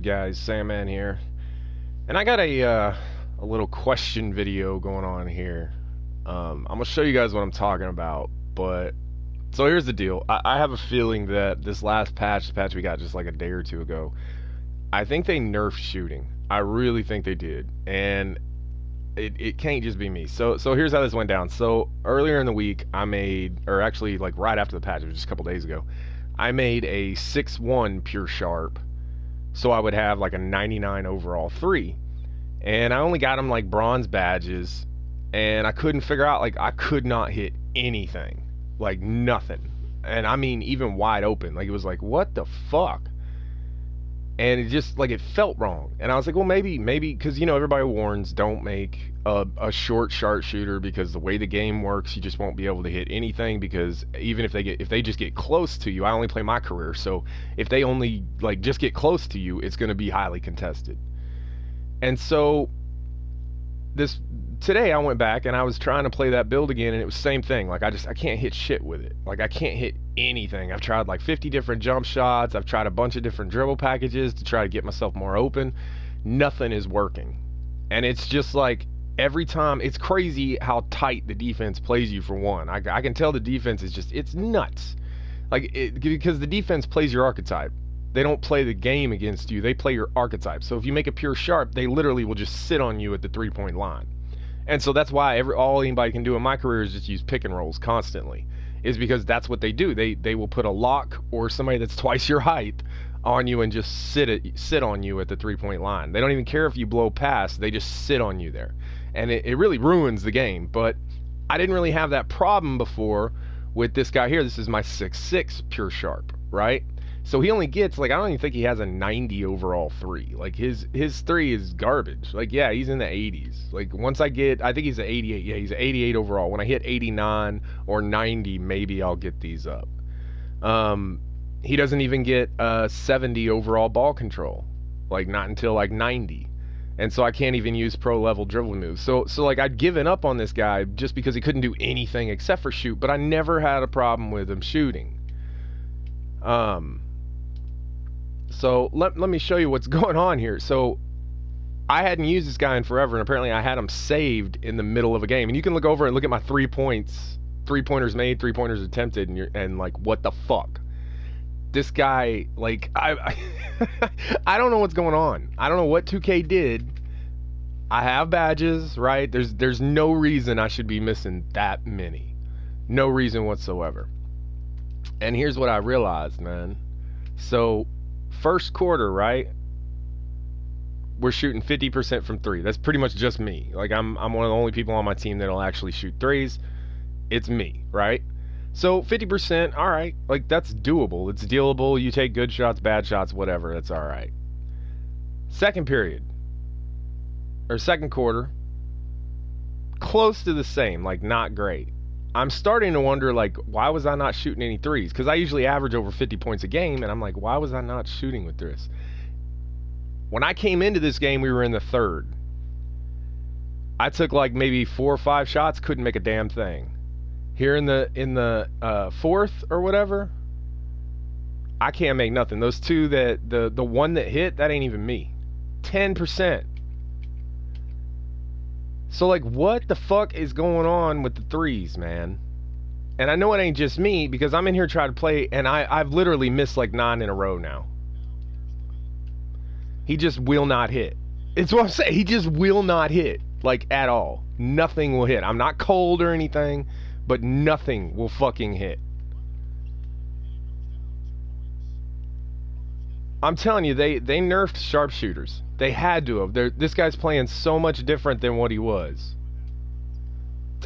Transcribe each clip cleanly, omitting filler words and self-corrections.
Guys, Sandman here, and I got a little question video going on here. I'm gonna show you guys what I'm talking about, but so here's the deal. I have a feeling that this last patch, the patch we got just like a day or two ago, I think they nerfed shooting. I really think they did, and it can't just be me. So here's how this went down. So earlier in the week, I made, or actually like right after the patch, it was just a couple days ago, I made a 6-1 pure sharp so I would have like a 99 overall 3. And I only got them like bronze badges, and I couldn't figure out, like, I could not hit anything. Like, nothing. And I mean, even wide open. Like, it was like, what the fuck? And it just, like, it felt wrong. And I was like, well, maybe, because, you know, everybody warns, don't make a short sharpshooter, because the way the game works, you just won't be able to hit anything, because even if they just get close to you, I only play my career, so if they only, like, just get close to you, it's going to be highly contested. And so this today I went back and I was trying to play that build again, and it was the same thing. Like, I can't hit shit with it. Like, I can't hit anything. I've tried like 50 different jump shots. I've tried a bunch of different dribble packages to try to get myself more open. Nothing is working. And it's just like every time, it's crazy how tight the defense plays you for one. I can tell the defense is just, it's nuts. Like, because the defense plays your archetype. They don't play the game against you. They play your archetype. So if you make a pure sharp, they literally will just sit on you at the 3-point line. And so that's why all anybody can do in my career is just use pick and rolls constantly. Is because that's what they do. They will put a lock or somebody that's twice your height on you and just sit on you at the 3-point line. They don't even care if you blow past. They just sit on you there. And it really ruins the game. But I didn't really have that problem before with this guy here. This is my 6'6 pure sharp, right? So he only gets, like, I don't even think he has a 90 overall 3. Like, his 3 is garbage. Like, yeah, he's in the 80s. Like, once I think he's an 88. Yeah, he's an 88 overall. When I hit 89 or 90, maybe I'll get these up. He doesn't even get 70 overall ball control. Like, not until, like, 90. And so I can't even use pro level dribbling moves. So like, I'd given up on this guy just because he couldn't do anything except for shoot, but I never had a problem with him shooting. So let me show you what's going on here. So I hadn't used this guy in forever, and apparently I had him saved in the middle of a game. And you can look over and look at my 3 points, 3-pointers made, 3-pointers attempted, and like, what the fuck? This guy, like, I don't know what's going on. I don't know what 2K did. I have badges, right? There's no reason I should be missing that many. No reason whatsoever. And here's what I realized, man. So first quarter, right? We're shooting 50% from 3. That's pretty much just me. Like, I'm one of the only people on my team that'll actually shoot 3s. It's me, right? So 50%, all right. Like, that's doable. It's dealable. You take good shots, bad shots, whatever. That's all right. Second period, or second quarter, close to the same. Like, not great. I'm starting to wonder, like, why was I not shooting any 3s? Because I usually average over 50 points a game, and I'm like, why was I not shooting with this? When I came into this game, we were in the third. I took like maybe 4 or 5 shots, couldn't make a damn thing. Here in the fourth or whatever, I can't make nothing. Those two, the one that hit, that ain't even me. 10%. So, like, what the fuck is going on with the 3s, man? And I know it ain't just me, because I'm in here trying to play, and I've literally missed like 9 in a row now. He just will not hit. It's what I'm saying. He just will not hit, like, at all. Nothing will hit. I'm not cold or anything, but nothing will fucking hit. I'm telling you, they nerfed sharpshooters. They had to have. This guy's playing so much different than what he was.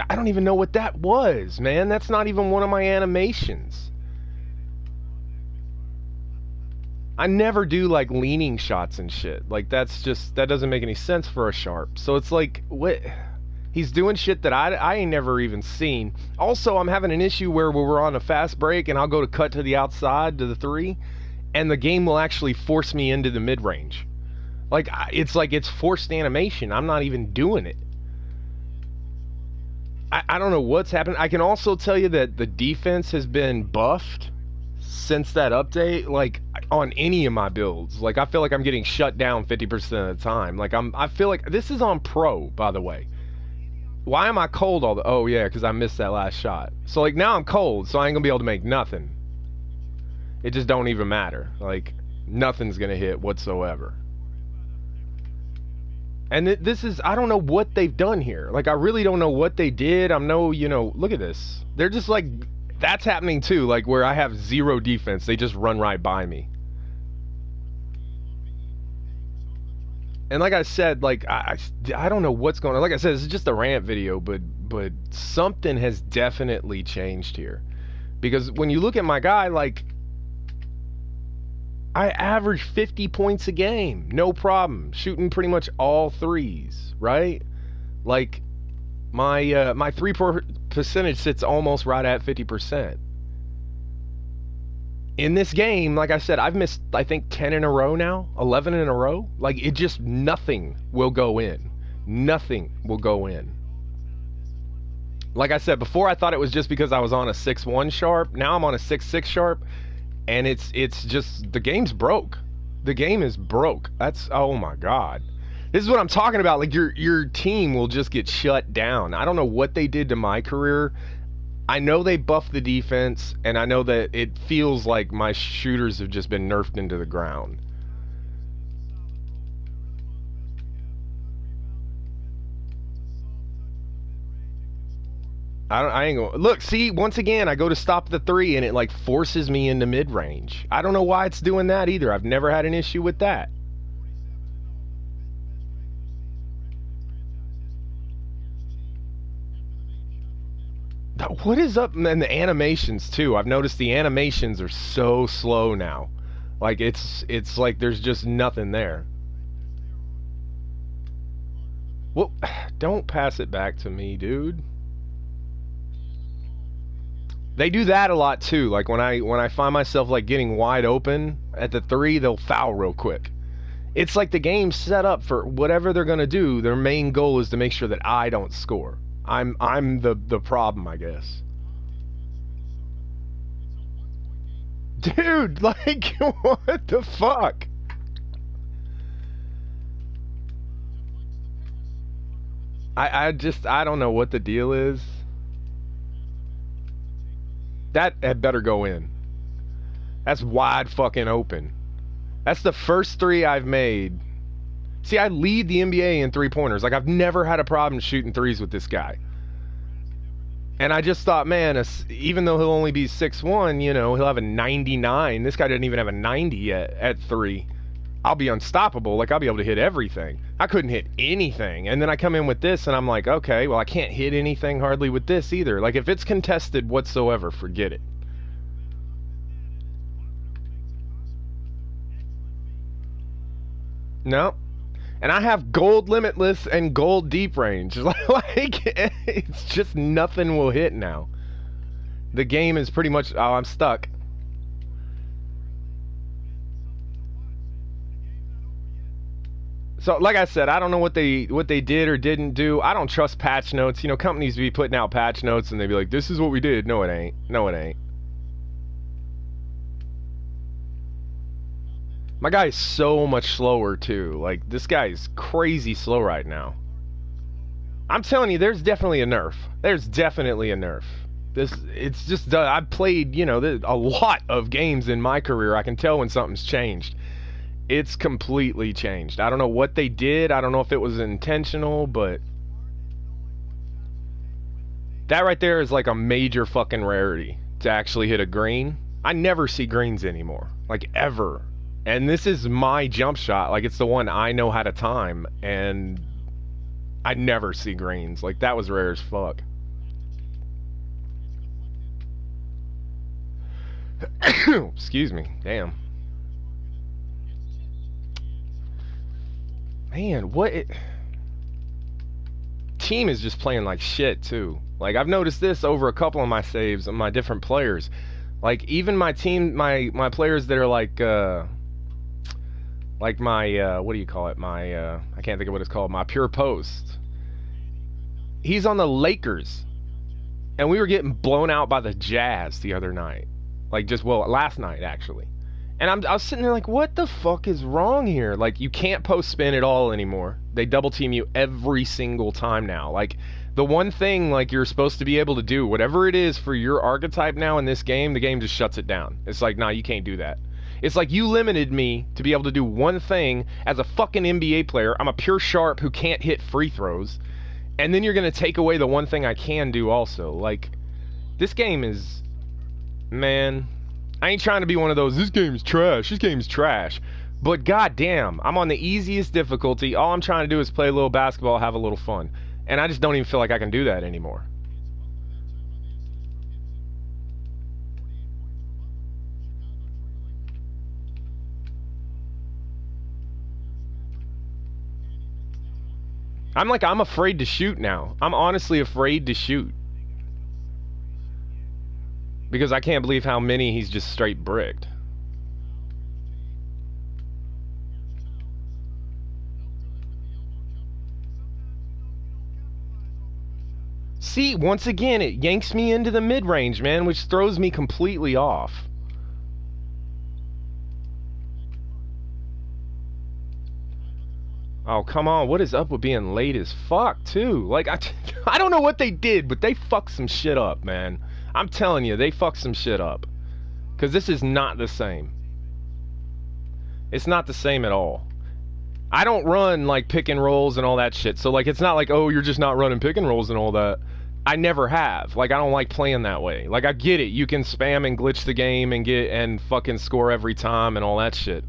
I don't even know what that was, man. That's not even one of my animations. I never do, like, leaning shots and shit. Like, that doesn't make any sense for a sharp. So it's like, what? He's doing shit that I ain't never even seen. Also, I'm having an issue where we're on a fast break and I'll go to cut to the outside to the 3, and the game will actually force me into the mid-range. Like, it's forced animation. I'm not even doing it. I don't know what's happened. I can also tell you that the defense has been buffed since that update, like on any of my builds. Like I feel like I'm getting shut down 50% of the time. Like I feel like this is on pro, by the way. Why am I cold all the? Oh yeah, because I missed that last shot. So like now I'm cold, so I ain't gonna be able to make nothing. It just don't even matter. Like nothing's gonna hit whatsoever. And this is, I don't know what they've done here. Like I really don't know what they did. I know, you know, look at this. They're just like, that's happening too. Like where I have zero defense, they just run right by me. And like I said, like I don't know what's going on. Like I said, this is just a rant video, but something has definitely changed here. Because when you look at my guy, like I average 50 points a game, no problem, shooting pretty much all threes, right? Like my percentage sits almost right at 50%. In this game, like I said, I've missed, I think, 10 in a row now, 11 in a row. Like, it just, nothing will go in. Nothing will go in. Like I said, before I thought it was just because I was on a 6-1 sharp. Now I'm on a 6-6 sharp, and it's just, the game's broke. The game is broke. That's, oh my God. This is what I'm talking about. Like, your team will just get shut down. I don't know what they did to my career. I know they buffed the defense, and I know that it feels like my shooters have just been nerfed into the ground. I ain't gonna look. See, once again, I go to stop the three, and it like forces me into mid range. I don't know why it's doing that either. I've never had an issue with that. What is up? And the animations too. I've noticed the animations are so slow now. Like it's like there's just nothing there. Well, don't pass it back to me, dude. They do that a lot too. Like when I find myself like getting wide open at the three, they'll foul real quick. It's like the game's set up for whatever they're gonna do. Their main goal is to make sure that I don't score. I'm the problem, I guess. Dude, like what the fuck? I don't know what the deal is. That had better go in. That's wide fucking open. That's the first three I've made. See, I lead the NBA in three-pointers. Like, I've never had a problem shooting threes with this guy. And I just thought, man, even though he'll only be 6'1", you know, he'll have a 99. This guy doesn't even have a 90 yet at three. I'll be unstoppable. Like, I'll be able to hit everything. I couldn't hit anything. And then I come in with this, and I'm like, okay, well, I can't hit anything hardly with this either. Like, if it's contested whatsoever, forget it. No. And I have gold limitless and gold deep range. Like, it's just nothing will hit now. The game is pretty much, oh, I'm stuck. So, like I said, I don't know what they did or didn't do. I don't trust patch notes. You know, companies be putting out patch notes and they be like, this is what we did. No, it ain't. No, it ain't. My guy's so much slower, too. Like, this guy's crazy slow right now. I'm telling you, there's definitely a nerf. There's definitely a nerf. It's just, I've played, you know, a lot of games in my career. I can tell when something's changed. It's completely changed. I don't know what they did. I don't know if it was intentional, but that right there is like a major fucking rarity to actually hit a green. I never see greens anymore. Like, ever. And this is my jump shot. Like, it's the one I know how to time, and I never see greens. Like, that was rare as fuck. Excuse me. Damn. Man, team is just playing like shit, too. Like, I've noticed this over a couple of my saves of my different players. Like, even my team, my players that are like my, what do you call it? My, I can't think of what it's called. My pure post. He's on the Lakers. And we were getting blown out by the Jazz the other night. Like, just, well, last night, actually. And I was sitting there like, what the fuck is wrong here? Like, you can't post spin at all anymore. They double team you every single time now. Like, the one thing, like, you're supposed to be able to do, whatever it is for your archetype now in this game, the game just shuts it down. It's like, nah, you can't do that. It's like you limited me to be able to do one thing as a fucking NBA player. I'm a pure sharp who can't hit free throws. And then you're going to take away the one thing I can do also. Like, this game is... Man... I ain't trying to be one of those, this game's trash, this game's trash. But goddamn, I'm on the easiest difficulty. All I'm trying to do is play a little basketball, have a little fun. And I just don't even feel like I can do that anymore. I'm afraid to shoot now. I'm honestly afraid to shoot. Because I can't believe how many he's just straight bricked. See, once again, it yanks me into the mid-range, man, which throws me completely off. Oh, come on. What is up with being late as fuck, too? Like, I don't know what they did, but they fucked some shit up, man. I'm telling you, they fucked some shit up. Because this is not the same. It's not the same at all. I don't run, like, pick and rolls and all that shit. So, like, it's not like, oh, you're just not running pick and rolls and all that. I never have. Like, I don't like playing that way. Like, I get it. You can spam and glitch the game and fucking score every time and all that shit.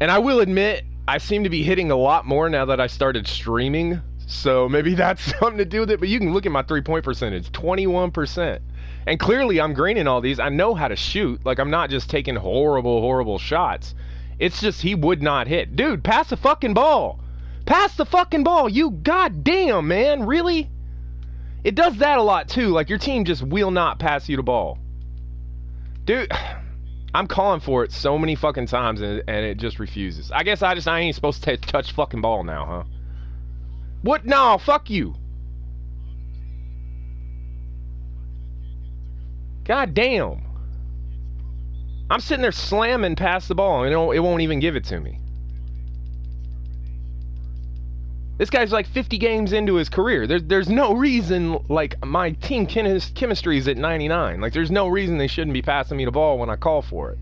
And I will admit, I seem to be hitting a lot more now that I started streaming. So maybe that's something to do with it, but you can look at my three-point percentage, 21%. And clearly I'm greening all these. I know how to shoot. Like, I'm not just taking horrible, horrible shots. It's just he would not hit. Dude, pass the fucking ball. Pass the fucking ball. You goddamn, man. Really? It does that a lot, too. Like, your team just will not pass you the ball. Dude, I'm calling for it so many fucking times, and it just refuses. I guess I ain't supposed to touch fucking ball now, huh? What? No, fuck you. God damn. I'm sitting there slamming past the ball and it won't even give it to me. This guy's like 50 games into his career. There's no reason, like, my team chemistry is at 99. Like, there's no reason they shouldn't be passing me the ball when I call for it.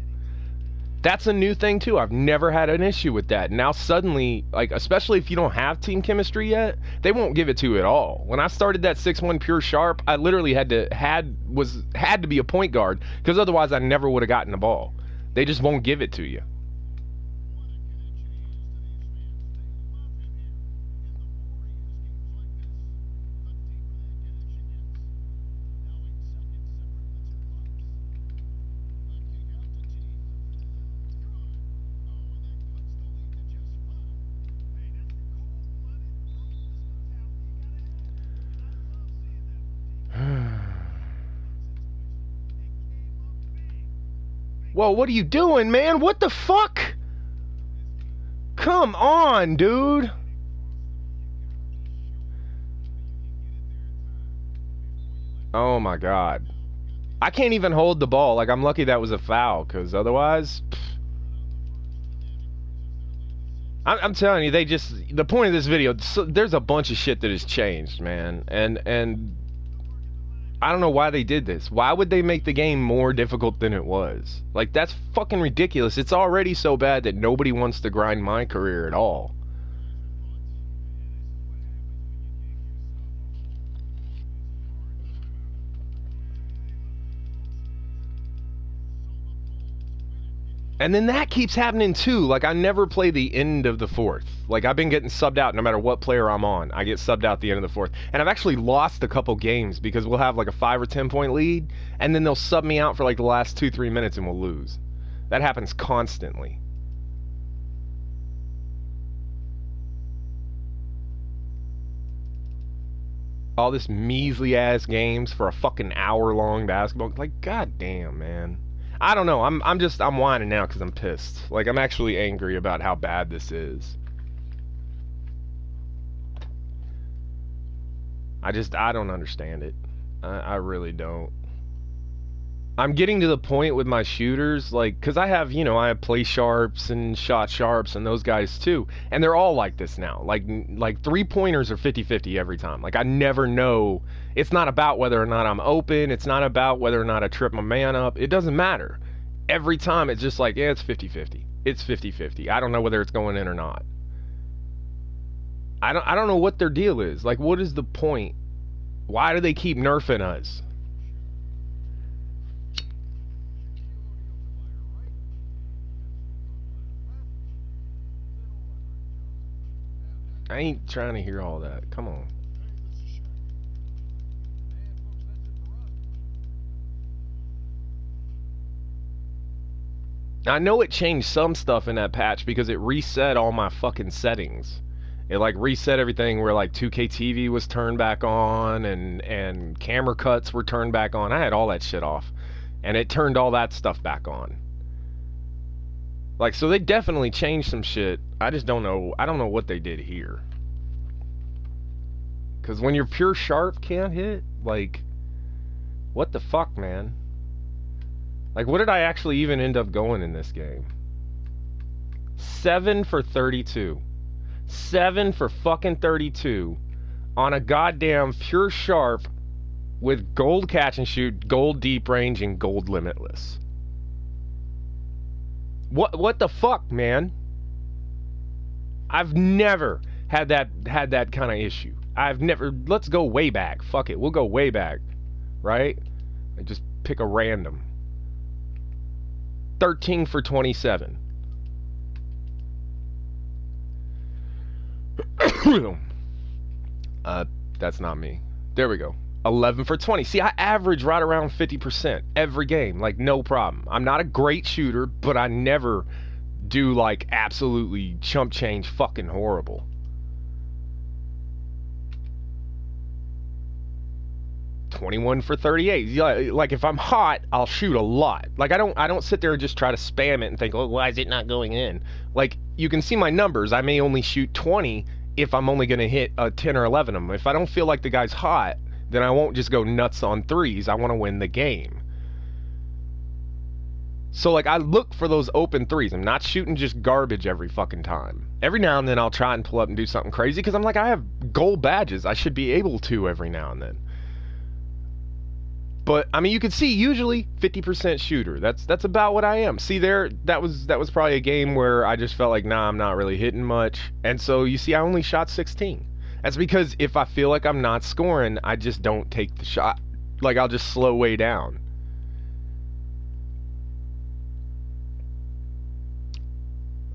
That's a new thing, too. I've never had an issue with that. Now, suddenly, like, especially if you don't have team chemistry yet, they won't give it to you at all. When I started that 6'1" pure sharp, I literally had to be a point guard, because otherwise I never would have gotten the ball. They just won't give it to you. Whoa, what are you doing, man? What the fuck? Come on, dude. Oh my god. I can't even hold the ball. Like, I'm lucky that was a foul, because otherwise... I'm telling you, the point of this video, there's a bunch of shit that has changed, man. And I don't know why they did this. Why would they make the game more difficult than it was? Like, that's fucking ridiculous. It's already so bad that nobody wants to grind my career at all. And then that keeps happening too. Like, I never play the end of the fourth. Like, I've been getting subbed out no matter what player I'm on. I get subbed out the end of the fourth. And I've actually lost a couple games because we'll have like a 5 or 10 point lead, and then they'll sub me out for like the last 2-3 minutes and we'll lose. That happens constantly. All this measly ass games for a fucking hour-long basketball. Like, goddamn, man. I don't know. I'm whining now because I'm pissed. Like, I'm actually angry about how bad this is. I don't understand it. I really don't. I'm getting to the point with my shooters, like, because I have, I have play sharps and shot sharps and those guys too. And they're all like this now. Like three-pointers are 50-50 every time. Like, I never know. It's not about whether or not I'm open. It's not about whether or not I trip my man up. It doesn't matter. Every time it's just like, yeah, it's 50-50. It's 50-50. I don't know whether it's going in or not. I don't know what their deal is. Like, what is the point? Why do they keep nerfing us? I ain't trying to hear all that. Come on. I know it changed some stuff in that patch because it reset all my fucking settings. It like reset everything where like 2K TV was turned back on and camera cuts were turned back on. I had all that shit off. And it turned all that stuff back on. Like, so they definitely changed some shit. I just don't know. I don't know what they did here. Because when you're pure sharp can't hit, like, what the fuck, man? Like, what did I actually even end up going in this game? 7 for 32. 7 for fucking 32 on a goddamn pure sharp with gold catch and shoot, gold deep range, and gold limitless. What the fuck, man? I've never had that kind of issue. I've never. Let's go way back. Fuck it, we'll go way back, right? And just pick a random. 13 for 27. That's not me. There we go. 11 for 20. See, I average right around 50% every game, like no problem. I'm not a great shooter, but I never do like absolutely chump change fucking horrible. 21 for 38. Yeah, like if I'm hot, I'll shoot a lot. Like I don't sit there and just try to spam it and think, "Oh, why is it not going in?" Like you can see my numbers. I may only shoot 20 if I'm only going to hit 10 or 11 of them. If I don't feel like the guy's hot, then I won't just go nuts on threes. I want to win the game. So like I look for those open threes. I'm not shooting just garbage every fucking time. Every now and then I'll try and pull up and do something crazy because I'm like, I have gold badges. I should be able to every now and then. But I mean, you can see usually 50% shooter. That's about what I am. See there, that was probably a game where I just felt like, nah, I'm not really hitting much. And so you see, I only shot 16. That's because if I feel like I'm not scoring, I just don't take the shot. Like I'll just slow way down.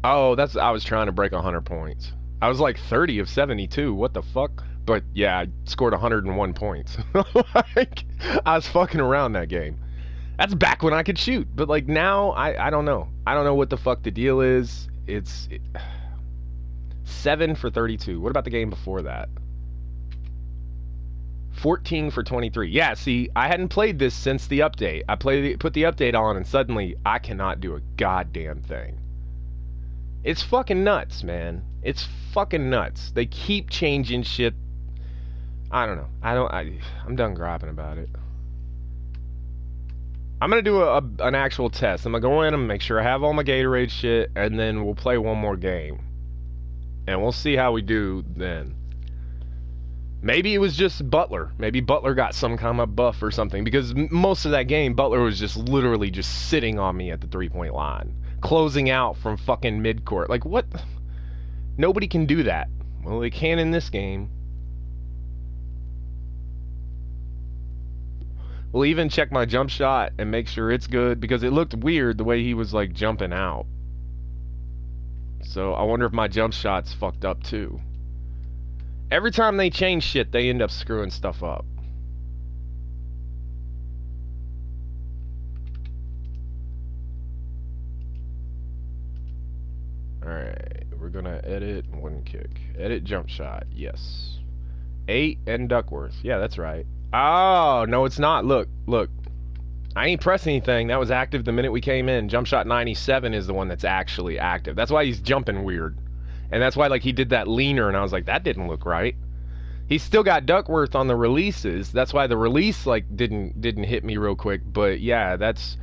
Oh, I was trying to break 100 points. I was like 30 of 72. What the fuck? But yeah, I scored 101 points. Like, I was fucking around that game. That's back when I could shoot. But like now, I don't know. I don't know what the fuck the deal is. 7 for 32. What about the game before that? 14 for 23. Yeah, see, I hadn't played this since the update. Put the update on and suddenly I cannot do a goddamn thing. It's fucking nuts, man. It's fucking nuts. They keep changing shit. I don't know. I'm done griping about it. I'm gonna do an actual test. I'm gonna go in and make sure I have all my Gatorade shit, and then we'll play one more game. And we'll see how we do then. Maybe it was just Butler. Maybe Butler got some kind of buff or something, because most of that game, Butler was just literally just sitting on me at the three-point line, closing out from fucking midcourt. Like, what? Nobody can do that. Well, they can in this game. We'll even check my jump shot and make sure it's good, because it looked weird the way he was like jumping out. So I wonder if my jump shot's fucked up too. Every time they change shit, they end up screwing stuff up. Alright, we're gonna edit one kick. Edit jump shot, yes. 8 and Duckworth. Yeah, that's right. Oh, no, it's not. Look. I ain't pressed anything. That was active the minute we came in. Jump shot 97 is the one that's actually active. That's why he's jumping weird. And that's why, like, he did that leaner, and I was like, that didn't look right. He's still got Duckworth on the releases. That's why the release like didn't hit me real quick. But yeah, that's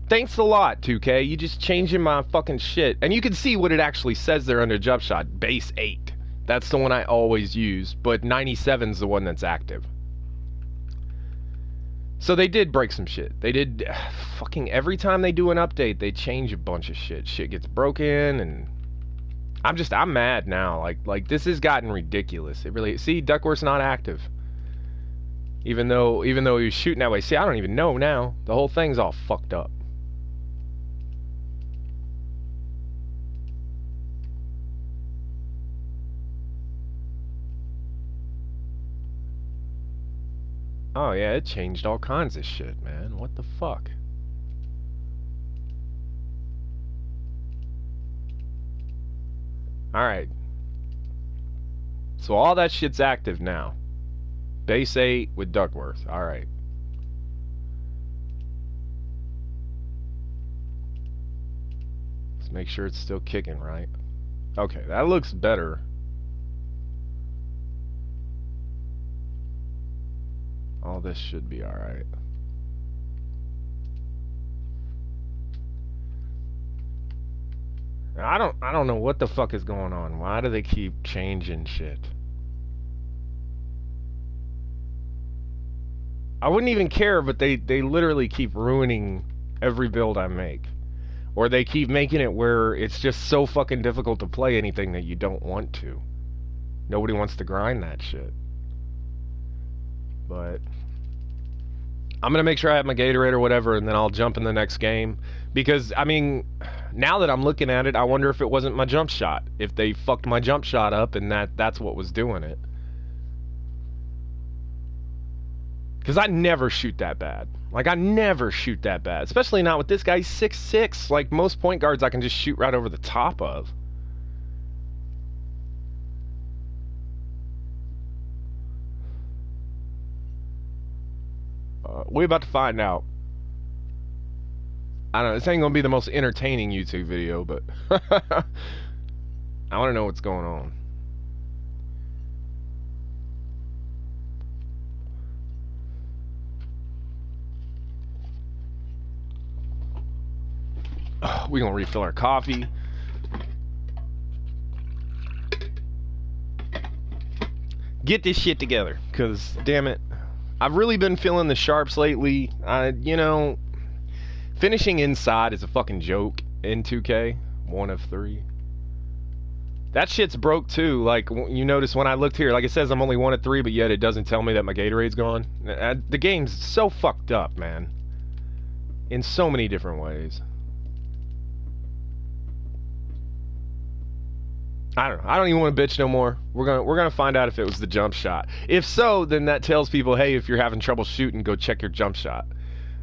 thanks a lot, 2K. You just changing my fucking shit. And you can see what it actually says there under jump shot. Base 8. That's the one I always use. But 97's the one that's active. So they did break some shit. They did fucking every time they do an update, they change a bunch of shit. Shit gets broken and I'm mad now. Like this has gotten ridiculous. It really see Duckworth's not active. Even though he was shooting that way. See, I don't even know now. The whole thing's all fucked up. Oh yeah, it changed all kinds of shit, man. What the fuck? Alright. So all that shit's active now. Base 8 with Duckworth. Alright. Let's make sure it's still kicking, right? Okay, that looks better. All this should be alright. I don't know what the fuck is going on. Why do they keep changing shit? I wouldn't even care, but they literally keep ruining every build I make. Or they keep making it where it's just so fucking difficult to play anything that you don't want to. Nobody wants to grind that shit. But I'm gonna make sure I have my Gatorade or whatever, and then I'll jump in the next game. Because, I mean, now that I'm looking at it, I wonder if it wasn't my jump shot. If they fucked my jump shot up and that's what was doing it. Because I never shoot that bad. Like, I never shoot that bad. Especially not with this guy. He's 6'6". Like, most point guards I can just shoot right over the top of. We're about to find out. I don't know, this ain't gonna be the most entertaining YouTube video, but I wanna know what's going on. We're gonna refill our coffee. Get this shit together, cause damn it, I've really been feeling the sharps lately. You know, finishing inside is a fucking joke in 2K, 1 of 3. That shit's broke too. Like, you notice when I looked here, like it says I'm only 1 of 3, but yet it doesn't tell me that my Gatorade's gone. The game's so fucked up, man. In so many different ways. I don't know. I don't even want to bitch no more. We're gonna find out if it was the jump shot. If so, then that tells people, hey, if you're having trouble shooting, go check your jump shot.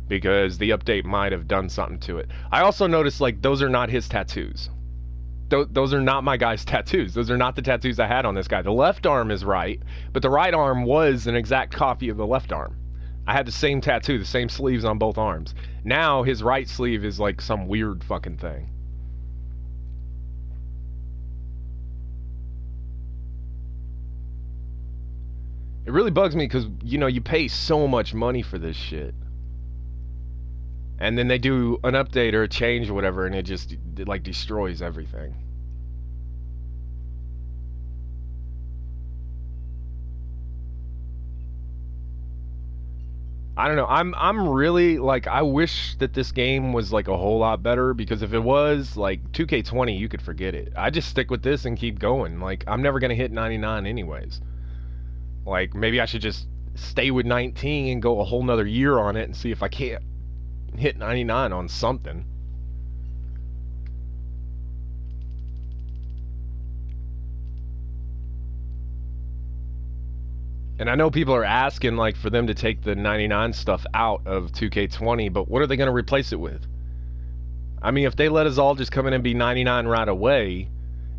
Because the update might have done something to it. I also noticed, like, those are not his tattoos. Those are not my guy's tattoos. Those are not the tattoos I had on this guy. The left arm is right, but the right arm was an exact copy of the left arm. I had the same tattoo, the same sleeves on both arms. Now his right sleeve is like some weird fucking thing. It really bugs me because, you know, you pay so much money for this shit. And then they do an update or a change or whatever, and it like, destroys everything. I don't know. I'm really, like, I wish that this game was, like, a whole lot better, because if it was, like, 2K20, you could forget it. I just stick with this and keep going. Like, I'm never going to hit 99 anyways. Like, maybe I should just stay with 19 and go a whole nother year on it and see if I can't hit 99 on something. And I know people are asking, like, for them to take the 99 stuff out of 2K20, but what are they going to replace it with? I mean, if they let us all just come in and be 99 right away,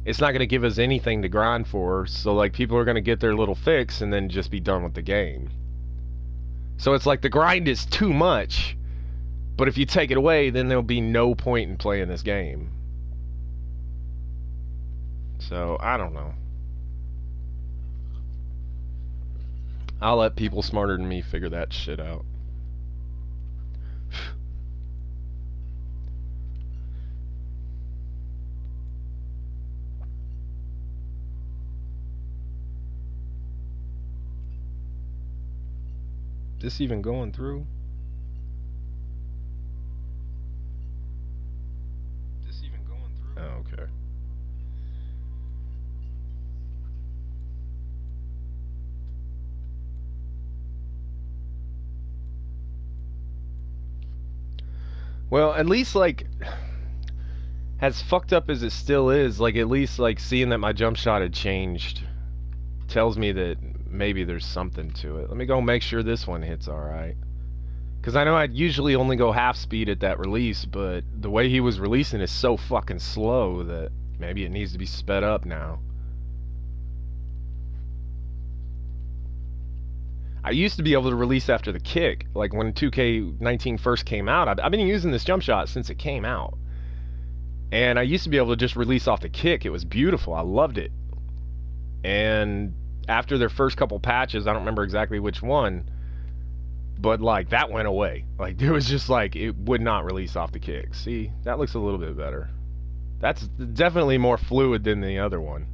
it's not going to give us anything to grind for, so, like, people are going to get their little fix and then just be done with the game. So it's like the grind is too much, but if you take it away, then there'll be no point in playing this game. So, I don't know. I'll let people smarter than me figure that shit out. This even going through? Oh, okay. Well, at least, like, as fucked up as it still is, like, at least, like, seeing that my jump shot had changed tells me that maybe there's something to it. Let me go make sure this one hits alright. Because I know I'd usually only go half speed at that release, but the way he was releasing is so fucking slow that maybe it needs to be sped up now. I used to be able to release after the kick, like when 2K19 first came out. I've been using this jump shot since it came out. And I used to be able to just release off the kick. It was beautiful. I loved it. And after their first couple patches, I don't remember exactly which one, but like that went away. Like there was just like it would not release off the kick. See, that looks a little bit better. That's definitely more fluid than the other one.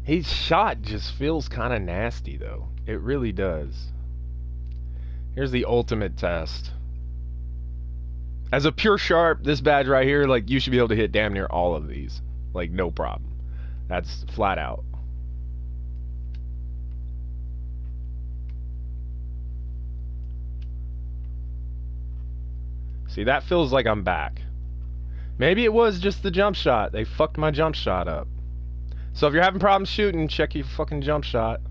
His shot just feels kind of nasty though. It really does. Here's the ultimate test. As a pure sharp, this badge right here, like you should be able to hit damn near all of these. Like no problem. That's flat out. See, that feels like I'm back. Maybe it was just the jump shot. They fucked my jump shot up. So if you're having problems shooting, check your fucking jump shot.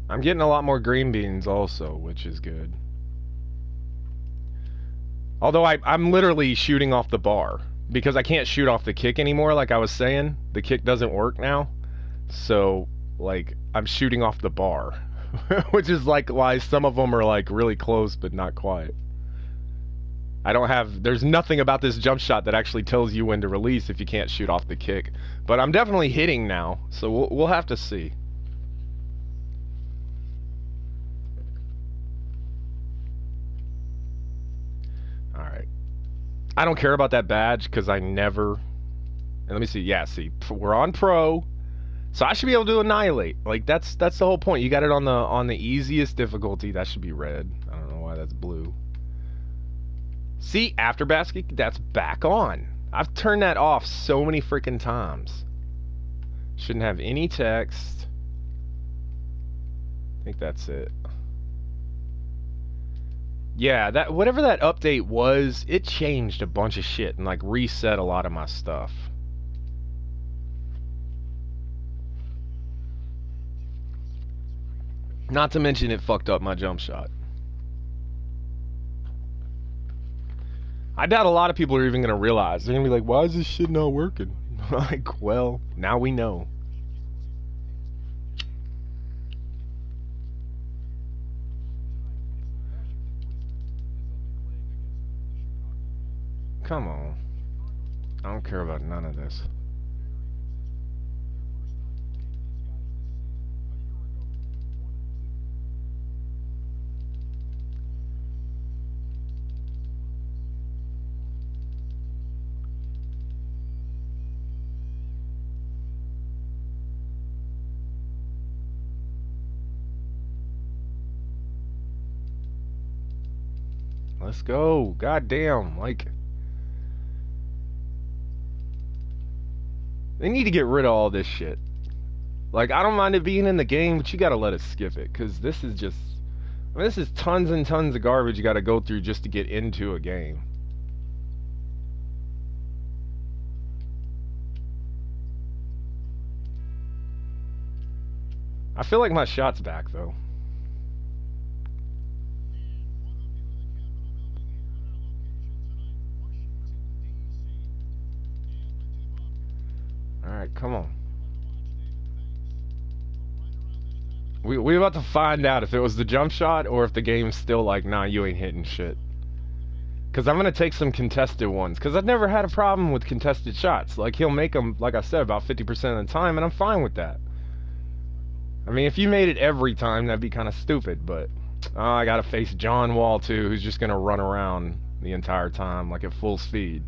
I'm getting a lot more green beans also, which is good. Although I'm literally shooting off the bar because I can't shoot off the kick anymore like I was saying. The kick doesn't work now. So, like, I'm shooting off the bar. Which is like why some of them are like really close but not quite. There's nothing about this jump shot that actually tells you when to release if you can't shoot off the kick. But I'm definitely hitting now, so we'll have to see. Alright. I don't care about that badge because I never... And let me see. Yeah, see. We're on pro. So I should be able to annihilate. Like, that's the whole point. You got it on the easiest difficulty. That should be red. I don't know why that's blue. See, after basket, that's back on. I've turned that off so many freaking times. Shouldn't have any text. I think that's it. Yeah, that whatever that update was, it changed a bunch of shit and like reset a lot of my stuff. Not to mention it fucked up my jump shot. I doubt a lot of people are even gonna realize. They're gonna be like, why is this shit not working? Like, well, now we know. Come on. I don't care about none of this. Let's go. God damn. Like, they need to get rid of all this shit. Like, I don't mind it being in the game, but you gotta let it skip it. Because this is just... I mean, this is tons and tons of garbage you gotta go through just to get into a game. I feel like my shot's back, though. Alright, come on. We about to find out if it was the jump shot or if the game's still like, nah, you ain't hitting shit. Because I'm going to take some contested ones. Because I've never had a problem with contested shots. Like, he'll make them, like I said, about 50% of the time, and I'm fine with that. I mean, if you made it every time, that'd be kind of stupid, but... I gotta face John Wall, too, who's just going to run around the entire time, like at full speed.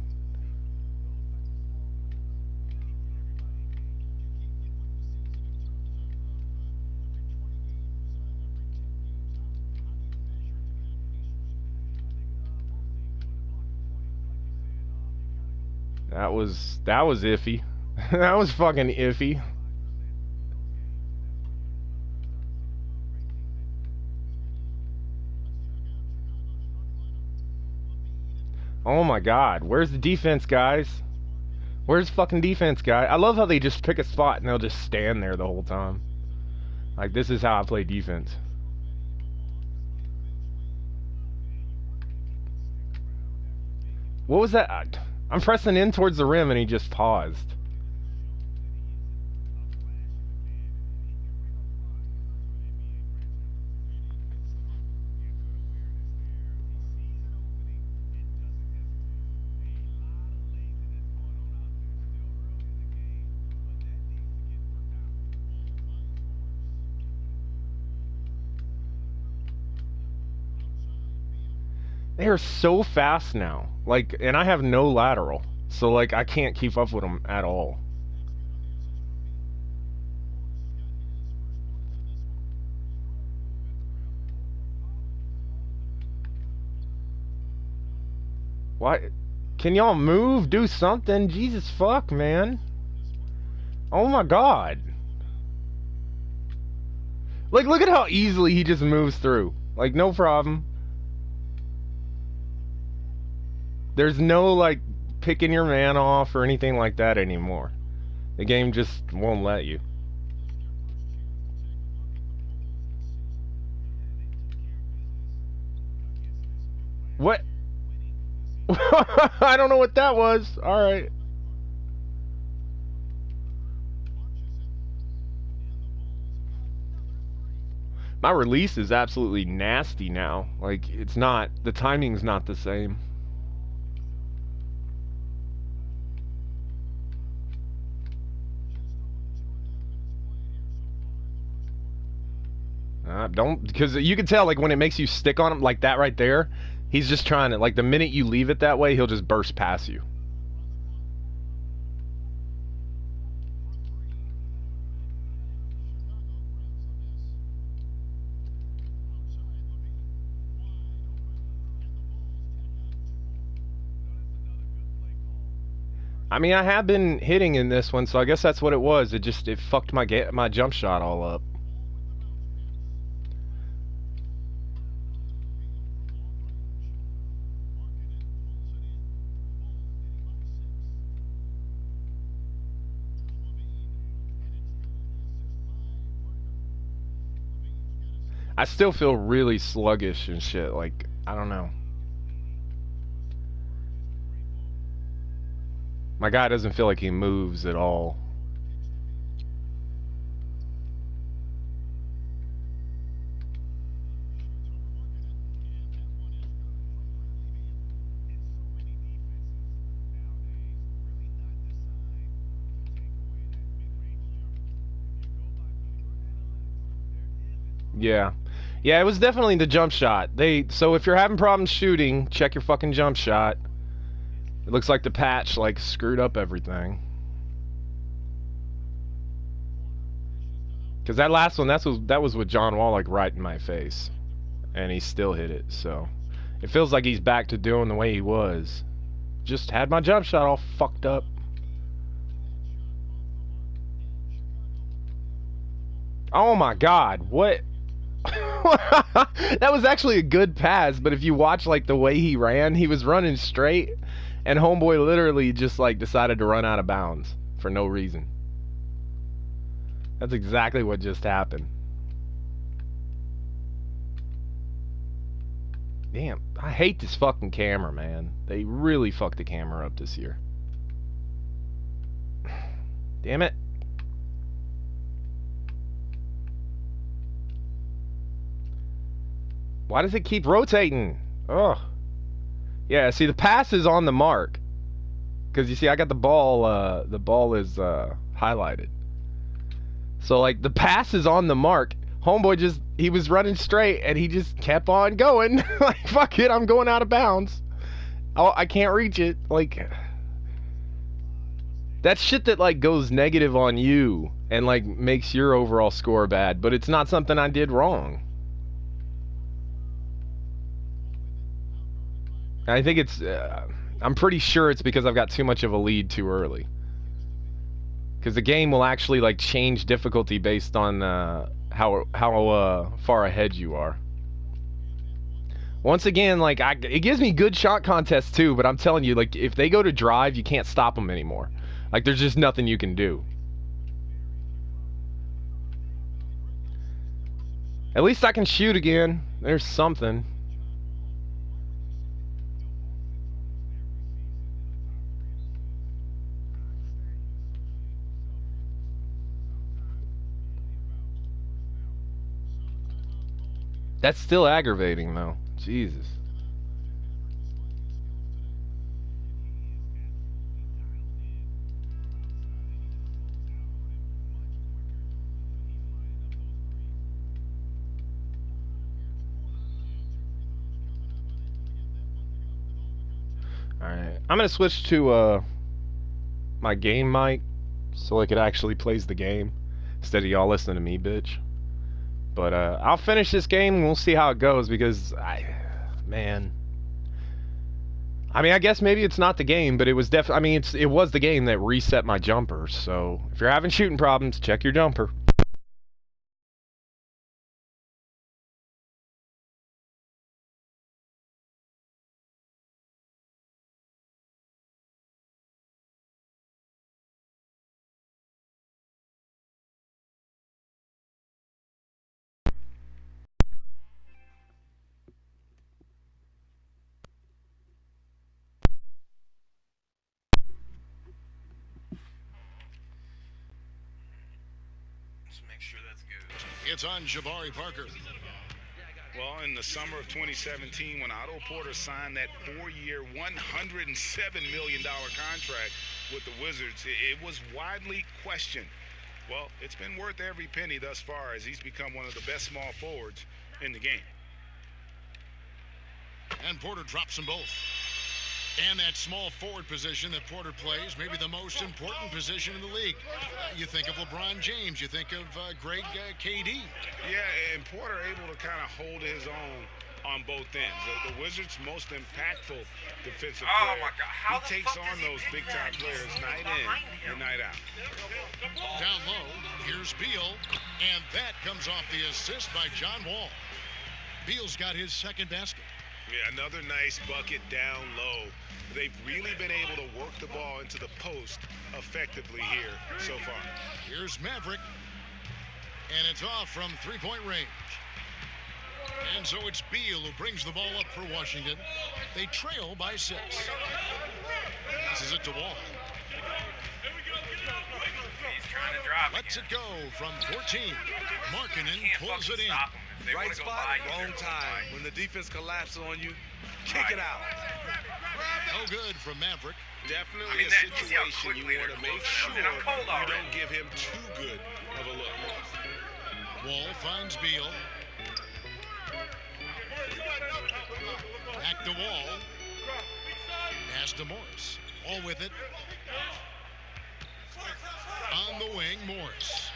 That was iffy. That was fucking iffy. Oh my god, where's the defense, guys? Where's fucking defense, guy? I love how they just pick a spot and they'll just stand there the whole time. Like, this is how I play defense. What was that? I'm pressing in towards the rim and he just paused. They are so fast now. Like, and I have no lateral. So, like, I can't keep up with them at all. Why? Can y'all move? Do something? Jesus fuck, man. Oh my god. Like, look at how easily he just moves through. Like, no problem. There's no, like, picking your man off or anything like that anymore. The game just won't let you. What? I don't know what that was. Alright. My release is absolutely nasty now. Like, it's not, the timing's not the same. Don't, because you can tell, like, when it makes you stick on him like that right there, he's just trying to, like, the minute you leave it that way, he'll just burst past you. I mean, I have been hitting in this one, so I guess that's what it was. It fucked my jump shot all up. I still feel really sluggish and shit. Like, I don't know. My guy doesn't feel like he moves at all. Yeah. Yeah, it was definitely the jump shot. So if you're having problems shooting, check your fucking jump shot. It looks like the patch, like, screwed up everything. Because that last one, that was with John Wall, like, right in my face. And he still hit it, so... It feels like he's back to doing the way he was. Just had my jump shot all fucked up. Oh my god, what? That was actually a good pass, but if you watch, like, the way he ran, he was running straight, and homeboy literally just, like, decided to run out of bounds for no reason. That's exactly what just happened. Damn, I hate this fucking camera, man. They really fucked the camera up this year. Damn it. Why does it keep rotating? Ugh. Yeah, see, the pass is on the mark. Because you see, I got the ball is highlighted. So, like, the pass is on the mark. Homeboy he was running straight, and he just kept on going. Like, fuck it, I'm going out of bounds. Oh, I can't reach it. Like, that's shit that, like, goes negative on you and, like, makes your overall score bad. But it's not something I did wrong. I think it's... I'm pretty sure it's because I've got too much of a lead too early. Because the game will actually, like, change difficulty based on how far ahead you are. Once again, like, it gives me good shot contests too, but I'm telling you, like, if they go to drive, you can't stop them anymore. Like, there's just nothing you can do. At least I can shoot again. There's something. That's still aggravating, though. Jesus. Alright. I'm going to switch to my game mic so like it actually plays the game instead of y'all listening to me, bitch. But I'll finish this game and we'll see how it goes because man. I mean, I guess maybe it's not the game, but it was definitely. I mean, it was the game that reset my jumper. So if you're having shooting problems, check your jumper. Make sure that's good. It's on Jabari Parker. Well, in the summer of 2017, when Otto Porter signed that 4-year, $107 million contract with the Wizards, it was widely questioned. Well, it's been worth every penny thus far as he's become one of the best small forwards in the game. And Porter drops them both. And that small forward position that Porter plays, maybe the most important position in the league. You think of LeBron James, you think of Greg KD. Yeah, and Porter able to kind of hold his own on both ends. The Wizards' most impactful defensive player. My God. How he takes on those big-time players night in and night out. Down low, here's Beal, and that comes off the assist by John Wall. Beal's got his second basket. Yeah, another nice bucket down low. They've really been able to work the ball into the post effectively here so far. Here's Maverick, and it's off from three-point range. And so it's Beal who brings the ball up for Washington. They trail by 6. Passes it to Wall. He's trying to drop. Lets it go from 14. Markkanen pulls it in. Right spot, wrong time. When the defense collapses on you, kick it out. No good from Maverick. Definitely a situation you want to make sure you don't give him too good of a look. Wall finds Beal. Back to Wall. Pass to Morris. Wall with it. On the wing, Morris.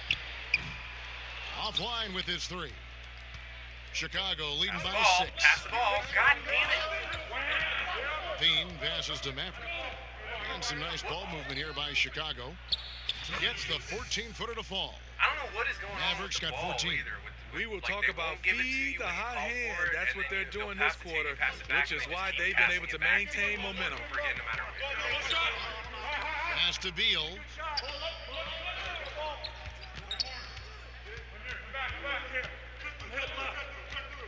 Offline with his 3. Chicago leading by 6. Pass the ball. God damn it. Thien passes to Maverick. And some nice ball movement here by Chicago. He gets the 14-footer to fall. I don't know what is going on. Maverick's with the got ball 14. Either. We will talk about feed the hot hand. That's what they're doing this quarter, which is why they've been able to maintain momentum. Pass to Beal.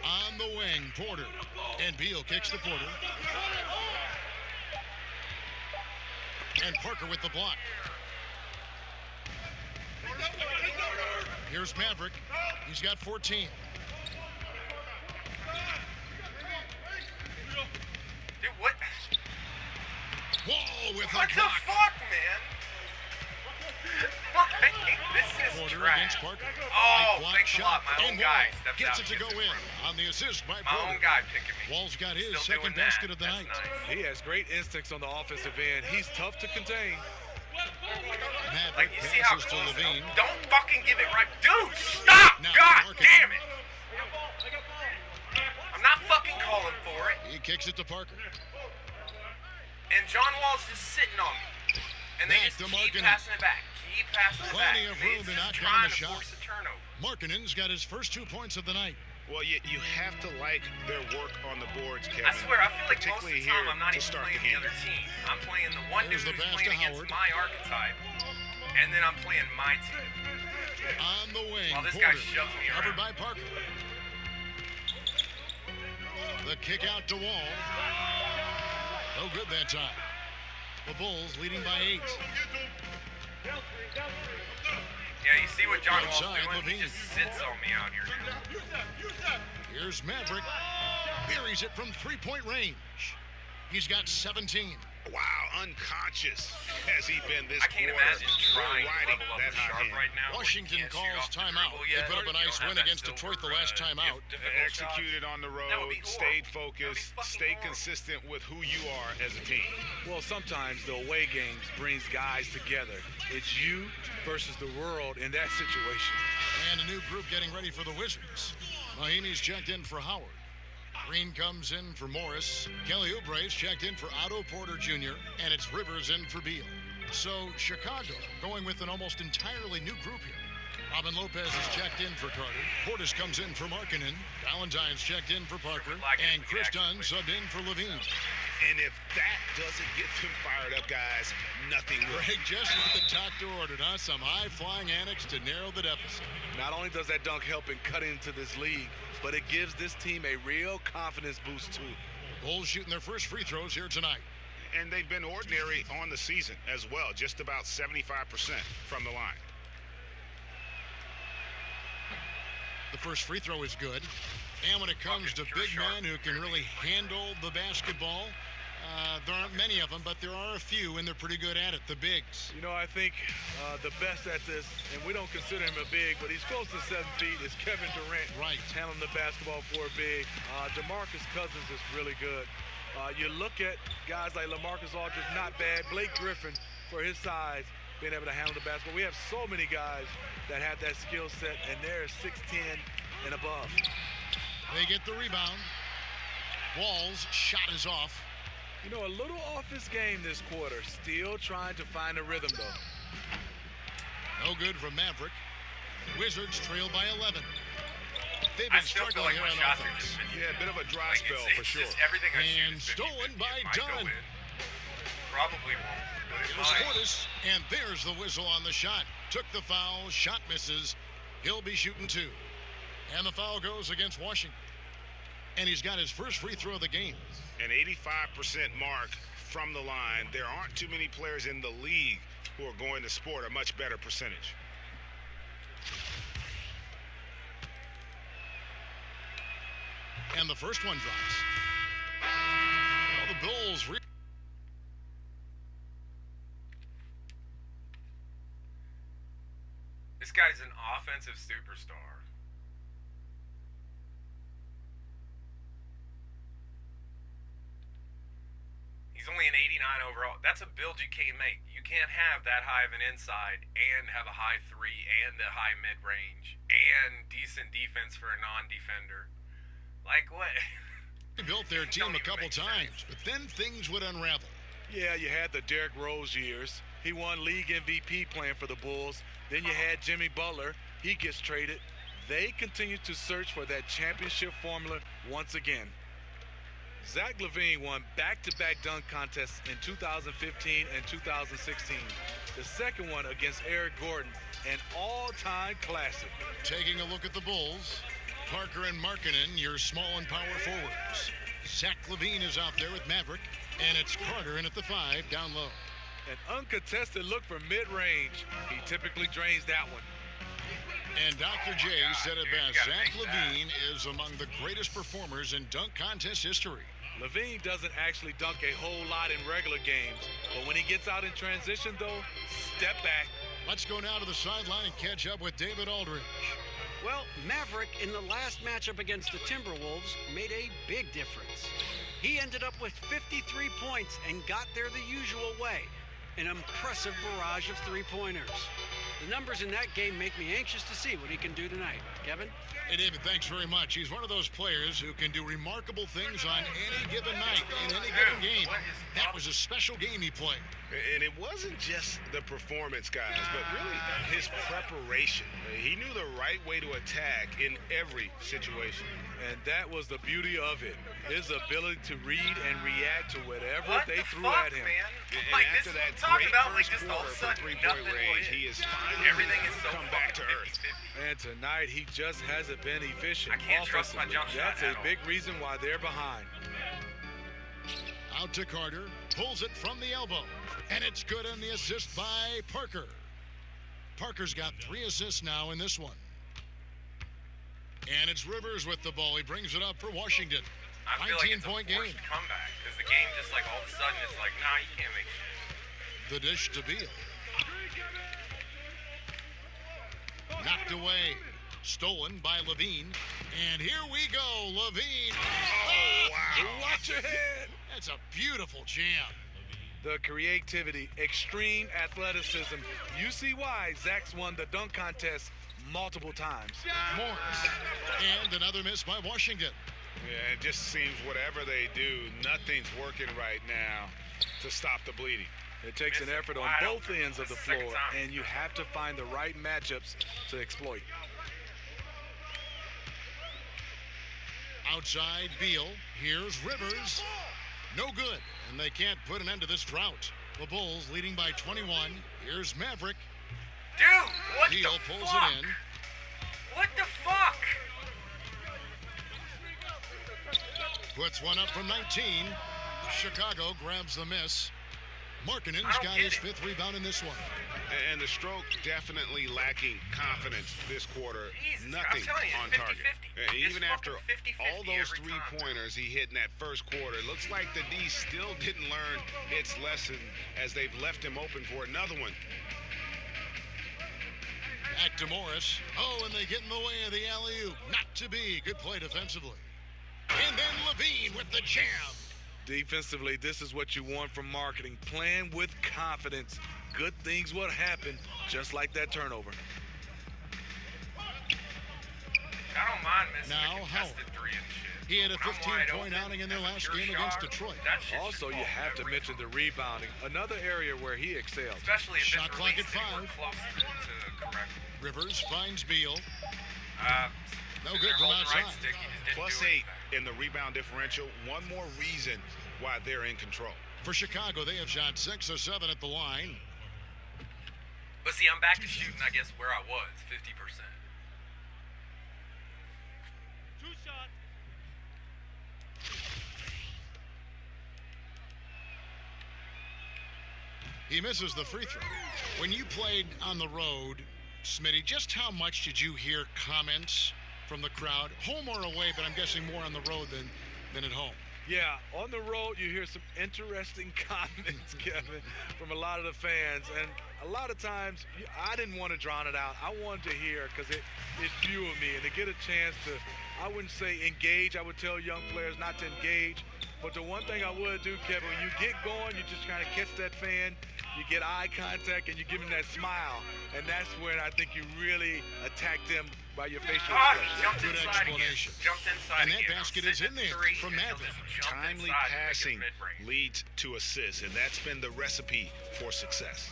On the wing, Porter. And Beal kicks to Porter. And Parker with the block. Here's Maverick. He's got 14. Dude, what? Wall with a What the block. fuck, man? This is Porter trash. against Parker. Oh, Block thanks a shot. lot. My own And guy Wall stepped gets out it to and go gets it in from on the assist by my Porter. own guy picking me. Wall's got his Still second doing basket that. of the That's night. nice. He has great instincts on the offensive end. He's tough to contain. Maverick Like, you see how passes to close? Levine. Don't fucking give it right. Dude, stop! Now, God Marcus. damn it! I'm not fucking calling for it. He kicks it to Parker. And John Wall's just sitting on me. And they Back just to keep Markkanen. passing it back. Keep passing it back. Plenty of They room to just knock down trying the to shot. force a turnover. Markkanen's got his first 2 points of the night. Well, you have to like their work on the boards, Kevin. I swear, I feel like most of particularly the time here I'm not to even start playing the the game. other team. I'm playing the one There's dude the who's pass playing to against Howard. my archetype. And then I'm playing my team. On the wing, While this guy Porter, shoves me covered around. by Parker. The kick out to Wall. No good that time. The Bulls leading by 8. Yeah, you see what John Wall's Outside, doing? Levine. He just sits on me out here now. Here's Maverick. Buries it from 3-point range. He's got 17. Wow, unconscious has he been this I can't quarter. imagine trying to Riding level up that the hot sharp hand. right now. where you Washington can't shoot calls off the timeout. dribble They yet. put up a You nice don't have win that against silver, Detroit the last time out. difficult Executed shots. on the That would road, be stayed horrible. focused, That would be fucking stayed horrible. consistent with who you are as a team. Well, sometimes the away games brings guys together. It's you versus the world in that situation. And a new group getting ready for the Wizards. Mahinmi's checked in for Howard. Green comes in for Morris. Kelly Oubre's checked in for Otto Porter Jr. And it's Rivers in for Beal. So Chicago going with an almost entirely new group here. Robin Lopez is checked in for Carter. Portis comes in for Markkanen. Valentine's checked in for Parker. And Chris Dunn subbed in for Levine. And if that doesn't get them fired up, guys, nothing will. Greg Jessup with the doctor ordered, huh? Some high-flying annex to narrow the deficit. Not only does that dunk help in cutting into this league, but it gives this team a real confidence boost too. Bulls shooting their first free throws here tonight. And they've been ordinary on the season as well, just about 75% from the line. The first free throw is good. And when it comes to big men who can really handle the basketball, there aren't many of them, but there are a few, and they're pretty good at it, the bigs. You know, I think the best at this, and we don't consider him a big, but he's close to 7 feet, is Kevin Durant. Right. Handling the basketball for a big. DeMarcus Cousins is really good. You look at guys like LaMarcus Aldridge, not bad. Blake Griffin, for his size, being able to handle the basketball. We have so many guys that have that skill set, and they're 6'10 and above. They get the rebound. Wall's shot is off. You know, a little off his game this quarter. Still trying to find a rhythm, though. No good from Maverick. Wizards trail by 11. They've I been still feel struggling like here my on shots are offense. just 50. Yeah, a bit of a dry Like, spell it's for sure. just everything I shoot And is 50-50. stolen by It might go Dunn. in. Probably won't, but it Here's might. Portis, and there's the whistle on the shot. Took the foul, shot misses. He'll be shooting 2. And the foul goes against Washington. And he's got his first free throw of the game. An 85% mark from the line. There aren't too many players in the league who are going to sport a much better percentage. And the first one drops. Well, the Bulls... This guy's an offensive superstar. He's only an 89 overall. That's a build you can't make. You can't have that high of an inside and have a high 3 and a high mid-range and decent defense for a non-defender. Like what? They built their team Don't a even couple make times, but then things would unravel. Yeah, you had the Derrick Rose years. He won league MVP playing for the Bulls. Then you had Jimmy Butler. He gets traded. They continue to search for that championship formula once again. Zach LaVine won back-to-back dunk contests in 2015 and 2016. The second one against Eric Gordon, an all-time classic. Taking a look at the Bulls, Parker and Markkanen, your small and power forwards. Zach LaVine is out there with Maverick, and it's Carter in at the 5, down low. An uncontested look for mid-range. He typically drains that one. And Dr. J said it best. Zach LaVine is among the greatest performers in dunk contest history. LaVine doesn't actually dunk a whole lot in regular games, but when he gets out in transition, though, step back. Let's go now to the sideline and catch up with David Aldridge. Well, Maverick in the last matchup against the Timberwolves made a big difference. He ended up with 53 points and got there the usual way. An impressive barrage of three-pointers. The numbers in that game make me anxious to see what he can do tonight. Kevin? Hey, David, thanks very much. He's one of those players who can do remarkable things on any given night, in any given game. That was a special game he played. And it wasn't just the performance, guys, but really his preparation. He knew the right way to attack in every situation. And that was the beauty of it. His ability to read and react to whatever they threw at him. Man? And after that great first quarter from three-point range, he is finally come back to earth. And tonight, he just hasn't been efficient. I can't trust my jump shot. That's a big reason why they're behind. Out to Carter, pulls it from the elbow, and it's good on the assist by Parker. Parker's got 3 assists now in this one. And it's Rivers with the ball. He brings it up for Washington. I feel like it's a 19-point game. forced comeback because the game just like all of a sudden it's like, nah, you can't make shit. The dish to Beal. Knocked away. Stolen by LaVine. And here we go, LaVine. Oh, wow. Watch your head. That's a beautiful jam. The creativity, extreme athleticism. You see why Zach's won the dunk contest multiple times. Morris. And another miss by Washington. Yeah, it just seems whatever they do, nothing's working right now to stop the bleeding. It takes an effort on both ends of the floor, and you have to find the right matchups to exploit. Outside Beal. Here's Rivers. No good. And they can't put an end to this drought. The Bulls leading by 21. Here's Maverick. Dude, what Beal the pulls fuck? it in. What the fuck? Puts one up from 19. Chicago grabs the miss. Markkanen's I don't got get his it. 5th rebound in this one. And the stroke definitely lacking confidence this quarter. Jesus, Nothing I'm telling you, on it's target. 50-50. And It's even after fucking 50-50 all those every time. three-pointers he hit in that first quarter, it looks like the D still didn't learn its lesson as they've left him open for another one. Back to Morris. Oh, and they get in the way of the alley-oop. Not to be. Good play defensively. And then LaVine with the jam. Defensively, this is what you want from marketing. Playing with confidence. Good things will happen, just like that turnover. I don't mind missing Now, a contested three and shit. He had a When I'm wide 15-point open outing in their as a last pure game against shot, Detroit. that shit should Also, you fall have to every mention time. the rebounding, another area where he excels. Especially if Shot it's clock at released anywhere 5. close to correct. Rivers finds Beal. No They're good from holding the right outside. stick, he just didn't Plus do 8 anything. in the rebound differential. One more reason why they're in control. For Chicago, they have shot 6 of 7 at the line. But see, I'm back to shooting, I guess, where I was, 50%. He misses the free throw. When you played on the road, Smitty, just how much did you hear comments from the crowd? Home or away, but I'm guessing more on the road than at home. Yeah, on the road, you hear some interesting comments, Kevin, from a lot of the fans. And a lot of times, I didn't want to drown it out. I wanted to hear because it fueled me. And to get a chance to, I wouldn't say engage. I would tell young players not to engage. But the one thing I would do, Kevin, when you get going, you just kind of catch that fan. You get eye contact and you give them that smile. And that's when I think you really attack them by your facial Ah, expression. he jumped Good inside explanation. again. Jumped inside And that again. basket I'm is sitting in there at 3, from and he'll Maverick. just jump Timely inside and make it passing mid-range. leads to assists, and that's been the recipe for success.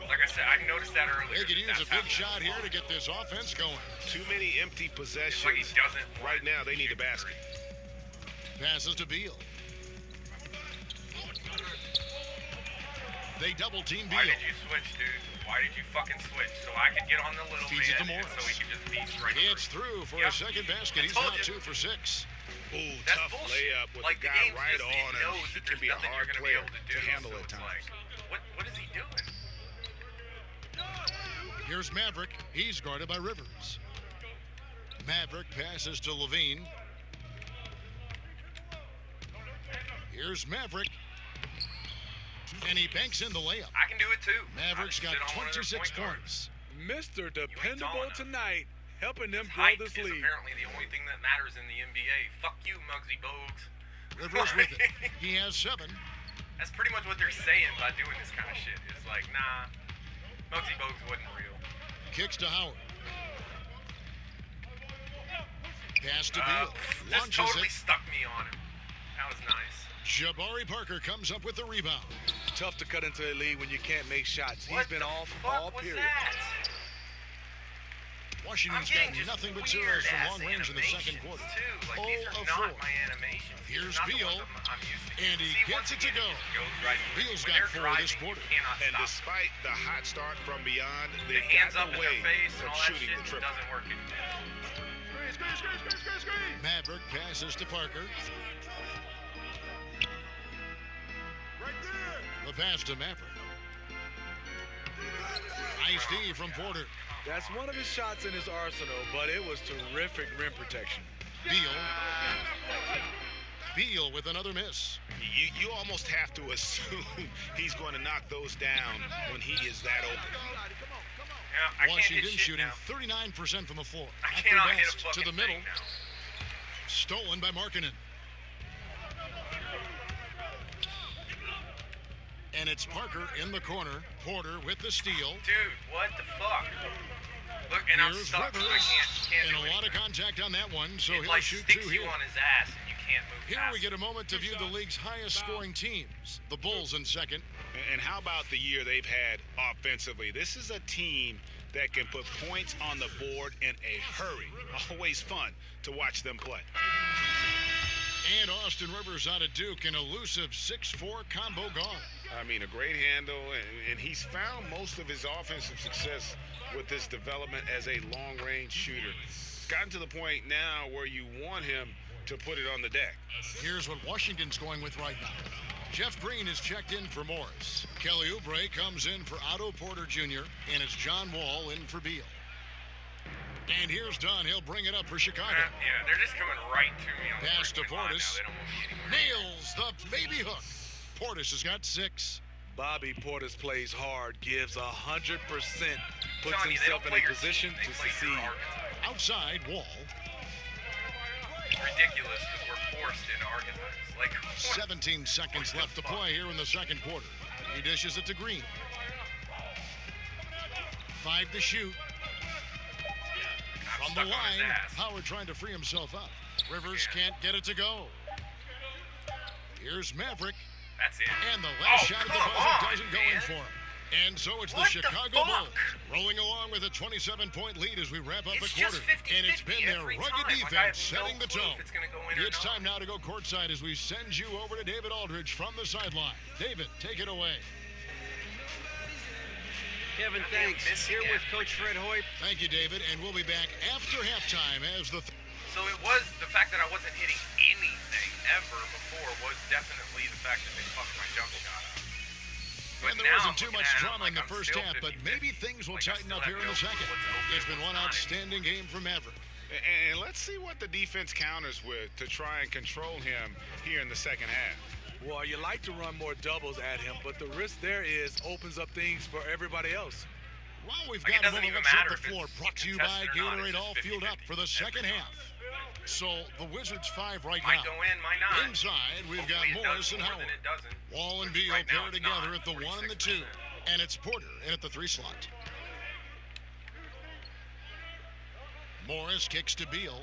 Like I said, I noticed that earlier. They could use a That's big happening. shot here to get this offense going. Too many empty It's like he possessions. doesn't want Right now, they need a to shoot basket. Passes to Beal. They double team Why Beal. did you switch, dude? Why did you fucking switch? So I could get on the little Feeds it to man, and so Morris. he could just beat right It's through for Yep. a second basket. I He's told now you. 2 for 6. Ooh, That's tough bullshit. layup with Like, the the guy game's right just, on it him. knows He that can there's be a nothing hard you're gonna be player able to to do, handle so at it's times. like, what is he doing? Here's Maverick. He's guarded by Rivers. Maverick passes to Levine. Here's Maverick. And he banks in the layup. I can do it too. Maverick's got I just sit on one of their 26 point guards. points. Mr. tall Dependable enough. tonight, helping them His grow height this is league. apparently the only thing that matters in the NBA. Fuck you, Muggsy Bogues. Rivers with it. He has 7. That's pretty much what they're saying by doing this kind of shit. It's like, nah, Muggsy Bogues wasn't real. Kicks to Howard. Pass to Beal. Just Launches totally it. stuck me on him. That was nice. Jabari Parker comes up with the rebound. Tough to cut into the league when you can't make shots. He's What been the off fuck all was period. that? Washington's I'm got getting just nothing but weird zeros from ass long range in the second animations, quarter. Too. Like, 0 these are of not 4. my animations. These Here's are not the Beal, ones I'm used to. and he See, gets once it to again, go. it just goes right through. Beal's When got they're 4 this driving, quarter. you cannot And stop. despite the hot start from beyond, The they've hands got up in the way their face and of all that shooting shit the triple. doesn't work anymore. Maverick passes to Parker. The pass to Maverick. Nice D from Porter. That's one of his shots in his arsenal, but it was terrific rim protection. Beal with another miss. You almost have to assume he's going to knock those down when he is that open. Yeah, I can't Washington hit shit shooting now. 39% from the floor. I After cannot hit a best fucking to the middle. thing now. Stolen by Markkanen. And it's Parker in the corner. Porter with the steal. Dude, what the fuck? Look, and I'm Here's stuck. Rivers. I can't And do a lot of anything. contact on that one, so It he'll like shoot sticks 2 you here. on his ass and you can't move Here past we it. get a moment to view the league's highest scoring teams. The Bulls in second. And how about the year they've had offensively? This is a team that can put points on the board in a hurry. Always fun to watch them play. And Austin Rivers out of Duke, an elusive 6'4" combo guard. I mean, a great handle, and he's found most of his offensive success with this development as a long-range shooter. It's gotten to the point now where you want him to put it on the deck. Here's what Washington's going with right now. Jeff Green is checked in for Morris. Kelly Oubre comes in for Otto Porter Jr., and it's John Wall in for Beal. And here's Dunn. He'll bring it up for Chicago. Yeah, they're just coming right to me on the Pass to 3-point line now. Portis. They don't want me anywhere. Nails the baby hook. Portis has got 6. Bobby Portis plays hard, gives 100%, puts Telling you, they don't himself in play a your position team, they to play your succeed. archetype. Outside, Wall. It's ridiculous because we're forced into archetypes. Like, what? 17 seconds left to play here in the second quarter. He dishes it to Green. 5 to shoot. I'm From the stuck on his line, ass. Howard trying to free himself up. Rivers can't get it to go. Here's Maverick. That's it. And the last Oh, shot at the come buzzer on, doesn't go in man. for him. And so it's the What the Chicago fuck? Bulls rolling along with a 27-point lead as we wrap up It's the quarter. just 50-50 And it's been their every rugged time. Like, I defense have no setting the clue tone. if it's gonna go in or It's not. time now to go courtside as we send you over to David Aldridge from the sideline. David, take it away. Kevin, Goddamn thanks. missing Here it. with Coach Fred Hoitt. Thank you, David, and we'll be back after halftime as the So it was the fact that I wasn't hitting anything ever before was definitely the fact that they fucked my jump shot up. But And there now wasn't I'm too looking much at it, drama I'm in the like, I'm first still half, but 50-50. maybe things will Like, I tighten still up have here in no the clue second. what's open It's been and one what's not outstanding game from Maverick. And let's see what the defense counters with to try and control him here in the second half. Well, you like to run more doubles at him, but the risk there is opens up things for everybody else. Well, we've Like, it got a doesn't moment even left matter the if floor. it's Brought to you by contested or not, it's Gatorade just All Fueled Up 50-50 for the second every half. time. So the Wizards 5 right Might now. go in, might not. Inside, we've Hopefully got it Morris does and more Howard. than it doesn't. Wall and Which Beal right now paired it's not, together at the 1 and the 2. 46%. And it's Porter in at the 3 slot. Morris kicks to Beal.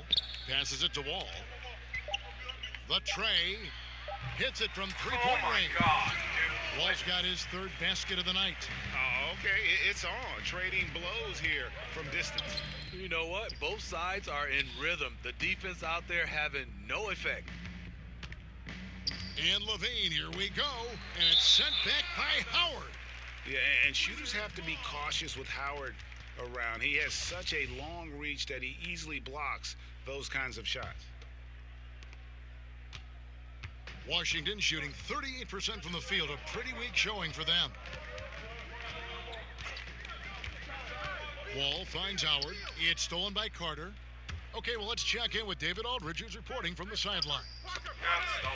Passes it to Wall. The tray. Hits it from Oh three-point my range. God, dude. Wall's got his 3rd basket of the night. Oh, okay, it's on. Trading blows here from distance. You know what? Both sides are in rhythm. The defense out there having no effect. And Levine, here we go. And it's sent back by Howard. Yeah, and shooters have to be cautious with Howard around. He has such a long reach that he easily blocks those kinds of shots. Washington shooting 38% from the field, a pretty weak showing for them. Wall finds Howard. It's stolen by Carter. Okay, well, let's check in with David Aldridge, who's reporting from the sideline.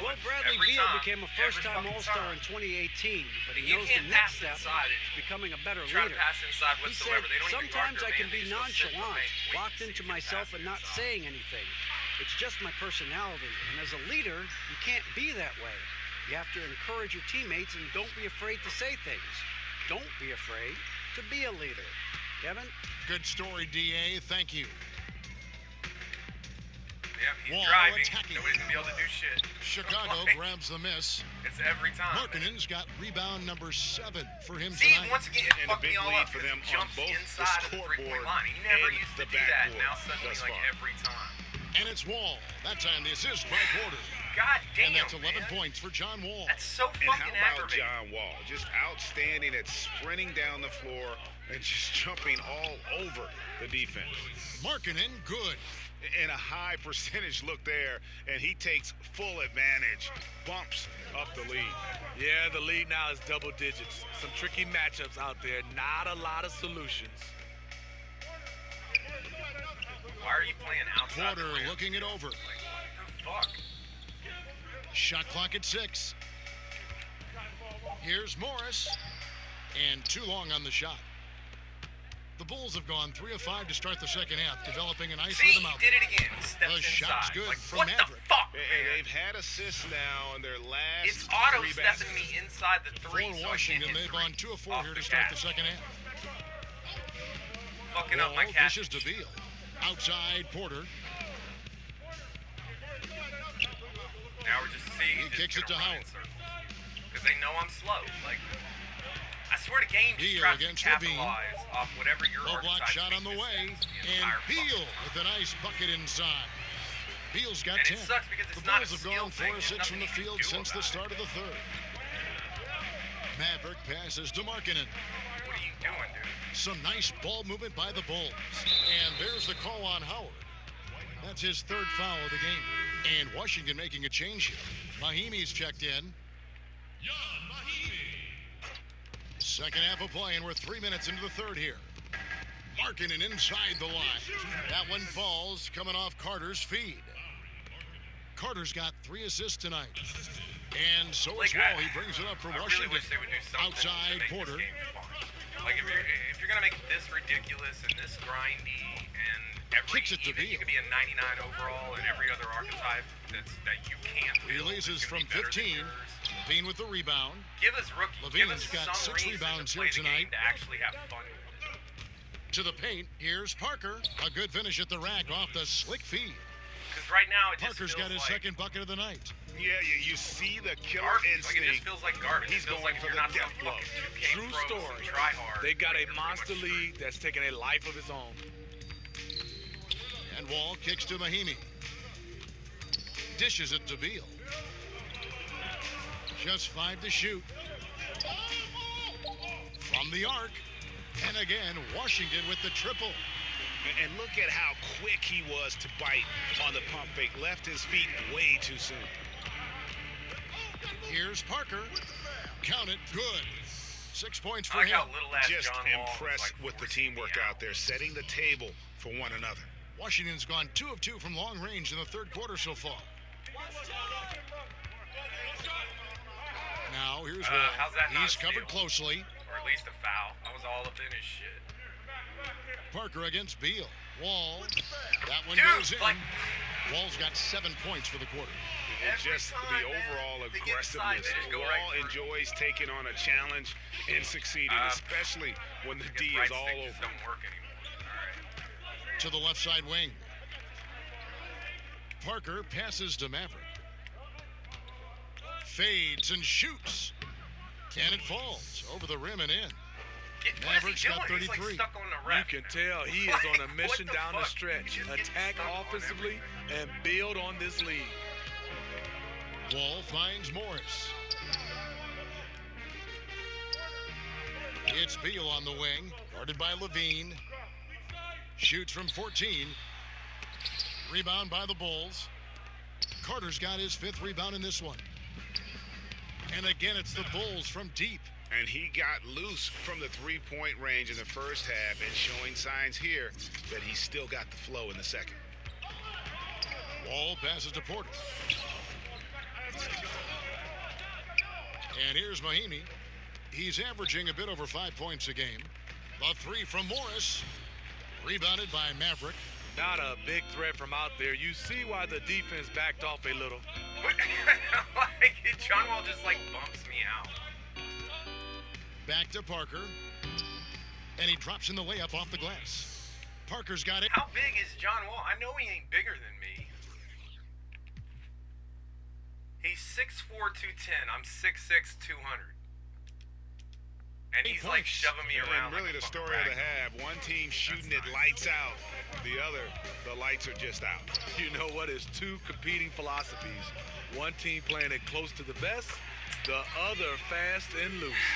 Well, Bradley Beal became a first-time All-Star in 2018, but he knows the next step is becoming a better leader. He said, sometimes I can be nonchalant, locked into myself and not saying anything. It's just my personality, and as a leader, you can't be that way. You have to encourage your teammates and don't be afraid to say things. Don't be afraid to be a leader. Kevin? Good story, D.A. Thank you. Yep, he's Wall driving. attacking. Nobody's gonna be able to do shit. Chicago grabs the miss. It's every time. Markkanen's got rebound number 7 for him See, tonight. once again, it And a fucked big me all lead up for because them he jumps on both inside the of the three-point scoreboard line. He never and used the to do that. backboard Now suddenly, thus like far. every time. And it's Wall. That time the assist by Porter. God damn, And that's 11 man. points for John Wall. That's so And how fucking about aggravating. John Wall? Just outstanding at sprinting down the floor and just jumping all over the defense. Markkanen, good. And a high percentage look there, and he takes full advantage, bumps up the lead. Yeah, the lead now is double digits. Some tricky matchups out there. Not a lot of solutions. Why are you playing outside Porter the rim? looking it over. Like, what the fuck? Shot clock at 6. Here's Morris. And too long on the shot. The Bulls have gone 3 of 5 to start the second half, developing a nice See, rhythm he out did there. it again. He steps The shot's inside. good Like, from what Maverick. the fuck, And man? they've had assists now in their last It's auto 3 stepping baskets. me inside the For three, so I can't Washington, hit they've three gone 2 of 4 off here the to start the gas. second half. Fucking up my Wall catch. dishes to Beal. Outside Porter. Now we're just seeing. He kicks it to Howard. Because they know I'm slow. Like, I swear to game just Beal tries to against Levine. capitalize off whatever your Low block archetype shot on the weakness way. is the And entire Beal fucking time. with a nice bucket inside. Beal's got And 10. it sucks because The it's not Bulls a have skill gone thing. 4 of 6 There's from the nothing you field can do since the about start of the third. Maverick passes to Markkanen. What are you doing, dude? Some nice ball movement by the Bulls. And there's the call on Howard. That's his 3rd foul of the game. And Washington making a change here. Mahimi's checked in. Second half of play, and we're 3 minutes into the third here. Markkanen inside the line. That one falls, coming off Carter's feed. Carter's got 3 assists tonight. And so is Like, Wall. He brings it up for I really Washington. wish they would do something Outside to make Porter. this game fun. Like, if you're gonna make it this ridiculous and this grindy and Kicks it to even you Beal. could be a 99 overall and every other archetype that you can't build Releases is gonna from be better than 15. yours. Levine with the rebound. Give us rookies. Give us Levine's got some 6 reason rebounds to here play the tonight. game to actually have fun with it. To the paint. Here's Parker. A good finish at the rack off the slick feed. Because right now it just Parker's feels got his like second bucket of the night. Yeah, you see the killer garbage. Like, instinct. it just feels like garbage. He's it feels going like for you're the not some death blow. fucking 2K True pro, story. some try hard. They got Like, a you're pretty monster much league that's taking a life of its own. And Wall kicks to Mahimi. Dishes it to Beal. Just 5 to shoot. From the arc. And again, Washington with the triple. And look at how quick he was to bite on the pump fake. Left his feet way too soon. Here's Parker. Count it. Good. 6 points I for like him. how little ass Just John Wall was, impressed like, with the forcing teamwork me out there, setting the table for one another. Washington's gone 2 of 2 from long range in the third quarter so far. Now here's Wall. how's that not He's a covered steal? closely. Or at least a foul. I was all up in his shit. Parker against Beal. Wall. That one Dude, goes in. like- Wall's got 7 points for the quarter. It's Every just time, the man, overall they get inside, aggressiveness. they just go Wall right through. enjoys taking on a challenge and succeeding, especially when the His D right is all stick over. just don't work anymore. All right. To the left side wing. Parker passes to Maverick. Fades and shoots. And it falls over the rim and in. Maverick's got What is he doing? 33. He's like stuck on the You ref. can tell he is on a What mission the down the fuck? stretch. He just gets Attack stuck on offensively everything. and build on this league. Wall finds Morris. It's Beal on the wing, guarded by Levine. Shoots from 14. Rebound by the Bulls. Carter's got his 5th rebound in this one. And again, it's the Bulls from deep. And he got loose from the three-point range in the first half and showing signs here that he's still got the flow in the second. Wall passes to Porter. And here's Mahimi. He's averaging a bit over 5 points a game. The three from Morris. Rebounded by Maverick. Not a big threat from out there. You see why the defense backed off a little. Like, John Wall just, like, bumps me out. Back to Parker. And he drops in the layup off the glass. Parker's got it. How big is John Wall? I know he ain't bigger than me. He's 6'4", 210. I'm 6'6", 200. And he's like shoving me around. And really like the story of the half. One team shooting it lights out. The other, the lights are just out. You know what? It's two competing philosophies. One team playing it close to the best, the other fast and loose.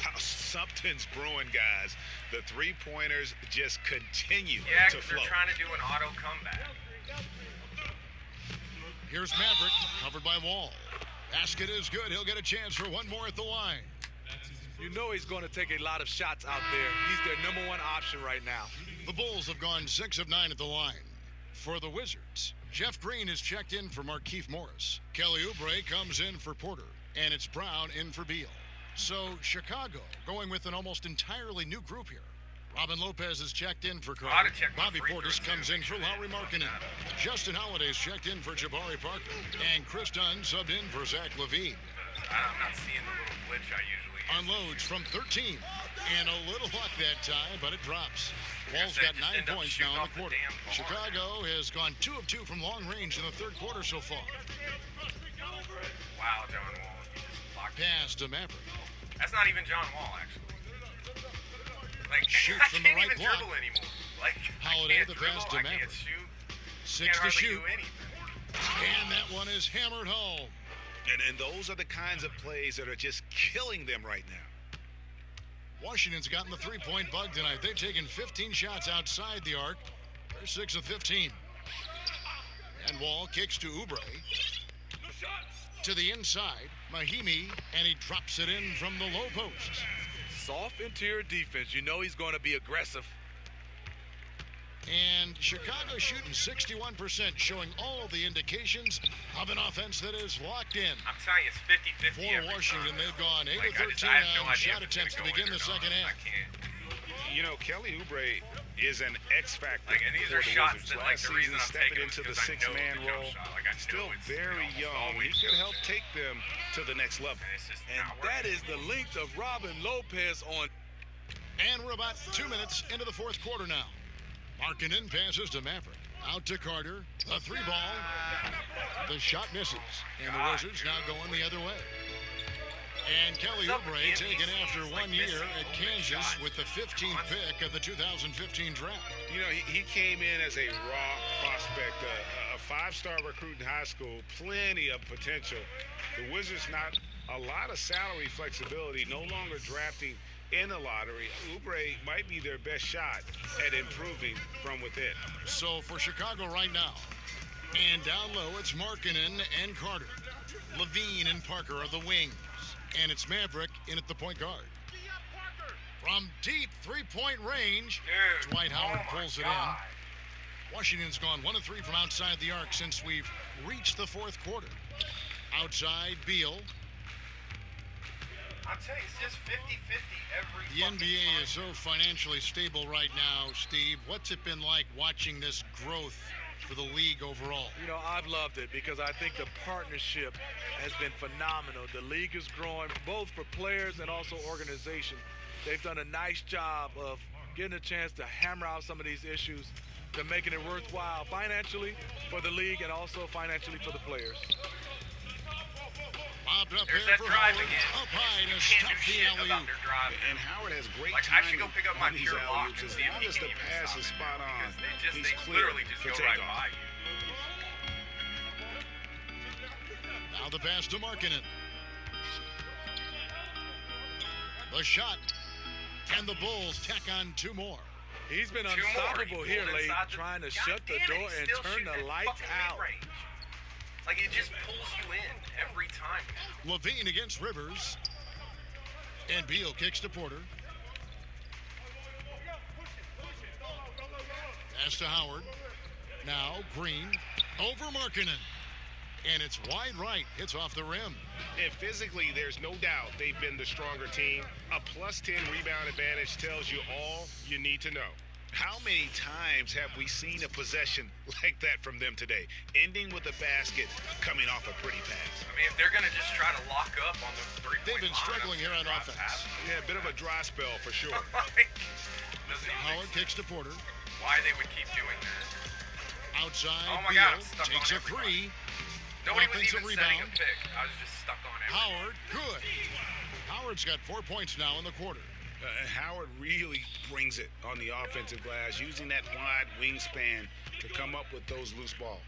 Wow, something's brewing, guys. The three-pointers just continue to flow. They're trying to do an auto comeback. Here's Maverick, covered by Wall. Basket is good. He'll get a chance for one more at the line. You know he's going to take a lot of shots out there. He's their number one option right now. The Bulls have gone 6 of 9 at the line. For the Wizards, Jeff Green is checked in for Markieff Morris. Kelly Oubre comes in for Porter. And it's Brown in for Beal. So Chicago going with an almost entirely new group here. Robin Lopez is checked in for Carter. Bobby Portis comes in for Lauri Markkanen. Justin Holiday's checked in for Jabari Parker. And Chris Dunn subbed in for Zach LaVine. I'm not seeing the little glitch I usually Unloads from 13. And a little luck that time, but it drops. Wall's got 9 points now in the quarter. Chicago has gone 2 of 2 from long range in the third quarter so far. Wow, John Wall. You just locked Pass to Maverick. That's not even John Wall, actually. Like, Shoot I from can't the right even block. dribble anymore. Like, Holiday, I can't the dribble, pass to I Maverick. can't shoot. 6 can't to hardly shoot. do anything. And that one is hammered home. And those are the kinds of plays that are just killing them right now. Washington's gotten the three-point bug tonight. They've taken 15 shots outside the arc. They're 6 of 15. And Wall kicks to Oubre. To the inside, Mahimi, and he drops it in from the low post. Soft interior defense. You know he's going to be aggressive. And Chicago shooting 61%, showing all of the indications of an offense that is locked in. I'm telling you, it's 50-50. For Washington, they've gone 8 like, of 13 on shot attempts to begin the second half. You know, Kelly Oubre is an X factor. Like, and these for are the shots Wizards. that, like, Last the reason season, I'm stepping taking into him the is 'cause I know six-man the jump role. shot. Like, I know Still it's, very you know, young. He always could goes. help take them to the next level. And it's just And not that working. is the length of Robin Lopez on. And we're about 2 minutes into the fourth quarter now. Markkanen passes to Maverick. Out to Carter. The 3 ball. The shot misses. And the Wizards now going the other way. And Kelly Oubre taken after 1 year at Kansas with the 15th pick of the 2015 draft. You know, he came in as a raw prospect, a 5-star recruit in high school, plenty of potential. The Wizards not a lot of salary flexibility, no longer drafting in the lottery. Oubre might be their best shot at improving from within. So for Chicago right now, and down low, it's Markkanen and Carter. LaVine and Parker are the wings. And it's Maverick in at the point guard. From deep 3-point range, Dwight Howard pulls it in. Washington's gone 1 of 3 from outside the arc since we've reached the fourth quarter. Outside, Beal. I'll tell you, it's just 50-50 every The fucking NBA time. is so financially stable right now, Steve. What's it been like watching this growth for the league overall? You know, I've loved it because I think the partnership has been phenomenal. The league is growing both for players and also organization. They've done a nice job of getting a chance to hammer out some of these issues, to making it worthwhile financially for the league and also financially for the players. Bobbed up There's there that for drive Howard. again. Up high to You can't stop do the shit alley-oop. about their driving. And Howard has great Like, I should timing go pick up my on these pure lock alley-oops. and As see if long he as can the even pass stop is it. spot on, Because he's they clear literally just for go right takeoff. by you. Now the pass to Markkanen. The shot. And the Bulls tack on 2 more. He's been 2 more. unstoppable He here pulled lately, inside trying to God shut the damn it, door he's and still turn shooting the that lights fucking out. mid-range. Like, it just pulls you in every time. Levine against Rivers. And Beal kicks to Porter. Pass to Howard. Now Green over Markkanen. And it's wide right. Hits off the rim. And physically, there's no doubt they've been the stronger team. A plus 10 rebound advantage tells you all you need to know. How many times have we seen a possession like that from them today, ending with a basket coming off a pretty pass? I mean, if they're going to just try to lock up on the three-point They've been line, struggling here on offense. Yeah, a bit of a dry spell for sure. Howard kicks to Porter. Why they would keep doing that. Outside, Oh my Beal God, I'm stuck takes on a three. Nobody was Offensive even setting a rebound. pick. I was just stuck on everything. Howard, good. Howard's got 4 points now in the quarter. Howard really brings it on the offensive glass, using that wide wingspan to come up with those loose balls.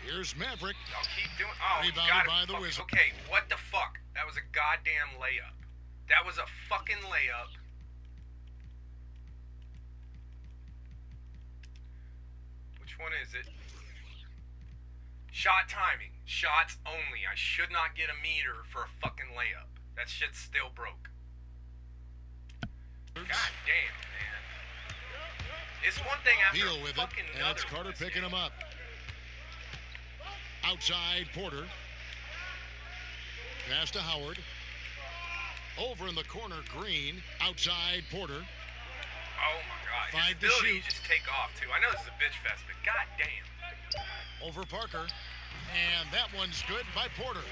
Here's Maverick. Y'all keep doing. Oh, Rebounded God, by the Wizards. Okay, what the fuck? That was a goddamn layup. That was a fucking layup. Which one is it? Shot timing. Shots only. I should not get a meter for a fucking layup. That shit's still broke. God damn, man. It's one thing after Beal with it, fucking and another. it's Carter with this picking game. him up. Outside, Porter. Pass to Howard. Over in the corner, Green. Outside, Porter. Oh my God. Five to His ability shoot. to just take off too. I know this is a bitch fest, but god damn. Over Parker. And that one's good by Porter.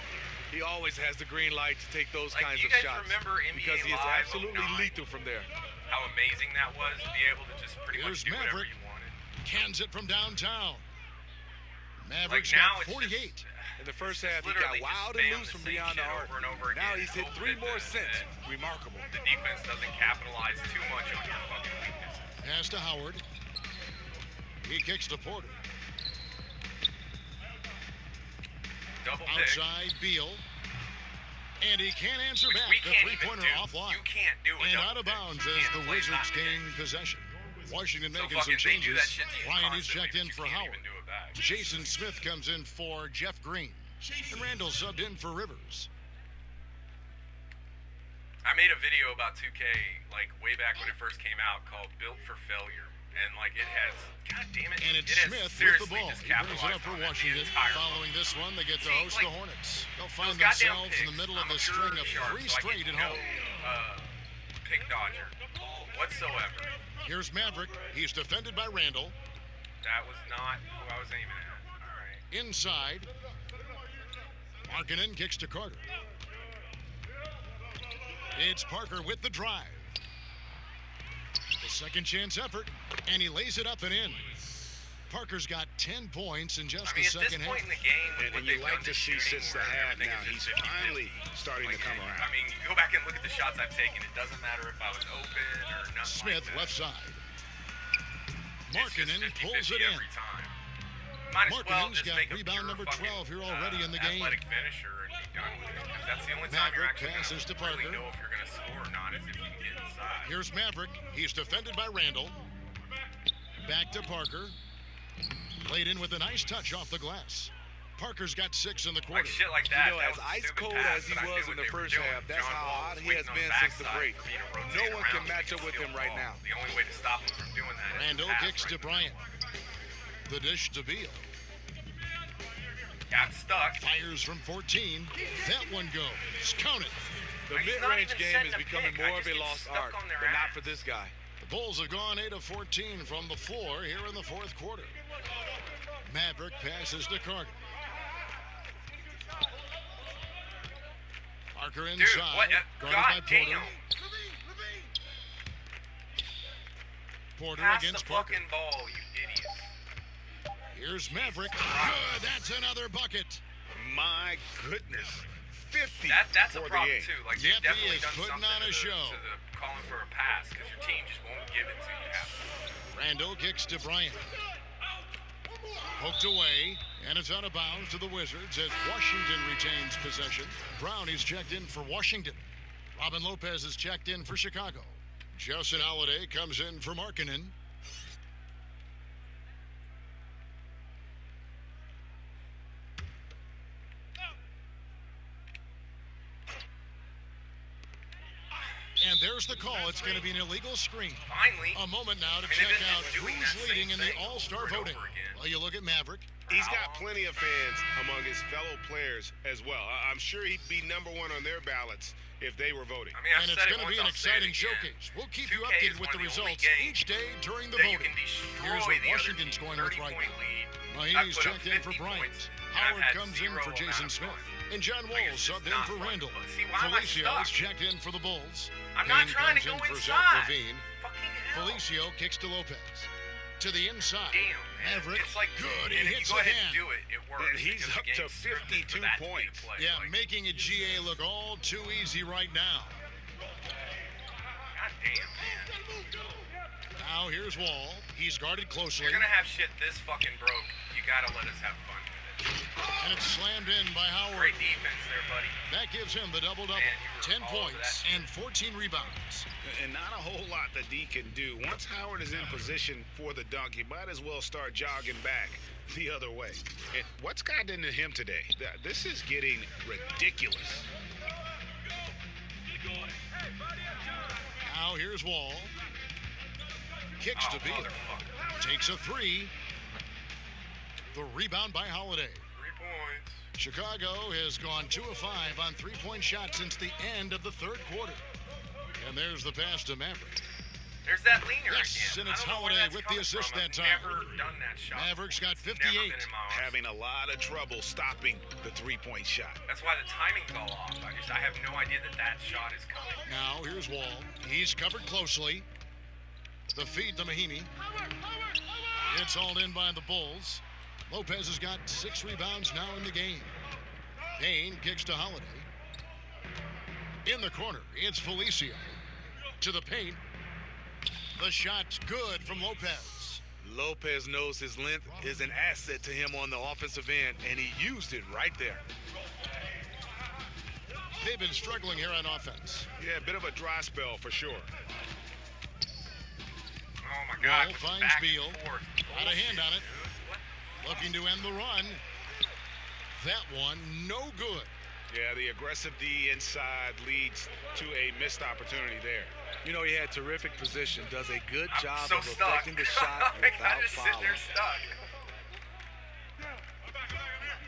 He always has the green light to take those Like, kinds do you of guys shots. remember NBA because he is Live absolutely 09? lethal from there. How amazing that was to be able to just pretty Here's much do whatever Maverick. you wanted. Cans it from downtown. Like Maverick's now got it's 48. just, In the first it's half, he literally got just wild spam and loose the from same beyond shit the arc. over and over Now again. he's hit Hope 3 that more the- since. that Remarkable. The defense doesn't capitalize too much on your fucking weaknesses. Pass to Howard. He kicks to Porter. Double pick. Outside, Beal. And he can't answer Which back. we The can't even three-pointer do. offline. You can't do a And double out of pick. bounds You as can't the play Wizards soccer. gain possession. Washington So making some fucking they do that changes. shit to you Ryan is constantly, checked in but for you can't Howard. even do it back. Jason Smith comes in for Jeff Green. And Randall subbed in for Rivers. I made a video about 2K like way back when it first came out called "Built for Failure," and like it has, god damn it, And it's it has Smith with the seriously ball. just He brings it capitalized up for on that the Washington. entire Following this one, they get to See, host like, the Hornets. They'll find Those goddamn themselves in the picks, middle of I'm a sure string of sharp, 3 so I straight get at home. no pick dodger whatsoever. Here's Maverick. He's defended by Randall. That was not who I was aiming at. All right. Inside. Markkanen kicks to Carter. It's Parker with the drive. The second chance effort, and he lays it up and in. Parker's got 10 points in just I mean, the at this second point half. in the game, with And what you they've like done to see shooting, since the where half everything now. is He's just 50-50. finally starting to come around. I mean, you go back and look at the shots I've taken. It doesn't matter if I was open or nothing. Smith like that. left side. It's just Markkanen 50-50 pulls it in. every time. Might as well Markkanen's just got make a rebound pure number fucking, 12 here already in the game. athletic finisher and be done with it. 'Cause that's the only time you're Maverick actually passes to gonna really Parker. know if you're going to score or not is if you can get inside. Here's Maverick. He's defended by Randall. Back to Parker. Played in with a nice touch off the glass. Parker's got 6 in the quarter. Like shit like that. You know, that as was a ice stupid cold pass as he that I was knew in what the they were first doing. half, that's John how Wall hot was he waiting has on been the since the backside break. for me to No rotate one around can so match he up could with steal him the right ball. now. The only way to stop him from doing that is Randall to pass kicks right to the Bryant. middle. The dish to Beal. Got stuck. Fires from 14. That one goes. Count it. The He's not mid-range even game setting is a becoming pick. I more of just a get lost stuck art, on their but not ass. for this guy. The Bulls have gone 8 of 14 from the floor here in the fourth quarter. Maverick passes to Carter. Parker Dude, inside. what? Guarded by God Porter. damn. Porter Pass against the Parker. fucking ball, you idiot. Here's Maverick. Good. That's another bucket. My goodness. 50 That's a for the problem game. too. Like Yep, he they've definitely is done putting something on a to show. the calling for a pass because your team just won't give it to you. Randall kicks to Bryant. Poked away, and it's out of bounds to the Wizards as Washington retains possession. Brown is checked in for Washington. Robin Lopez is checked in for Chicago. Justin Holiday comes in for Markkanen. There's the call. It's going to be an illegal screen. Finally. A moment now to I mean, check they've been out doing who's that leading same in the thing All-Star over and voting. over again. Well, you look at Maverick. He's got plenty of fans among his fellow players as well. I'm sure he'd be #1 on their ballots if they were voting. I mean, I've And it's said it going to once, be an I'll say it exciting again. showcase. We'll keep 2K you is updated with one the of the only results games each day during the that you voting. can destroy Here's what the other Washington's team. going with right 30-point now. lead. Mahaney's I've put up checked in for 50 Bryant. points, and I've Howard had comes in zero for amount Jason of Smith. fun. And John Like, Wall it's just subbed in not for fun. Randall. See, why am I Felicio stuck? is checked in for the Bulls. I'm not Payne trying to comes go in for Zach inside. Levine. Fucking hell. Felicio kicks to Lopez. To the inside. Damn, man. Maverick, It's like, good. and He if hits you go ahead again. and do it, it works. And he's because up the to game's scripted 52 for that to be a points. play. Yeah, Like, making a GA look all too easy right now. God damn, man. Now here's Wall. He's guarded closely. You're gonna have shit this fucking broke. You gotta let us have fun with it. And it's slammed in by Howard. Great defense there, buddy. That gives him the double-double. Man, you were 10 all over points that. and 14 rebounds. And not a whole lot that D can do. Once Howard is in position for the dunk, he might as well start jogging back the other way. And what's gotten into him today? This is getting ridiculous. Now here's Wall. Kicks Oh, to Beal. motherfucker. Takes a three. The rebound by Holiday. 3 points. Chicago has gone 2 of 5 on three-point shots since the end of the third quarter. And there's the pass to Maverick. There's that leaner Yes, again. and it's I don't know where Holiday that's with the coming assist from. that I've time. Never done that shot. Maverick's got It's never been 58. in my arsenal. Having a lot of trouble stopping the three-point shot. That's why the timing's all off. I have no idea that shot is coming. Now here's Wall. He's covered closely. The feed to Mahaney. It's hauled in by the Bulls. Lopez has got 6 rebounds now in the game. Payne kicks to Holiday. In the corner, it's Felicio. To the paint. The shot's good from Lopez. Lopez knows his length is an asset to him on the offensive end, and he used it right there. They've been struggling here on offense. Yeah, a bit of a dry spell for sure. Oh my God. Wall with finds back and Beal. forth. Got a hand on it. What? Looking to end the run. That one, no good. Yeah, the aggressive D inside leads to a missed opportunity there. You know, he had terrific position, does a good I'm job so of stuck. affecting the shot Like, without I'm just sitting fouling. there stuck.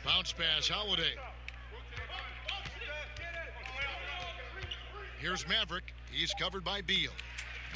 Bounce pass, Holiday. Here's Maverick. He's covered by Beal.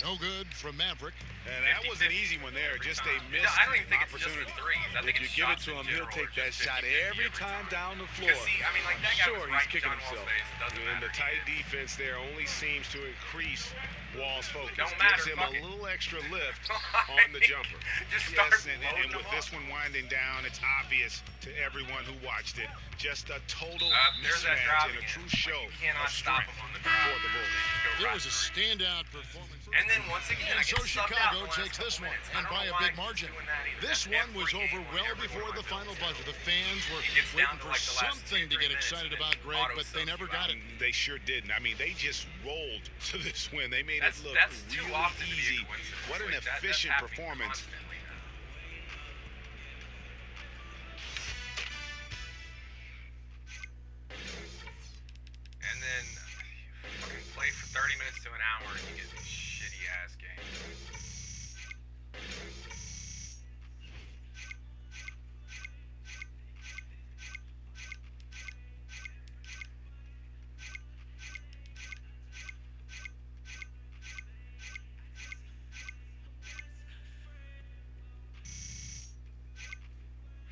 No good from Maverick. And that was an easy one there, just a missed I don't even think it's just opportunity. the threes. I think If you it's give it shots to in him, he'll general take are that just shot 50-50 every time down the floor. Because see, I mean, like that guy Sure, was he's right in kicking John Wall's himself. face. Doesn't And matter. the tight defense there only seems to increase Wall's focus. Don't matter, Gives him fuck a it. little extra lift on the jumper. Just start Yes, and loading with them this up. one winding down, it's obvious to everyone who watched it. Just a total There's that mismatch drive and a again. true show You cannot of stop strength him on the for drive. the Bulls. Just go It right was a through. standout performance. And then once again, And I get so subbed out Chicago the last takes this couple one, minutes. I and don't by know a why big he's margin. doing that either. This That's one was every over game well whenever before the one final goes buzzer. in. The fans were It gets down waiting to for like the last something to 2-3 get minutes, excited and about it Greg, but they auto-subs never you got out. it. They sure didn't. I mean, they just rolled to this win. They made it look That's too really often to be a easy. coincidence. What an Like, that's efficient happening performance. constantly now. And then you fucking play for 30 minutes to an hour and you get these shitty ass games.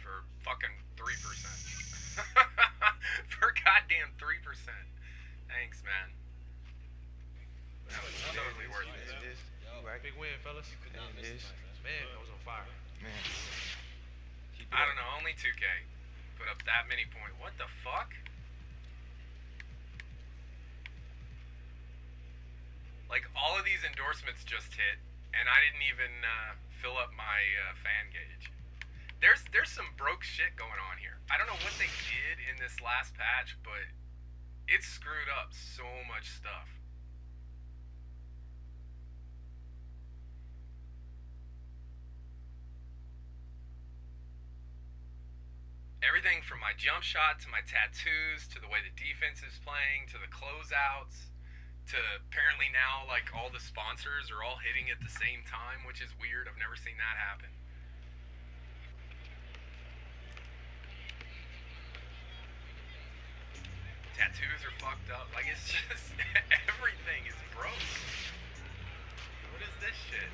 For fucking 3%. For goddamn 3%. Thanks, man. That was totally worth it. Big win, fellas. Man, I was on fire. I don't know, only 2K put up that many points. What the fuck? Like, all of these endorsements just hit, and I didn't even fill up my fan gauge. There's some broke shit going on here. I don't know what they did in this last patch, but it screwed up so much stuff. Everything from my jump shot to my tattoos to the way the defense is playing to the closeouts to apparently now, like, all the sponsors are all hitting at the same time, which is weird. I've never seen that happen. Tattoos are fucked up. Like, it's just everything is broke. What is this shit?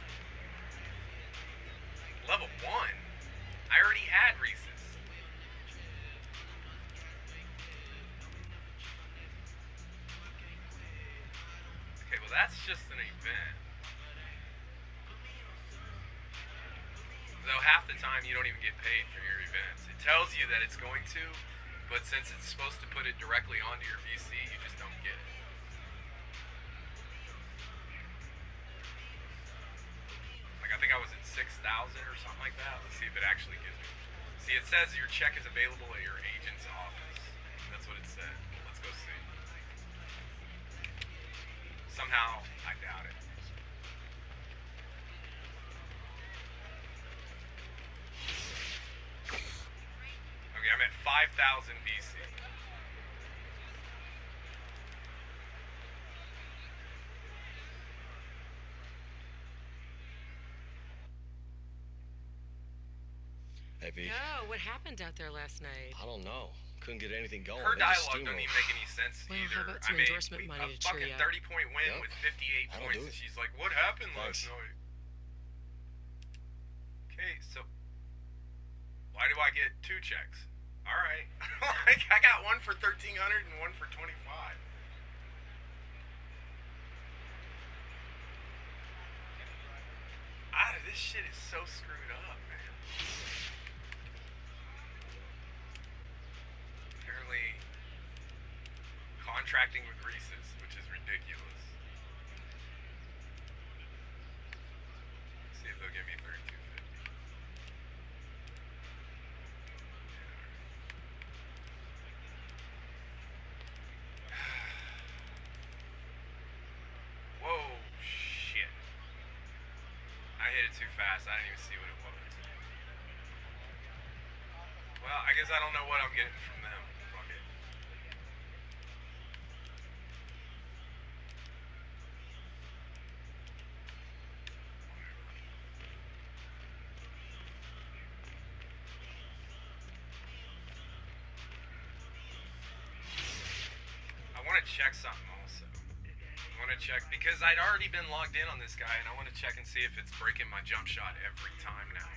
Level 1? I already had Reese's. Okay, well that's just an event. Though half the time you don't even get paid for your events. It tells you that it's going to, but since it's supposed to put it directly onto your VC, you just don't get it. Like, I think I was at 6,000 or something like that. Let's see if it actually gives me. See, it says your check is available at your agent's office. That's what it said. Let's go see. Somehow, I doubt it. Okay, I'm at 5,000 VC. Hey, V. No, what happened out there last night? I don't know. Couldn't get anything going. Her They just dialogue doesn't steamrolled. even make any sense Well, either. how about some endorsement money a to cheer fucking you up? 30-point win Yep. with 58 That'll points, do and it. she's like, "What happened last Thanks. night?" Okay, so why do I get 2 checks? All right, like I got one for 1,300 and one for 25. This shit is so screwed up, man. Apparently, contracting with Reese's, which is ridiculous. See if they'll give me 32.50. Whoa, shit. I hit it too fast. I didn't even see what it was. Well, I guess I don't know what I'm getting from them. Fuck it. I want to check something also. I want to check because I'd already been logged in on this guy, and I want to check and see if it's breaking my jump shot every time now.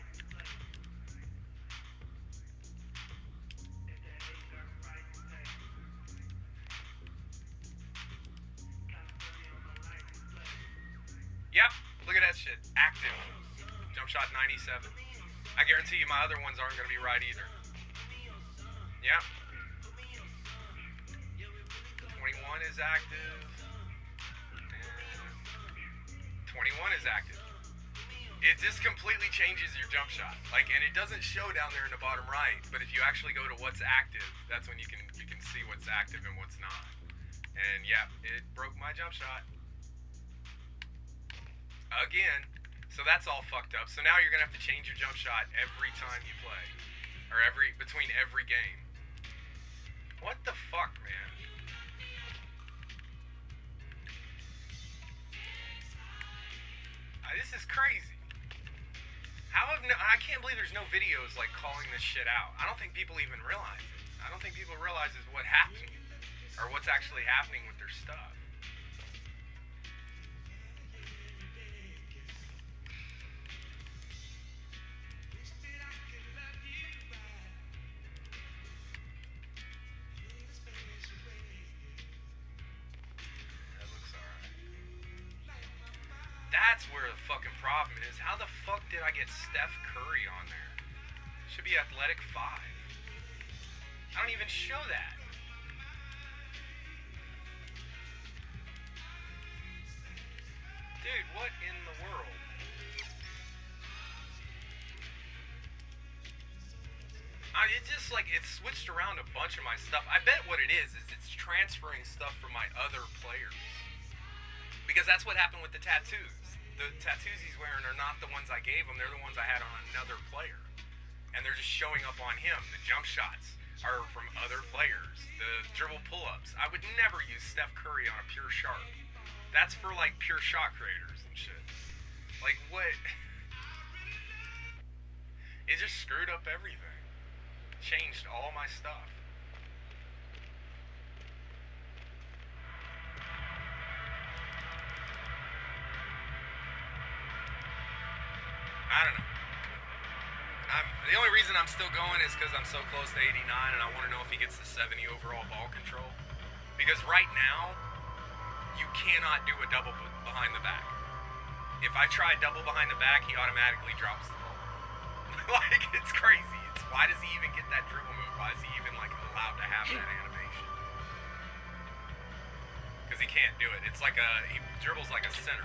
Yep, look at that shit. Active. Jump shot 97. I guarantee you my other ones aren't going to be right either. Yep. 21 is active. And 21 is active. It just completely changes your jump shot. Like, and it doesn't show down there in the bottom right, but if you actually go to what's active, that's when you can see what's active and what's not. And yeah, it broke my jump shot. Again. So that's all fucked up. So now you're gonna have to change your jump shot every time you play. Or between every game. What the fuck, man? This is crazy. I can't believe there's no videos like calling this shit out. I don't think people even realize it. I don't think people realize what happened or what's actually happening with their stuff. That looks alright. That's where the fucking problem is. How the fuck did I get Steph Curry on there? Should be athletic 5. I don't even show that. Dude, what in the world? It's just like it's switched around a bunch of my stuff. I bet what it is it's transferring stuff from my other players. Because that's what happened with the tattoos. The tattoos he's wearing are not the ones I gave him. They're the ones I had on another player. And they're just showing up on him. The jump shots are from other players. The dribble pull-ups. I would never use Steph Curry on a pure sharp. That's for like pure shot creators and shit. Like what? It just screwed up everything. Changed all my stuff. I don't know. The only reason I'm still going is because I'm so close to 89 and I want to know if he gets the 70 overall ball control. Because right now, you cannot do a double behind the back. If I try double behind the back, he automatically drops the ball. Like, it's crazy. Why does he even get that dribble move? Why is he even, like, allowed to have that animation? Because he can't do it. It's like he dribbles like a center.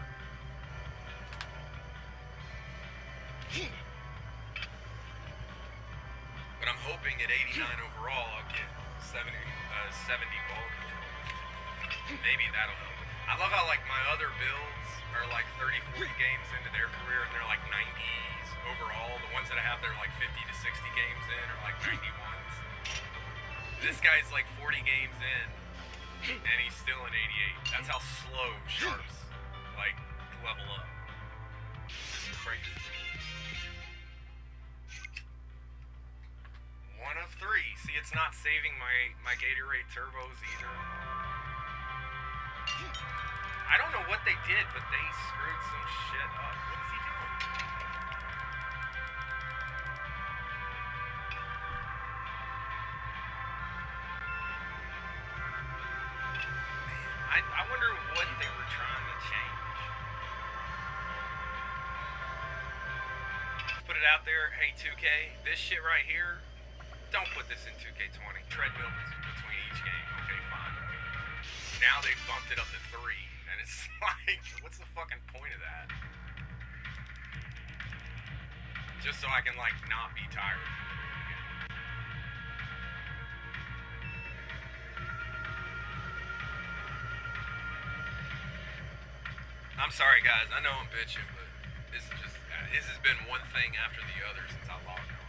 But I'm hoping at 89 overall I'll get 70 ball control. Maybe that'll help. I love how like my other builds are like 30, 40 games into their career and they're like 90s overall. The ones that I have, they're like 50 to 60 games in or like 91s. This guy's like 40 games in and he's still an 88. That's how slow sharps like level up. This is crazy. 1 of 3. See, it's not saving my Gatorade turbos either. I don't know what they did, but they screwed some shit up. What is he doing? Man, I wonder what they were trying to change. Put it out there, hey 2K, this shit right here, don't put this in 2K20. Treadmill between each game. Okay, fine. Now they've bumped it up to 3. And it's like, what's the fucking point of that? Just so I can, like, not be tired. I'm sorry, guys. I know I'm bitching, but this has been one thing after the other since I logged on.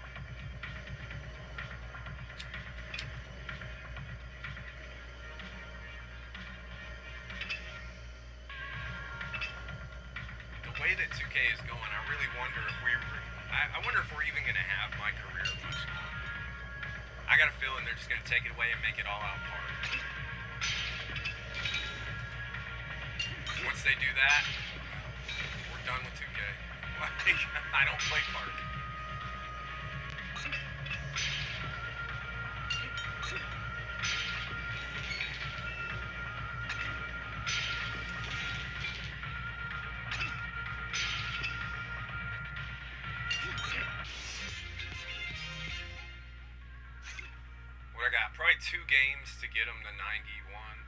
The way that 2K is going, I really wonder if I wonder if we're even going to have my career much longer. I got a feeling they're just going to take it away and make it all out park. Once they do that, we're done with 2K. Like, I don't play park. What I got? Probably 2 games to get them to 91,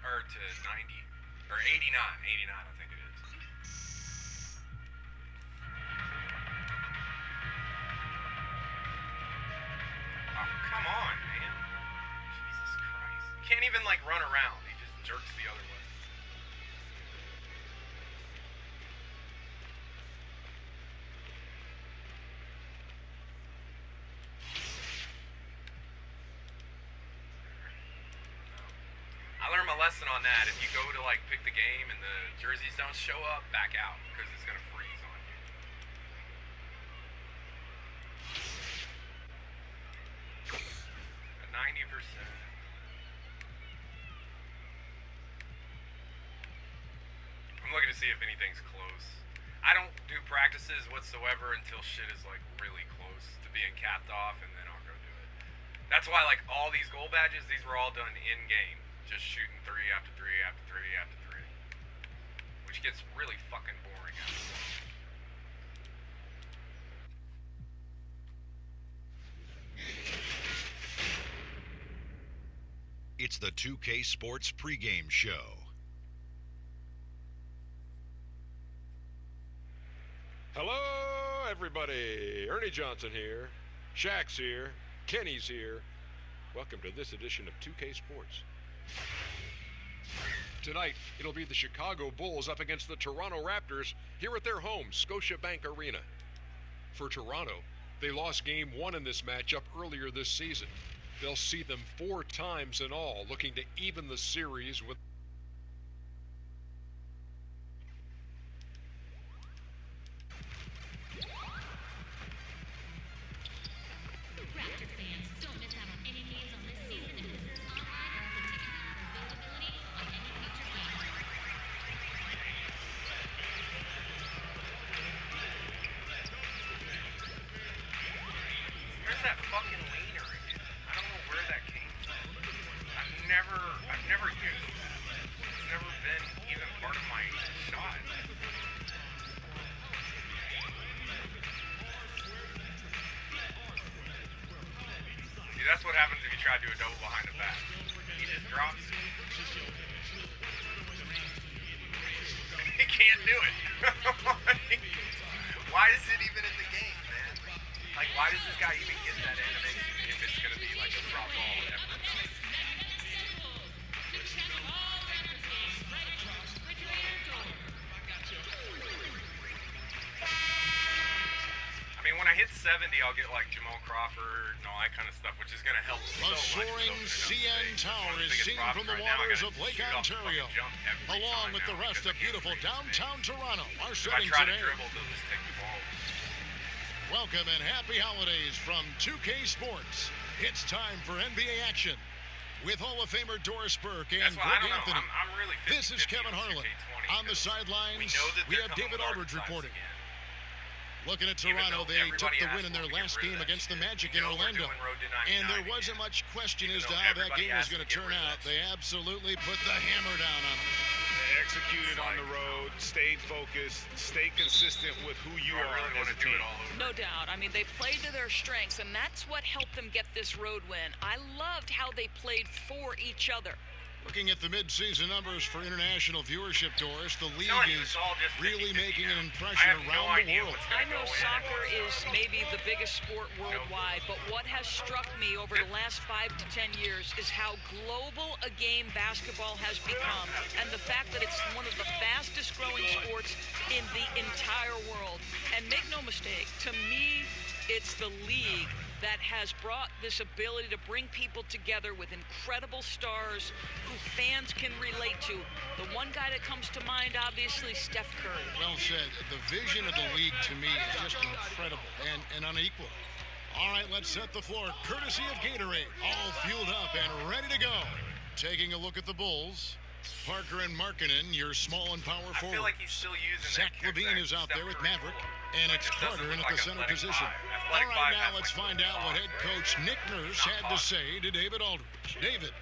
or to 90, or 89. 89, I think it is. Oh, come on, man. Jesus Christ. You can't even, like, run around. He just jerks the other way. I learned my lesson on that. If you go to like pick the game and the jerseys don't show up, back out because it's gonna freeze on you. At 90%. I'm looking to see if anything's close. I don't do practices whatsoever until shit is like really close to being capped off, and then I'll go do it. That's why like all these goal badges, these were all done in game. Just shooting 3 after 3 after 3 after 3. Which gets really fucking boring after a while. It's the 2K Sports pregame show. Hello, everybody. Ernie Johnson here. Shaq's here. Kenny's here. Welcome to this edition of 2K Sports. Tonight, it'll be the Chicago Bulls up against the Toronto Raptors here at their home, Scotiabank Arena. For Toronto, they lost Game 1 in this matchup earlier this season. They'll see them 4 times in all, looking to even the series with See, that's what happens if you try to do a double behind the back. He just drops it. He can't do it. Why is it even in the game, man? Like, why does this guy even get that animation if it's going to be like a drop ball effort? I mean, when I hit 70, I'll get like Jamal Crawford and all that kind of stuff, which is going to help so The much. soaring CN Tower is seen from the waters of Lake Ontario, along with the rest of beautiful downtown Toronto. Our setting If I try today. to dribble, they'll just take the ball. Welcome and happy holidays from 2K Sports. It's time for NBA action with Hall of Famer Doris Burke and That's why I Greg don't know. Anthony. I'm really This is 50-50 Kevin on Harlan. 2K20 On the sidelines, we know that we they're have coming David with Aldridge our reporting. again. Looking at Even Toronto, though they took everybody the asked win in their them to get last rid of game that against the shit. Magic We in know we're Orlando. doing road to And 99 there again. wasn't much question Even as to though how that everybody game was asked going to to get turn rid of out. that They absolutely put the hammer down on them. They executed on the road, stayed focused, stayed consistent with who you are as a team. No doubt. I mean, they played to their strengths, and that's what helped them get this road win. I loved how they played for each other. Looking at the mid-season numbers for international viewership, Doris, the league is really making an impression around the world. I know soccer is maybe the biggest sport worldwide, but what has struck me over the last 5 to 10 years is how global a game basketball has become, and the fact that it's one of the fastest growing sports in the entire world. And make no mistake, to me, it's the league that has brought this ability to bring people together with incredible stars who fans can relate to. The one guy that comes to mind, obviously, Steph Curry. Well said. The vision of the league, to me, is just incredible and unequal. All right, let's set the floor. Courtesy of Gatorade, all fueled up and ready to go. Taking a look at the Bulls. Parker and Markkanen, your small and power forward. I feel like he's still using Zach LaVine is out there with Maverick, and it's Carter in at the center position. All right, now let's find out what head coach Nick Nurse had to say to David Aldridge. David.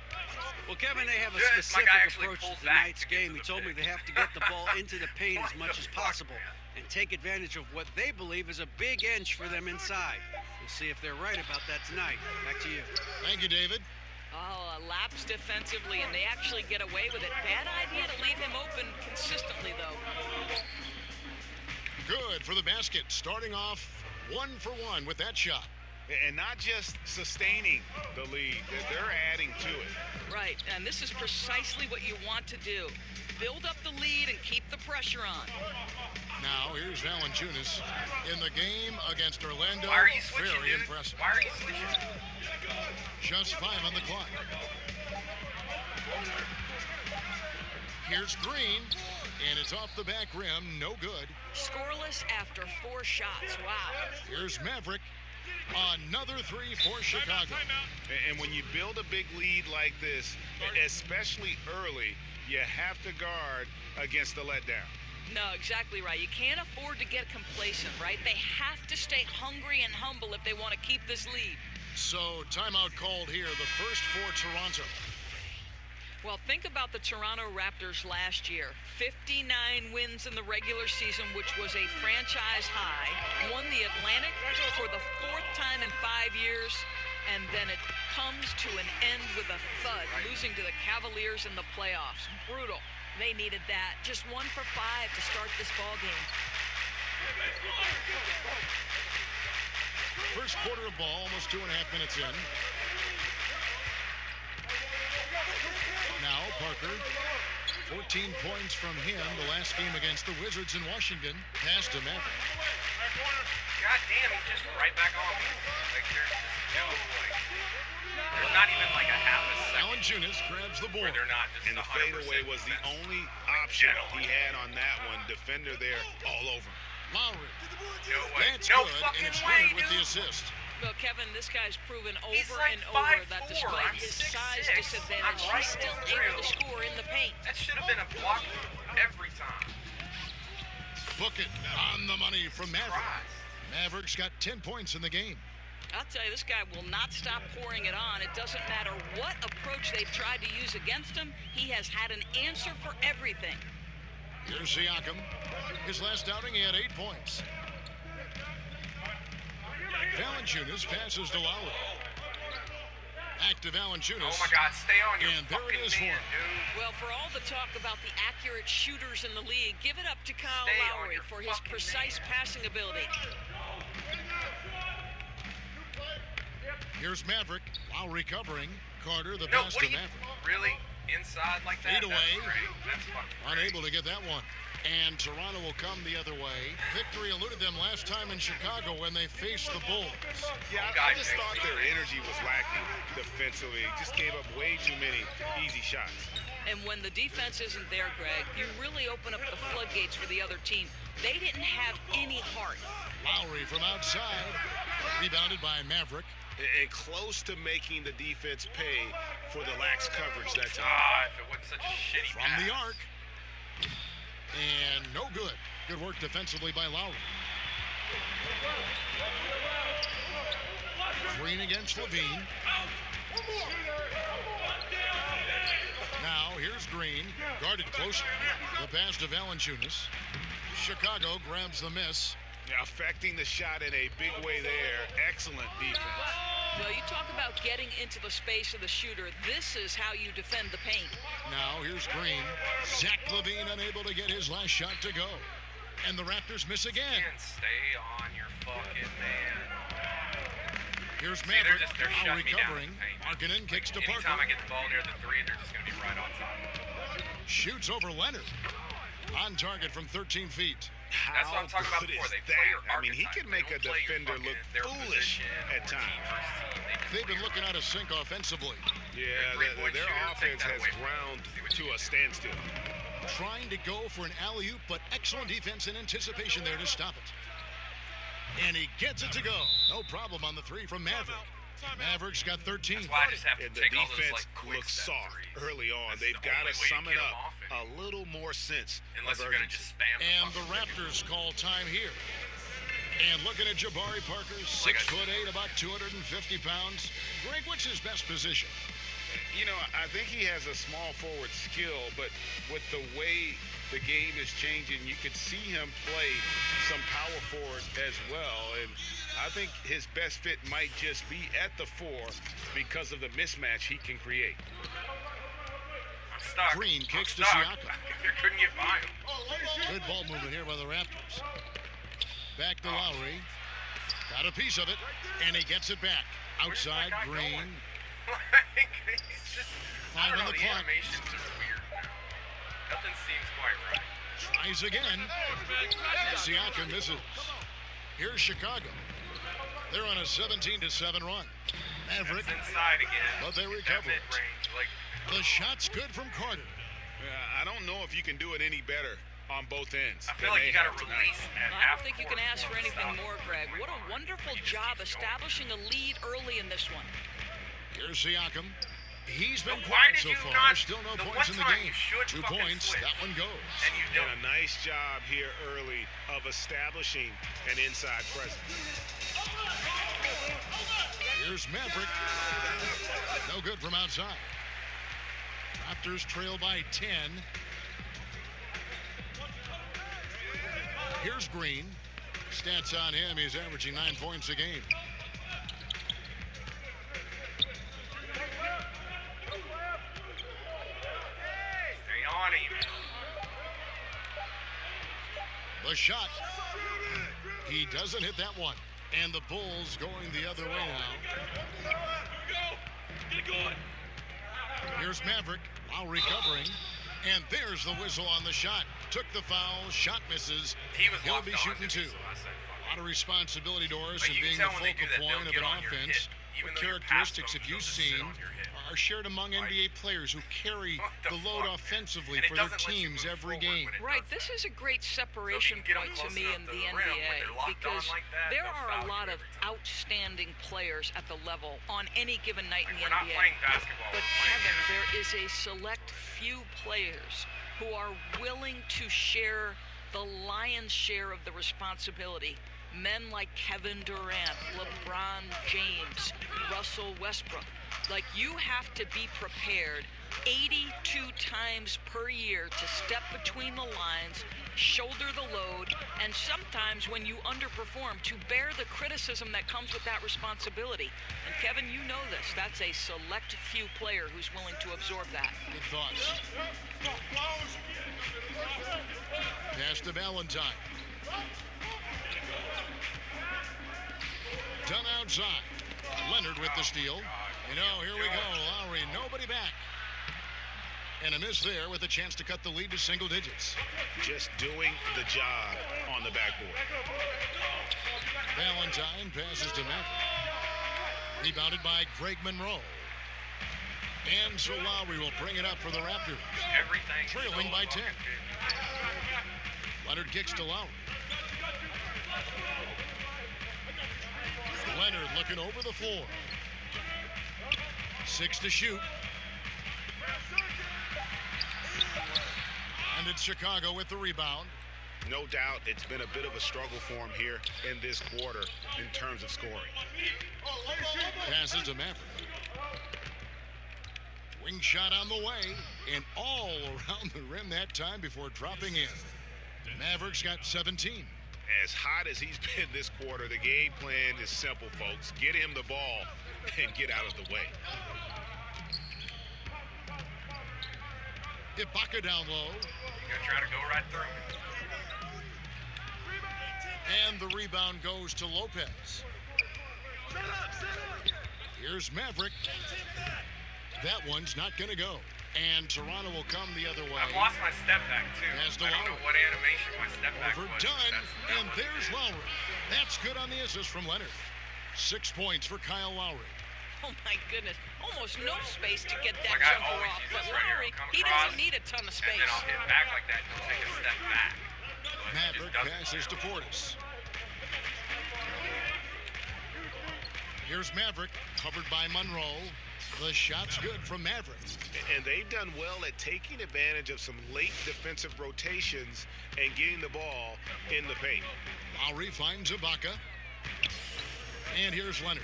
Well, Kevin, they have a specific approach to tonight's game. He told me they have to get the ball into the paint as much as possible and take advantage of what they believe is a big inch for them inside. We'll see if they're right about that tonight. Back to you. Thank you, David. Oh, a lapse defensively, and they actually get away with it. Bad idea to leave him open consistently, though. Good for the basket, starting off 1 for 1 with that shot. And not just sustaining the lead, they're adding to it. Right, and this is precisely what you want to do. Build up the lead and keep the pressure on. Now, here's Valanciunas in the game against Orlando. Why are you switching, Very dude? impressive. Why are you switching? Just 5 on the clock. Here's Green, and it's off the back rim, no good. Scoreless after 4 shots, wow. Here's Maverick, another 3 for Chicago. And when you build a big lead like this, especially early, you have to guard against the letdown. No, exactly right. You can't afford to get complacent, right? They have to stay hungry and humble if they want to keep this lead. So, timeout called here, the first for Toronto. Well, think about the Toronto Raptors last year. 59 wins in the regular season, which was a franchise high. Won the Atlantic for the 4th time in 5 years. And then it comes to an end with a thud, losing to the Cavaliers in the playoffs. Brutal. They needed that. Just 1 for 5 to start this ball game. First quarter of ball, almost 2.5 minutes in. Now Parker, 14 points from him the last game against the Wizards in Washington. Pass to Maverick. God damn, he's just right back on me. Like, there's just no, like, there's not even like a half a second. Valanciunas grabs the board. Where they're not just And the fadeaway was the only option he had on that one. Defender there all over him. Lowry. No way. That's No good, fucking and it's way, Leonard with the dude. assist. Well, Kevin, this guy's proven He's over like and over 5'4". that despite I'm his 6'6". size disadvantage, I'm right he's still there. able to score in the paint. That should have been a block every time. Book it on the money from Maverick. Christ. Maverick's got 10 points in the game. I'll tell you, this guy will not stop pouring it on. It doesn't matter what approach they've tried to use against him. He has had an answer for everything. Here's Siakam. His last outing, he had 8 points. Valanciunas passes to Lowry. Back to Valanciunas. Oh my God, stay on your And there it fucking is for man, him. dude. Well, for all the talk about the accurate shooters in the league, give it up to Kyle Stay on Lowry your for his fucking precise man. passing ability. Here's Maverick. Lowry covering. Carter, the No, pass what to are you Maverick. really inside like that? Fade away. That's great. That's fucking great. Unable to get that one. And Toronto will come the other way. Victory eluded them last time in Chicago when they faced the Bulls. Yeah, I just thought their energy was lacking defensively. Just gave up way too many easy shots. And when the defense isn't there, Greg, you really open up the floodgates for the other team. They didn't have any heart. Lowry from outside. Rebounded by Maverick. And close to making the defense pay for the lax coverage that time. If it wasn't such a shitty From pass. the arc. And no good. Good work defensively by Lowry. Green against Levine. Now here's Green. Guarded closely. The pass to Valanciunas. Chicago grabs the miss. Affecting the shot in a big way there. Excellent defense. Well, you talk about getting into the space of the shooter. This is how you defend the paint. Now here's Green. Zach LaVine unable to get his last shot to go. And the Raptors miss again. And stay on your fucking man. Here's See, Maverick. they're Now shutting me down recovering. in the paint. Markkanen kicks to Parker. Anytime I get the ball near the three, they're just going to be right on top. Shoots over Leonard. On target from 13 feet. That's what I'm talking about before. They play your I mean, he archetype. can make They a don't play your defender fucking- look their foolish position at or times. team versus team. They just They've been play looking out of sync offensively. Yeah, three-point their shooter, take offense that has away from them. ground See what to you a can do. standstill. Trying to go for an alley-oop, but excellent defense and anticipation there to stop it. And he gets it to go. No problem on the three from Maverick. Maverick's got 13. That's why I just have to And the take all those defense like quick looks step soft threes. early on. That's They've the got to only way sum to it get 'em up off it. a little more sense Unless of you're going to urgency. just spam the And the fucking Raptors call time here. And looking at Jabari Parker, 6'8", about 250 pounds. Greg, what's his best position? You know, I think he has a small forward skill, but with the way the game is changing, you could see him play some power forward as well. And I think his best fit might just be at the four because of the mismatch he can create. I'm stuck. Green kicks to I'm stuck. Siakam. They couldn't get by him. Good ball movement here by the Raptors. Back to Lowry. Got a piece of it, and he gets it back. Outside, guy Green. going? It's just, I 5 don't on know, the the clock. animation's just weird now. Nothing seems quite right. Tries again. Siakam misses. Here's Chicago. They're on a 17-7 run. Maverick, It's inside again. but they That recover it. mid-range, like, The shot's good from Carter. I don't know if you can do it any better on both ends. I feel than like they you got to have tonight. release at I half don't think you court can ask for and anything stop. more, Greg. What a wonderful job establishing a lead early in this one. Here's Siakam. He's been Why quiet did so you far. not- Still no the points one in the time game. you should 2 fucking points. switch. That one goes. And you And don't. a nice job here early of establishing an inside presence. Here's Maverick. No good from outside. Raptors trail by 10. Here's Green. Stats on him, he's averaging 9 points a game. Stay on him. The shot. He doesn't hit that one. And the Bulls going the other way now. Here's Maverick. Lowry covering. And there's the whistle on the shot. Took the foul. Shot misses. He was He'll locked be on shooting to me, two. so I said, A lot of responsibility, Doris, But of you can being tell the when they focal do that, point they'll of get an on your offense. hip. Even What though you're past characteristics them, have you they'll just sit seen on your hip. are shared among Like, NBA players who carry what the the load fuck? offensively And it for their doesn't let you teams move every forward game? when it Right, does this is a great separation get 'em point to close me enough in to the the rim when NBA they're locked on because like that, there they'll are foul a you lot of every time. outstanding players at the level on any given night in the We're not NBA. playing basketball. But we're playing Kevin, there is a select few players who are willing to share the lion's share of the responsibility. Men like Kevin Durant, LeBron James, Russell Westbrook. Like, you have to be prepared 82 times per year to step between the lines shoulder the load, and sometimes when you underperform, to bear the criticism that comes with that responsibility. And Kevin, you know this. That's a select few player who's willing to absorb that. Good thoughts. Pass to Valentine. Done outside. Leonard with the steal. Here we go. Lowry, nobody back. And a miss there with a chance to cut the lead to single digits. Just doing the job on the backboard. Valentine passes to Maverick. Rebounded by Greg Monroe. And so Lowry will bring it up for the Raptors. Trailing by 10. Leonard kicks to Lowry. Leonard looking over the floor. 6 to shoot. And it's Chicago with the rebound. No doubt it's been a bit of a struggle for him here in this quarter in terms of scoring. Passes to Maverick. Wing shot on the way and all around the rim that time before dropping in. Maverick's got 17. As hot as he's been this quarter, the game plan is simple, folks. Get him the ball and get out of the way. Ibaka down low. You're going to try to go right through me. And the rebound goes to Lopez. Here's Maverick. That one's not going to go. And Toronto will come the other way. I've lost my step back, too. I don't know what animation my step back was. Overdone. And there's Lowry. That's good on the assist from Leonard. 6 points for Kyle Lowry. Oh, my goodness. Almost no space to get that jumper off. But Lowry, he doesn't need a ton of space. And then I'll hit back like that and he'll take a step back. Maverick passes to Portis. Here's Maverick, covered by Monroe. The shot's good from Maverick. And they've done well at taking advantage of some late defensive rotations and getting the ball in the paint. Lowry finds Ibaka. And here's Leonard.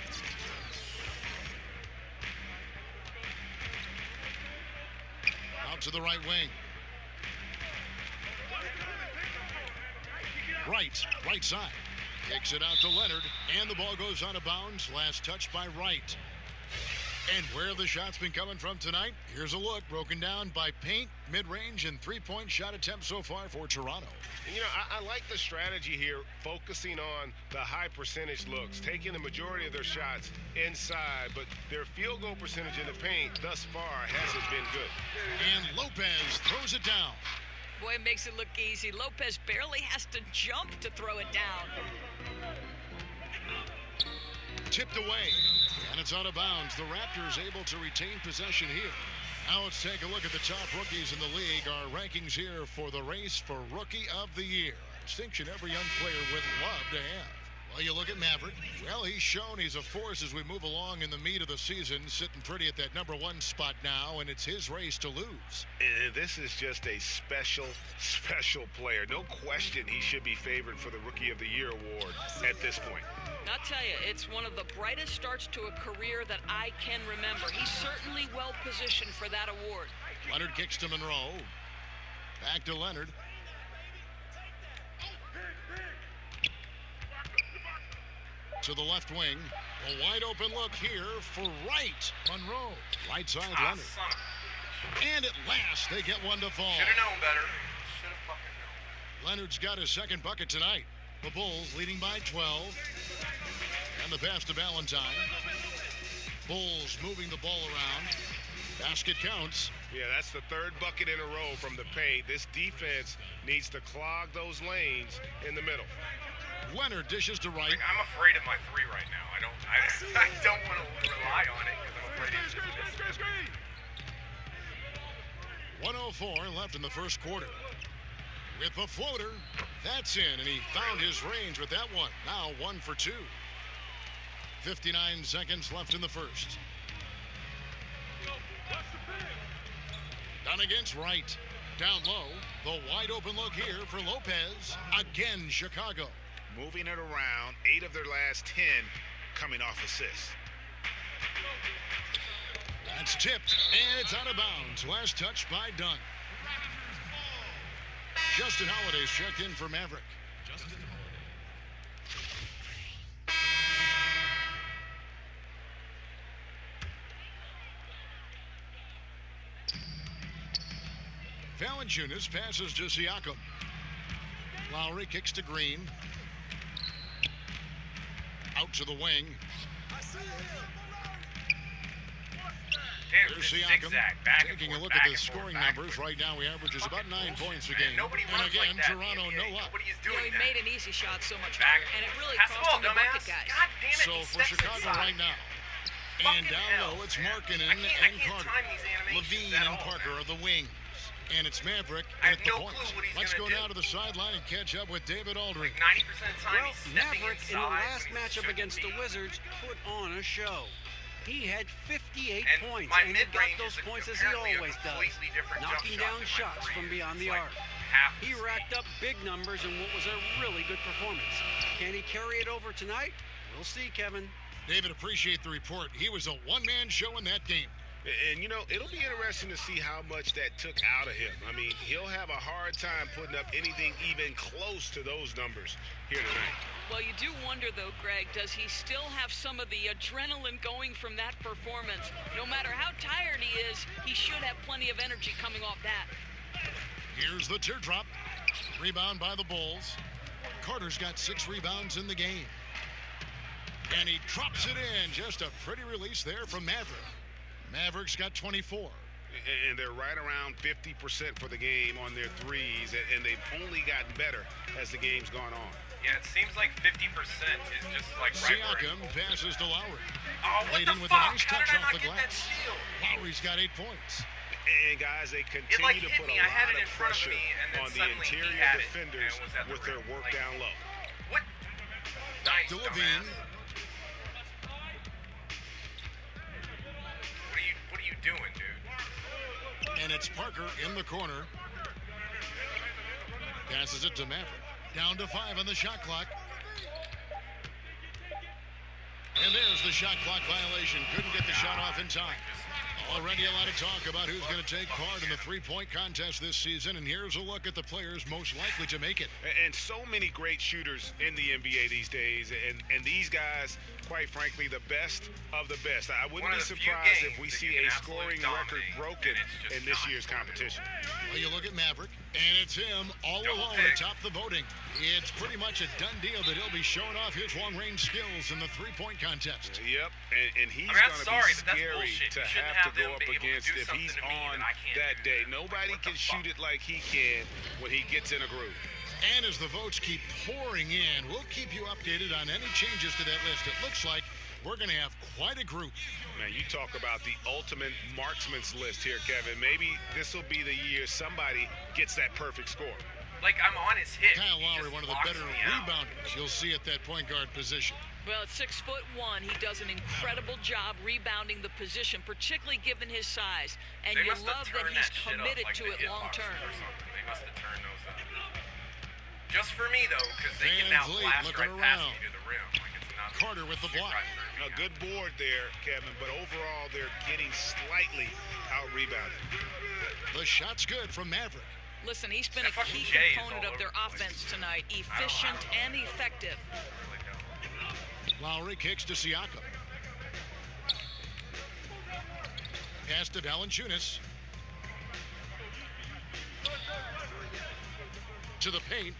Out to the right wing. Right side. Kicks it out to Leonard, and the ball goes out of bounds. Last touch by Wright. And where the shot's been coming from tonight, here's a look broken down by paint, mid-range, and three-point shot attempts so far for Toronto. And, I like the strategy here, focusing on the high percentage looks, taking the majority of their shots inside, but their field goal percentage in the paint thus far hasn't been good. And Lopez throws it down. Boy, it makes it look easy. Lopez barely has to jump to throw it down. Tipped away, and it's out of bounds. The Raptors able to retain possession here. Now let's take a look at the top rookies in the league. Our rankings here for the race for Rookie of the Year. A distinction every young player would love to have. Well, you look at Maverick. Well, he's shown he's a force as we move along in the meat of the season, sitting pretty at that #1 spot now, and it's his race to lose. And this is just a special player. No question he should be favored for the Rookie of the Year award at this point. I'll tell you, it's one of the brightest starts to a career that I can remember. He's certainly well positioned for that award. Leonard kicks to Monroe. Back to Leonard. To the left wing. A wide open look here for Wright. Monroe. Right side Leonard. And at last they get one to fall. Should have known better. Should have fucking known. Leonard's got his second bucket tonight. The Bulls leading by 12. And the pass to Valentine. Bulls moving the ball around. Basket counts. Yeah, that's the third bucket in a row from the paint. This defense needs to clog those lanes in the middle. Leonard dishes to Wright. I'm afraid of my three right now. I don't want to rely on it because I'm afraid it's just missed. 1:04 left in the first quarter. With the floater, that's in, and he found his range with that one. Now 1 for 2. 59 seconds left in the first. Done against Wright. Down low, the wide open look here for Lopez. Again, Chicago. Moving it around, 8 of their last 10 coming off assists. That's tipped, and it's out of bounds. Last touch by Dunn. Justin Holiday's checked in for Maverick. Valanciunas passes to Siakam. Lowry kicks to Green. Out to the wing. Damn, There's this Siakam. zigzag, back and Taking forth, a look back at the and forth, scoring back and numbers. forth. Right now, he averages about 9 points a Man, game. nobody And runs again, like that in the Toronto, NBA. no luck. Nobody is You know, doing he that. made an easy shot so much Back. harder, and it really Pass the cost ball, him the bucket, dumbass. guys. God damn it, So he for steps Chicago inside. right now, and Fucking down hell, low, it's man. Markkanen I and can't Carter. time these animations Levine at and all, Parker man. are the wings. And it's Maverick I at have the no points. clue what he's Let's go gonna now do. to the sideline and catch up with David Aldridge. Like 90% of the time Well, he's stepping Maverick in the inside last when he matchup shouldn't against the be. Wizards put on a show. He had 58 And points, my and he got mid-range those is points as he apparently a always does, completely different jump knocking shot down than my shots three from is. beyond the It's like arc. half He the racked speed. up big numbers in what was a really good performance. Can he carry it over tonight? We'll see, Kevin. David, appreciate the report. He was a one-man show in that game. And, you know, it'll be interesting to see how much that took out of him. I mean, he'll have a hard time putting up anything even close to those numbers here tonight. Well, you do wonder, though, Greg, does he still have some of the adrenaline going from that performance? No matter how tired he is, he should have plenty of energy coming off that. Here's the teardrop. Rebound by the Bulls. Carter's got 6 rebounds in the game. And he drops it in. Just a pretty release there from Maverick. Maverick's got 24. And they're right around 50% for the game on their threes, and they've only gotten better as the game's gone on. Yeah, it seems like 50% is just like right where Siakam passes to Lowry. Oh, what Laid the in with fuck? a nice How touch did I off not the get that glass. steal? Lowry's got 8 points. And guys, they continue It like to hit put me. a I had lot it in of front of pressure me, and then on the suddenly he interior had it, defenders and it was at the with their rim. work Like, down low. What? Nice, To dumbass. Levine. What are you doing, dude? And it's Parker in the corner. Passes it to Maverick. Down to 5 on the shot clock. And there's the shot clock violation. Couldn't get the shot off in time. Already a lot of talk about who's going to take part in the three-point contest this season, and here's a look at the players most likely to make it. And so many great shooters in the NBA these days, and these guys, quite frankly, the best of the best. I wouldn't be surprised if we see a scoring record broken in this year's competition. Well, you look at Maverick, and it's him all alone atop the voting. It's pretty much a done deal that he'll be showing off his long-range skills in the three-point contest. Yep, and he's I'm going to sorry, be but that's scary bullshit. to You shouldn't have to have go them up be able to against do if he's something to me on that I can't that do. day. Like, Nobody what can the shoot fuck? it like he can when he gets in a groove. And as the votes keep pouring in, we'll keep you updated on any changes to that list. It looks like we're going to have quite a group. Man, you talk about the ultimate marksman's list here, Kevin. Maybe this will be the year somebody gets that perfect score. Like, I'm on his hip. Kyle He Lowry, just one of the blocks better me out. rebounders you'll see at that point guard position. Well, at 6'1", he does an incredible job rebounding the position, particularly given his size. And They you must have love that turned he's that shit up, committed like to the it long hitboxes term. or something. They must have turned those up. Just for me, though, because they can Van now Vliet blast looking right past around. me to the rim. Like, it's not Carter with the shoot block. right through me. A good board there, Kevin, but overall they're getting slightly out-rebounded. The shot's good from Maverick. Listen, he's been That a fucking key Jay is component all of their over the place. offense tonight. Efficient and effective. Really don't. Lowry kicks to Siakam. Pass to Valanciunas. To the paint.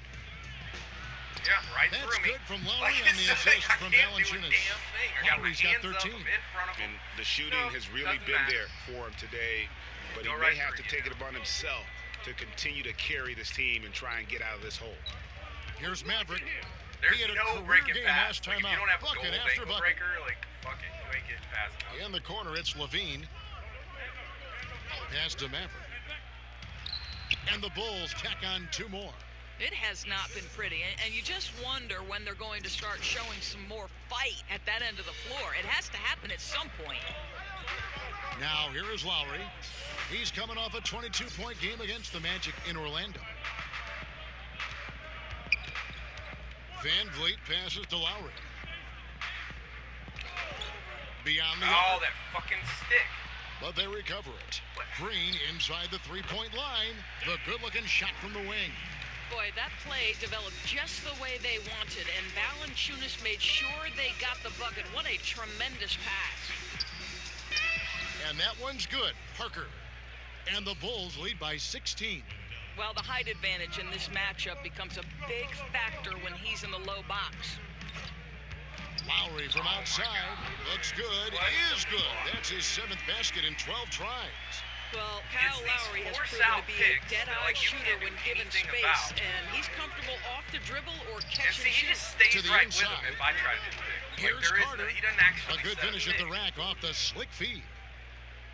Yeah, right That's through me. good from Lowry Like on the I said, assist I from can't do a Valanciunas. damn thing. I got my Lowry's got hands up, 13. I'm in front of him. And the shooting has really doesn't been matter. there for him today, but he Go may right have to through take you. it upon himself to continue to carry this team and try and get out of this hole. Here's Maverick. There's He had a no career breaking game pass. last Like, time if you out. don't have a Bucket goal after ankle bucket. breaker, like, fuck it, you ain't getting past enough. In the corner, it's Levine. Pass to Maverick. And the Bulls tack on 2 more. It has not been pretty, and you just wonder when they're going to start showing some more fight at that end of the floor. It has to happen at some point. Now, here is Lowry. He's coming off a 22-point game against the Magic in Orlando. Van Vliet passes to Lowry. Beyond the Oh, arc, that fucking stick. but they recover it. Green inside the three-point line. The good-looking shot from the wing. Boy, that play developed just the way they wanted, and Valanciunas made sure they got the bucket. What a tremendous pass. And that one's good. Parker. And the Bulls lead by 16. Well, the height advantage in this matchup becomes a big factor when he's in the low box. Lowry from outside. Looks good. Is good. That's his 7th basket in 12 tries. Well, Kyle Lowry has proven to be a dead-eye shooter when given space, and he's comfortable off the dribble or catch and shoot. He just stays To the right inside. with him if I try to do pick. Here's Carter. He doesn't actually A good set finish pick. at the rack off the slick feed.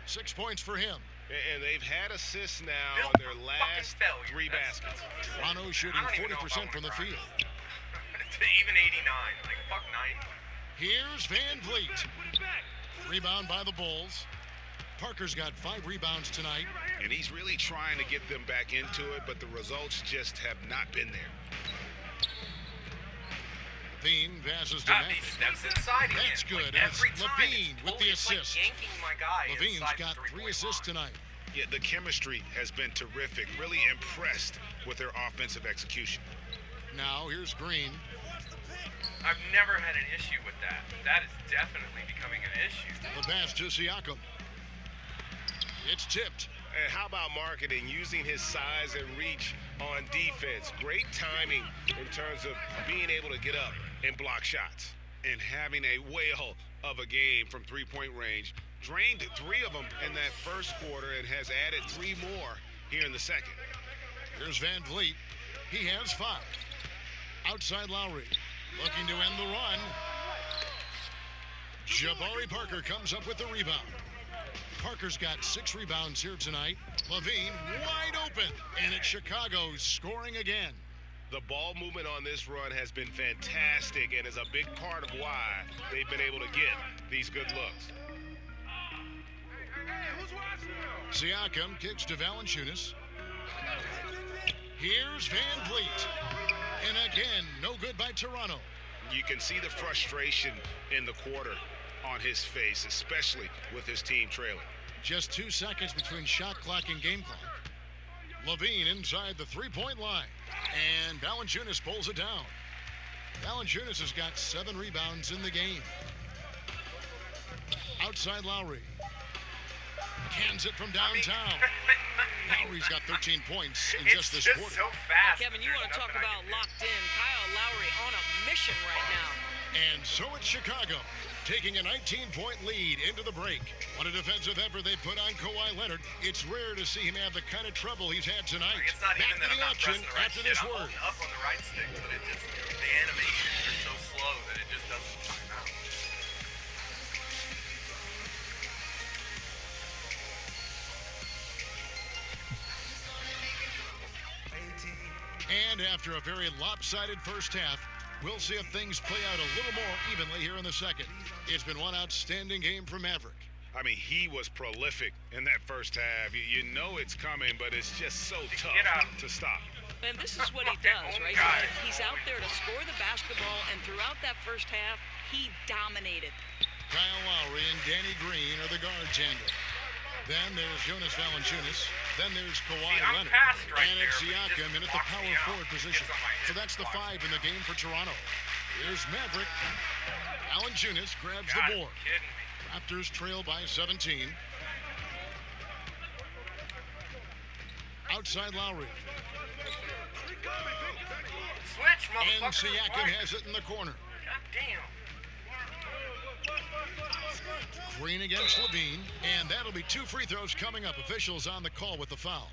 6 points for him. And they've had assists now Bill on their last failure. 3 baskets. Toronto shooting 40% from the field. To even 89. Like, fuck 90. Here's Van Vliet. Rebound by the Bulls. Parker's got 5 rebounds tonight. And he's really trying to get them back into it, but the results just have not been there. Levine passes to He Mathis. steps inside again. That's good. Like, And it's every time Levine it's with totally, the it's like assist. yanking my guy Levine's inside got the 3 three-point assists line. tonight. Yeah, the chemistry has been terrific. Really impressed with their offensive execution. Now here's Green. I've never had an issue with that. That is definitely becoming an issue. The pass to Siakam. It's tipped. And how about marketing, using his size and reach on defense? Great timing in terms of being able to get up and block shots. And having a whale of a game from three-point range. Drained 3 of them in that first quarter and has added 3 more here in the second. Here's Van Vliet. He has 5. Outside Lowry. Looking to end the run. Jabari Parker comes up with the rebound. Parker's got 6 rebounds here tonight. Levine wide open. And it's Chicago scoring again. The ball movement on this run has been fantastic and is a big part of why they've been able to get these good looks. Siakam kicks to Valanciunas. Here's Van Vliet. And again, no good by Toronto. You can see the frustration in the quarter on his face, especially with his team trailing. Just 2 seconds between shot clock and game clock. Levine inside the 3-point line. And Valanciunas pulls it down. Valanciunas has got 7 rebounds in the game. Outside Lowry. Cans it from downtown. Lowry's got 13 points in just this quarter. So fast. Kevin, you want to talk about locked in. Kyle Lowry on a mission right now. And so it's Chicago, taking a 19-point lead into the break. What a defensive effort they put on Kawhi Leonard. It's rare to see him have the kind of trouble he's had tonight. It's not Back even to that the I'm not action pressing the right after shit. this I'm word. holding up on the right stick, but it just, the animation is so slow that it just doesn't time out. And after a very lopsided first half, we'll see if things play out a little more evenly here in the second. It's been one outstanding game for Maverick. I mean, he was prolific in that first half. You know it's coming, but it's just so tough to stop. And this is what he does, right? He's out there to score the basketball, and throughout that first half, he dominated. Kyle Lowry and Danny Green are the guards handle. Then there's Jonas Valanciunas. Then there's Kawhi Leonard. And it's Siakam in at the power forward position. So that's the 5 in the game for Toronto. Here's Maverick. Valanciunas grabs the board. Raptors trail by 17. Outside Lowry. Switch, And motherfucker. Siakam has it in the corner. God damn. Green against Levine, and that'll be 2 free throws coming up. Officials on the call with the foul.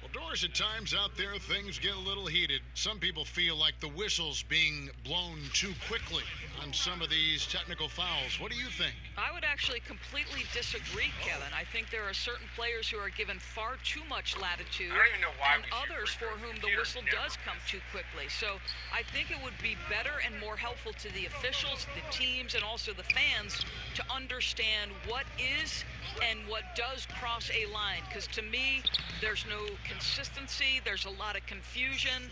Well, Doris, at times out there, things get a little heated. Some people feel like the whistle's being blown too quickly on some of these technical fouls. What do you think? I would actually completely disagree, Kevin. I think there are certain players who are given far too much latitude, I don't even know why and we shoot others free for throws. whom the Here, whistle never. does come too quickly. So I think it would be better and more helpful to the officials, the teams, and also the fans to understand what is and what does cross a line. Because to me, there's no consistency, there's a lot of confusion,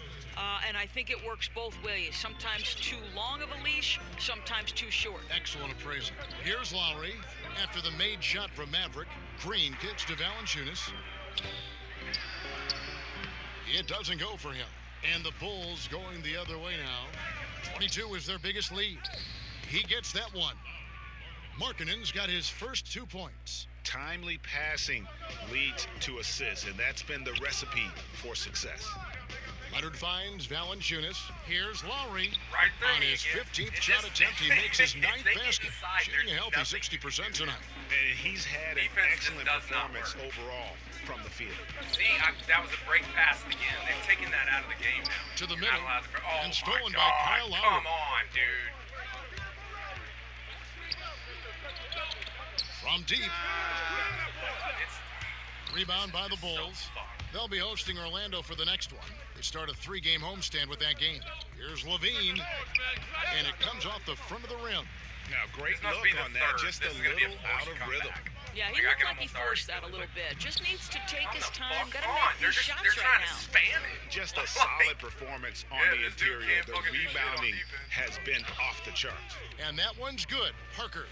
and I think it works both ways. Sometimes too long of a leash, sometimes too short. Excellent appraisal. Here's Lowry after the made shot from Maverick. Green kicks to Valanciunas. It doesn't go for him. And the Bulls going the other way now. 22 is their biggest lead. He gets that one. Markkanen's got his first 2 points. Timely passing leads to assists, and that's been the recipe for success. Leonard finds Valanciunas. Here's Lowry. Right there, On his 15th shot attempt, he makes his 9th basket. Shooting a healthy 60% tonight. And he's had an excellent performance overall from the field. See, that was a break pass again. They've taken that out of the game now. To the You're middle, not allowed to and stolen by God, Kyle Lowry. Come on, dude. From deep. It's Rebound by the Bulls. so fun. They'll be hosting Orlando for the next one. They start a 3-game homestand with that game. Here's Levine, and it comes off the front of the rim. Now, great This must look be the on that, third. just This a is gonna be a little forced out of comeback. rhythm. Yeah, he We gotta looked get like him he on third. forced that a little bit. Just needs to take his time. Got to Come on, make they're these just shots they're trying right to now. span it. Just a solid performance on Yeah, the this dude interior. can't The fucking do shit on rebounding defense. has been off the charts. And that one's good. Parker.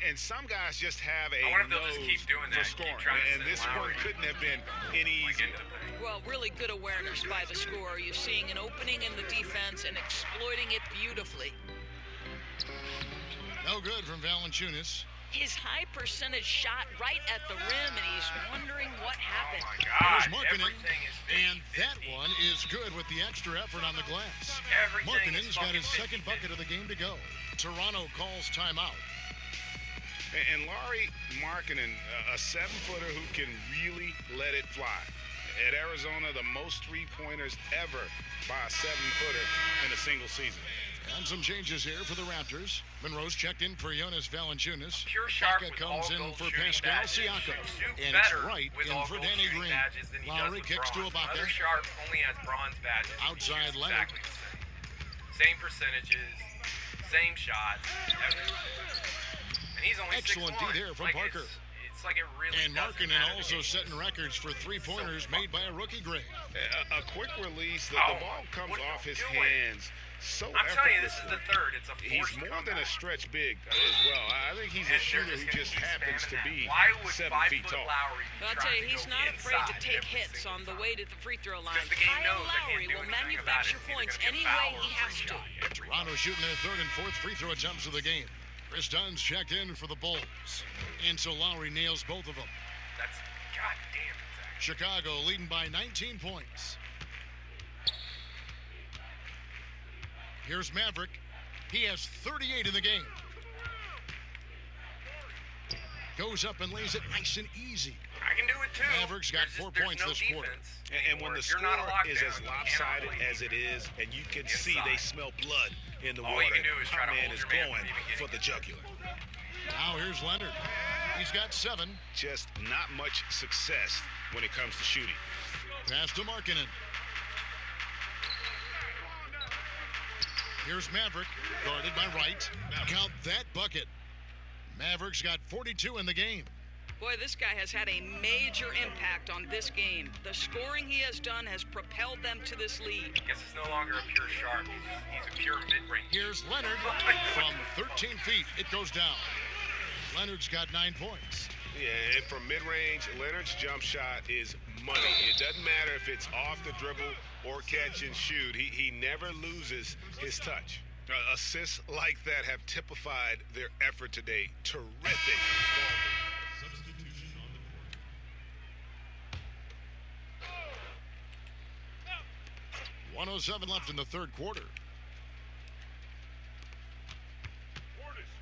And some guys just have a I wonder if they'll just nose keep doing for that, keep scoring. trying to And send this one Lowry couldn't have been any like easier. into the thing. Well, really good awareness by the scorer. You're seeing an opening in the defense and exploiting it beautifully. No good from Valanciunas. His high percentage shot right at the rim, and he's wondering what happened. Oh my Here's God, Markkanen, everything is 50, and that 50. one is good with the extra effort on the glass. Everything Markkanen's is got his fucking second 50. bucket of the game to go. Toronto calls timeout. And Larry Markkanen, a 7-footer who can really let it fly. At Arizona, the most three-pointers ever by a 7-footer in a single season. And some changes here for the Raptors. Monroe's checked in for Jonas Valanciunas. Pure sharp Baka with comes all in gold for shooting Pascal badges. Siakam. Shoots And it's better right with in all for gold Danny shooting Green. badges than he does Lowry with kicks to bronze. Ibaka. Other sharp only has bronze badges. He Outside shoots Leonard. exactly the same. Same percentages, same shots, everything. And he's only Excellent 6'1". D there from Parker. It's like it really And doesn't Markkanen matter also to me. setting records for three-pointers made by a rookie grade. A quick release, the ball comes what are off you his doing? hands so I'm telling you, this is effortlessly. the third. It's a He's forced more than a comeback. stretch big as well. I think he's a And they're shooter who gonna just keep happens to spamming be that. Why would 7 feet 5-foot tall. Lowry But I'll try tell you, to he's go not afraid to inside take every hits single on the time? way to the free throw line. the game Kyle knows they can't Lowry do will anything about manufacture it. It's either points gonna be any a way foul he or a has free to. shot. Toronto shooting their third and fourth free throw attempts of the game. Chris Dunn's checked in for the Bulls. And so Lowry nails both of them. That's goddamn exactly. Chicago leading by 19 points. Here's Maverick. He has 38 in the game. Goes up and lays it nice and easy. I can do it too. Maverick's got 4 points no this quarter. defense And when anymore. the If you're not a score is lockdown, as you lopsided cannot play as it defense. is, and you can see they smell blood in the All water, you can do is try to my man hold is your man going from even for the jugular. Now here's Leonard. He's got 7. Just not much success when it comes to shooting. Pass to Markkanen. Here's Maverick, guarded by Wright. Count that bucket. Maverick's got 42 in the game. Boy, this guy has had a major impact on this game. The scoring he has done has propelled them to this lead. I guess it's no longer a pure sharp. He's a pure mid-range. Here's Leonard from 13 feet. It goes down. Leonard's got 9 points. Yeah, and from mid-range, Leonard's jump shot is money. It doesn't matter if it's off the dribble or catch and shoot. He never loses his touch. Assists like that have typified their effort today. Terrific. 1:07 left in the third quarter.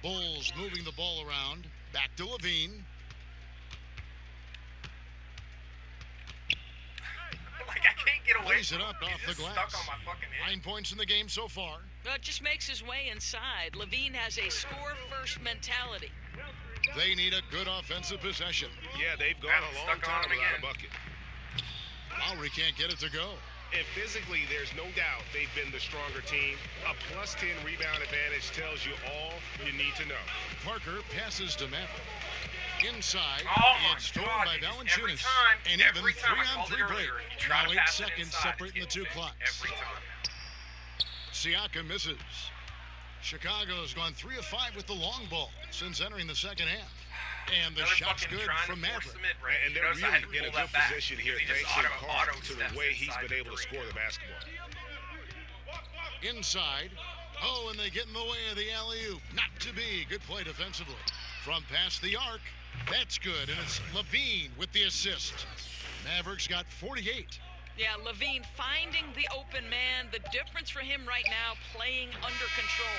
Bulls moving the ball around. Back to Levine. Like, I can't get away Lays from it up him. off He's the just glass. stuck on my fucking head. 9 points in the game so far. Well, it just makes his way inside. Levine has a score-first mentality. They need a good offensive possession. Yeah, they've gone a long Stuck on time him without a again. bucket. Lowry can't get it to go. And physically, there's no doubt they've been the stronger team. A plus 10 rebound advantage tells you all you need to know. Parker passes to Maverick. Inside, Oh my it's stolen God, by every Valanciunas. time, And every even time I 3-on-3 called it break. earlier, you try Now to 8 pass it seconds inside, separating the it's two getting clocks. every time. Siakam misses. Chicago's gone 3 of 5 with the long ball since entering the second half. And the Another shot's fucking good trying from to force Maverick. the mid-range. And they're Notice I had to really in a pull good that back position here, because he thanks just in part to the auto-steps way he's inside been the able to three. score the basketball. Inside. Oh, and they get in the way of the alley-oop. Not to be. Good play defensively. From past the arc. That's good, and it's Levine with the assist. Mavericks got 48. Yeah, Levine finding the open man. The difference for him right now, playing under control.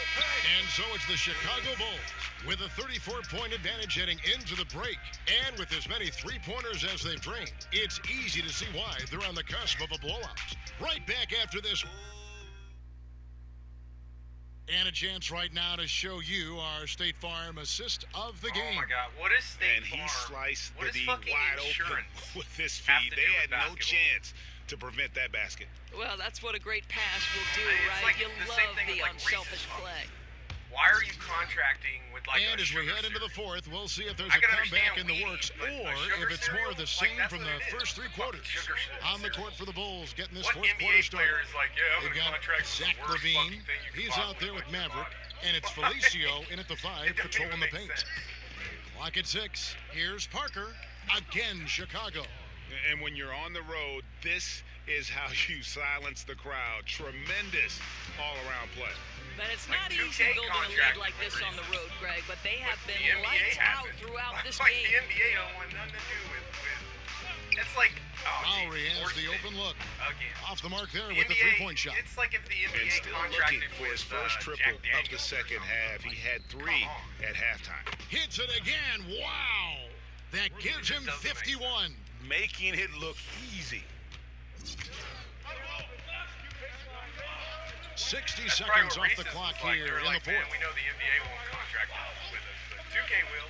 And so it's the Chicago Bulls with a 34-point advantage heading into the break. And with as many three-pointers as they've drained, it's easy to see why they're on the cusp of a blowout. Right back after this. And a chance right now to show you our State Farm assist of the game. Oh my God, what is State Farm? And he sliced What the is D fucking wide insurance open with this have feed. to They do had with no basketball? chance to prevent that basket. Well, that's what a great pass will do, It's right? like You the love same thing the with, like, unselfish Reese's play. Why are you contracting with like And a as we sugar head into the cereal? fourth, we'll see if there's I a can comeback in understand the weed, works, but a or sugar if it's more of the cereal? same Like, from that's the what it is. first three quarters. Sugar On the cereal. court for the Bulls, getting this What fourth NBA quarter started. player is like, yeah, I'm They've gonna got contract the Zach worst Levine. fucking thing you could He's out possibly there with put in your Maverick, body. and it's Felicio in at the 5, It doesn't patrolling even the make paint. sense. Clock at 6. Here's Parker. Again, Chicago. And when you're on the road, this is how you silence the crowd. Tremendous all-around play. But it's Like not 2K easy building a contract lead like this on the road, Greg, but they have The been NBA lights out happened. throughout this Like game. the NBA don't want nothing to do with it's like, oh, Lowry geez, has forced the it open look. again. Off the mark there The with the NBA, three-point shot. It's like if the And NBA still looking contracted for his with first triple Jack of the Daniels or second something. half. He had 3 at halftime. Hits it again. Wow. That gives him 51. Making it look easy. 60 That's seconds probably off what the Reese's clock was like. here They were in the like, man, fourth. we know the NBA won't contract with us, but 2K will.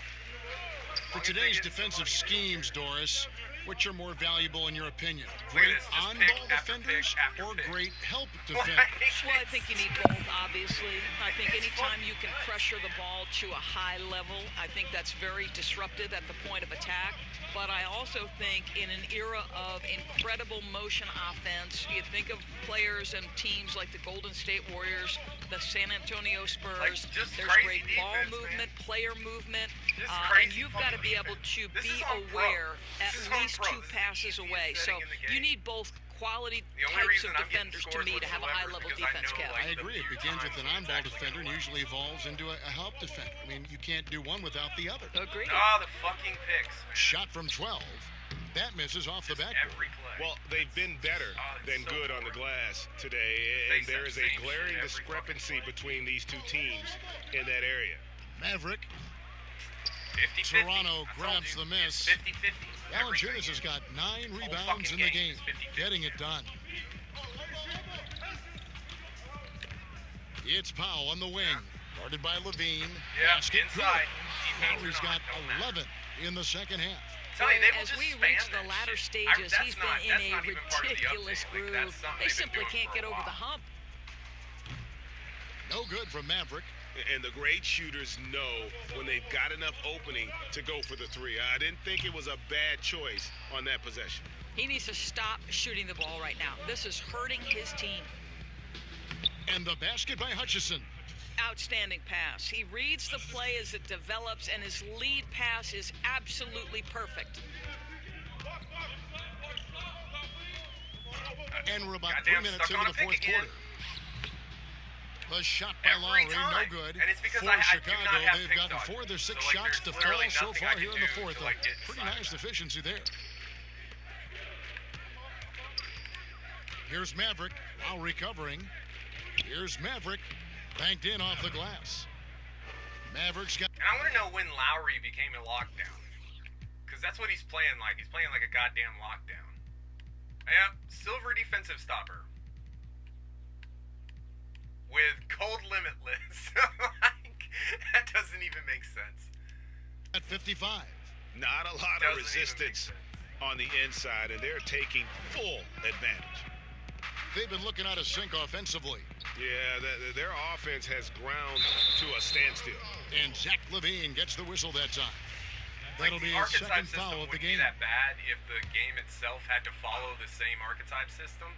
For today's defensive schemes, Doris, which are more valuable in your opinion? Look at Great this, just on-ball pick after defenders pick after or pick. great help Like, defenders? Well, I think you need both, obviously. I think anytime you can pressure the ball to a high level, I think that's very disruptive at the point of attack. But I also think in an era of incredible motion offense, you think of players and teams like the Golden State Warriors, the San Antonio Spurs. Like, just There's crazy great ball defense, movement, player movement, Just and crazy you've got to be fucking able to defense. This be is on pro. aware at This is on least pro. 2 This is the passes easiest away. So setting in the you game. need both quality The only types reason of I'm getting defenders to scores me to have a whatsoever high-level is because I defense, know, Kevin. like, I agree. It few begins with times an when it's on-ball actually defender and gonna usually evolves into a help defender. I mean, you can't do one without the other. Agreed. Oh, the fucking picks, man. Shot from 12. That misses off the Just backboard. every play. Well, they've been better it's than so good on the boring. glass today, They and there said is a same glaring shit every fucking discrepancy play. between these two teams in that area. Maverick. 50-50. Toronto I told grabs you, the miss. It's 50-50. Valanciunas has Everything. got 9 Whole rebounds fucking in the game game, is 50-50. getting it done. It's Powell on the wing, guarded by Levine. Yeah, Basket inside. good. Defense Lowry's or got not, don't 11 in the second half. Tell you, they will As just we span reach the that latter shit. stages, That's he's not- been in that's a not even part of the ridiculous update. Like, groove. that's something They they've been simply doing can't for a get over the while. hump. No good from Maverick. And the great shooters know when they've got enough opening to go for the 3. I didn't think it was a bad choice on that possession. He needs to stop shooting the ball right now. This is hurting his team. And the basket by Hutchison. Outstanding pass. He reads the play as it develops, and his lead pass is absolutely perfect. And we're about Goddamn 3 minutes stuck into on the a pick fourth again. quarter. The shot by Every Lowry, time. no good. And it's because For I do not Chicago, have they've pick gotten dodge. 4 of their 6 So, like, shots to there's fall literally so nothing far I here can in the do fourth. to, like, get Pretty inside nice of it. efficiency there. Here's Maverick, now recovering. Here's Maverick, banked in off the glass. Maverick's got... And I want to know when Lowry became a lockdown. Because that's what he's playing like. He's playing like a goddamn lockdown. Yeah, silver defensive stopper. With cold limitless. Like, that doesn't even make sense. At 55. Not a lot of resistance on the inside, and they're taking full advantage. They've been looking out of sync offensively. Yeah, their offense has ground to a standstill. And Zach Levine gets the whistle that time. Like, That'll the be his archetype second system foul of the wouldn't be game. that bad if the game itself had to follow the same archetype system.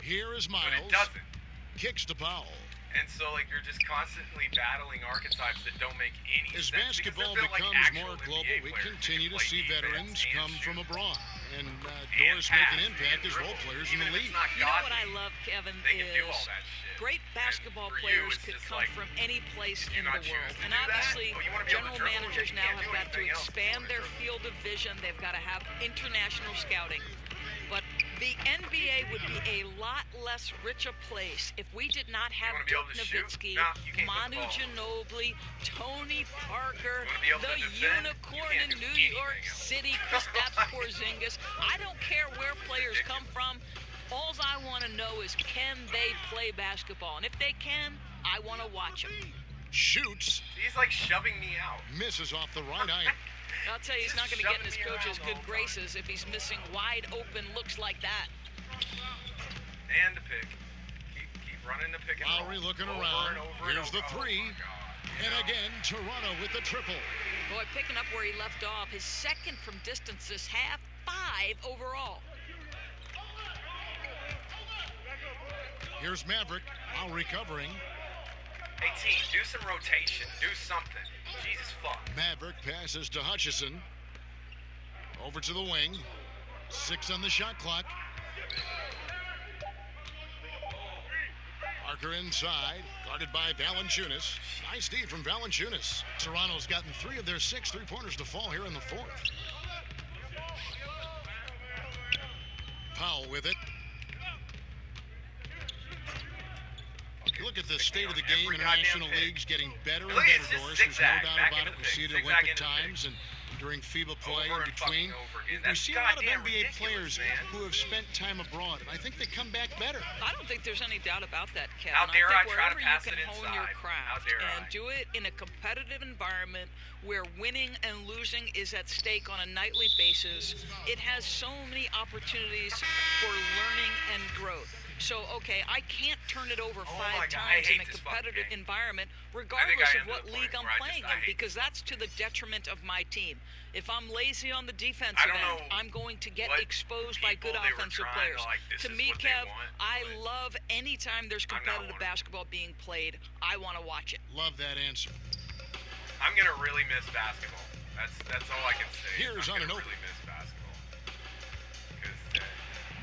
Here is But it Miles. doesn't. Kicks to Powell. And so, like, you're just constantly battling archetypes that don't make any As sense. basketball Because they're built like becomes actual more NBA global, we players continue who to can see play veterans defense and come from shoot abroad. And and Doris pass make an impact and as role dribble. players in Even the if it's league. not You know what godly, I love, Kevin, they can do all is that shit. great And basketball for you, players it's could just come like, from any place you in the not choose world. to And do that? obviously, Oh, you wanna be able general to dribble? managers You now can't have do got to anything else. expand their field of vision. They've got to have international scouting. But the NBA would be a lot less rich a place if we did not have wanna be Dirk able to shoot? Nowitzki, No, you can't Manu put the Ginobili, Tony Parker, be able the to defend? unicorn You can't in do New anything York else. City, Kristaps Porzingis. I don't care where players come from. All I want to know is, can they play basketball? And if they can, I want to watch them. Shoots, He's like shoving me out. misses off the right iron. I'll tell you, he's not going to get in his coach's good graces if he's missing wide open looks like that. And the pick. Keep running the pick and roll. Lowry looking Over around. and over and Here's the over. three. Oh, my God. And again, Toronto with the triple. Boy, picking up where he left off. His second from distance this half, 5 overall. Here's Maverick, while recovering. Hey, team, do some rotation. Do something. Jesus fuck. Maverick passes to Hutchison. Over to the wing. 6 on the shot clock. Parker inside, guarded by Valanciunas. Nice D from Valanciunas. Toronto's gotten 3 of their 6 3-pointers to fall here in the fourth. Powell with it. You look at the state of the game. International leagues getting better and better, Doris. There's no doubt about it. We see it at Olympic times and during FIBA play in between. We see a lot of NBA players who have spent time abroad, and I think they come back better. I don't think there's any doubt about that, Kevin. How dare I think try to wherever pass you can it hone your inside. craft How dare and I. do it in a competitive environment where winning and losing is at stake on a nightly basis, it has so many opportunities for learning and growth. So, okay, I can't turn it over Oh my 5 God, I times hate in a this fucking competitive game. environment, I regardless am of to what the league point I'm where playing I in, hate because that's to the detriment of my team. If I'm lazy on the I defensive don't end, know I'm going to get what exposed by good people they were offensive trying to, players. like, this To is me, what they Kev, want, I but love anytime there's I'm not competitive one of them. basketball being played, I want to watch it. Love that answer. I'm gonna really miss basketball. That's all I can say. Here's I'm on gonna an open. really miss basketball. Because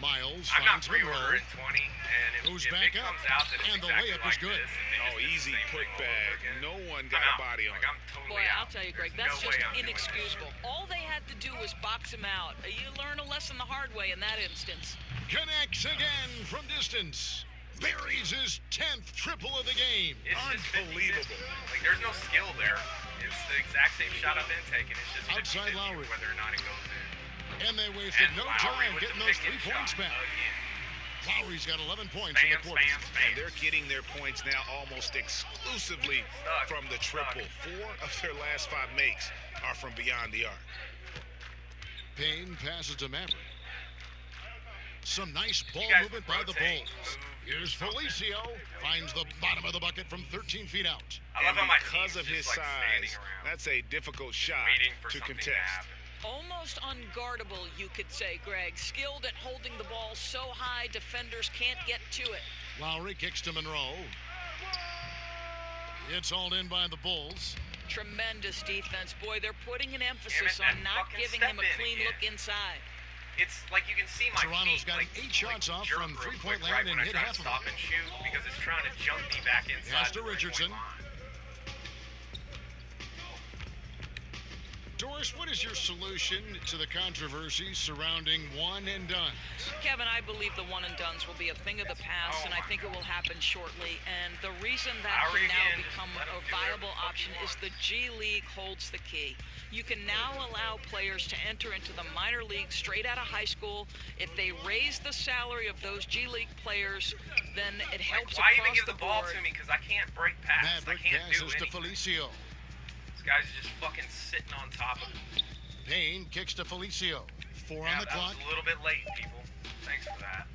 Miles I'm not finds Monroe. pre-ordering 20, and if Goes it back comes up, out that it's and the exactly layup is like good. this, and they Oh, just did the easy same put thing all back. over again, No one I'm got a out. body on Like, it. I'm totally Boy, out. I'll tell you, Greg, There's that's no just way I'm doing this. inexcusable. All they had to do was box him out. You learn a lesson the hard way in that instance. Connects again from distance. Buries his 10th triple of the game. It's just 50-50. Unbelievable. Like, there's no skill there. It's the exact same shot I've been taking. It's just 50-50 Outside Lowry. whether or not it goes in. And they wasted And no Lowry time with getting the those pick 3 and points shot back. again. Lowry's got 11 points in the Spam, quarter. spam, spam. And they're getting their points now almost exclusively Stuck, from the stuck. triple. 4 of their last 5 makes are from beyond the arc. Payne passes to Maverick. Some nice ball guys movement by the rotate, Bulls. move, Here's do something. Felicio. Finds the bottom of the bucket from 13 feet out. I love And how my because team's of his just, like, standing size, around, that's a difficult shot waiting for to something contest. to happen. Almost unguardable, you could say, Greg. Skilled at holding the ball so high, defenders can't get to it. Lowry kicks to Monroe. It's hauled in by the Bulls. Tremendous defense. Boy, they're putting an Damn emphasis it, on that not fucking giving step him a in clean again. look inside. It's like you can see my Toronto's feet, got like, 8 shots off jerk from real three-point quick land right and when I hit try half to of stop it. and shoot because it's trying to jump me back inside. Pass to the three-point Richardson. line. Doris, what is your solution to the controversy surrounding one and done? Kevin, I believe the one and dones will be a thing of the past, Oh and I my think it will happen shortly. And the reason that Lowry can now again. become Let him a do whatever viable the fuck option he is wants. the G League holds the key. You can now allow players to enter into the minor leagues straight out of high school. If they raise the salary of those G League players, then it Like, helps why across even give the the ball board. to me? Because I can't break past. I Maverick can't do passes to anything. Felicio. This guy's just fucking sitting on top of me. Payne kicks to Felicio. 4 Yeah, on the that clock. was a little bit late, people. Thanks for that.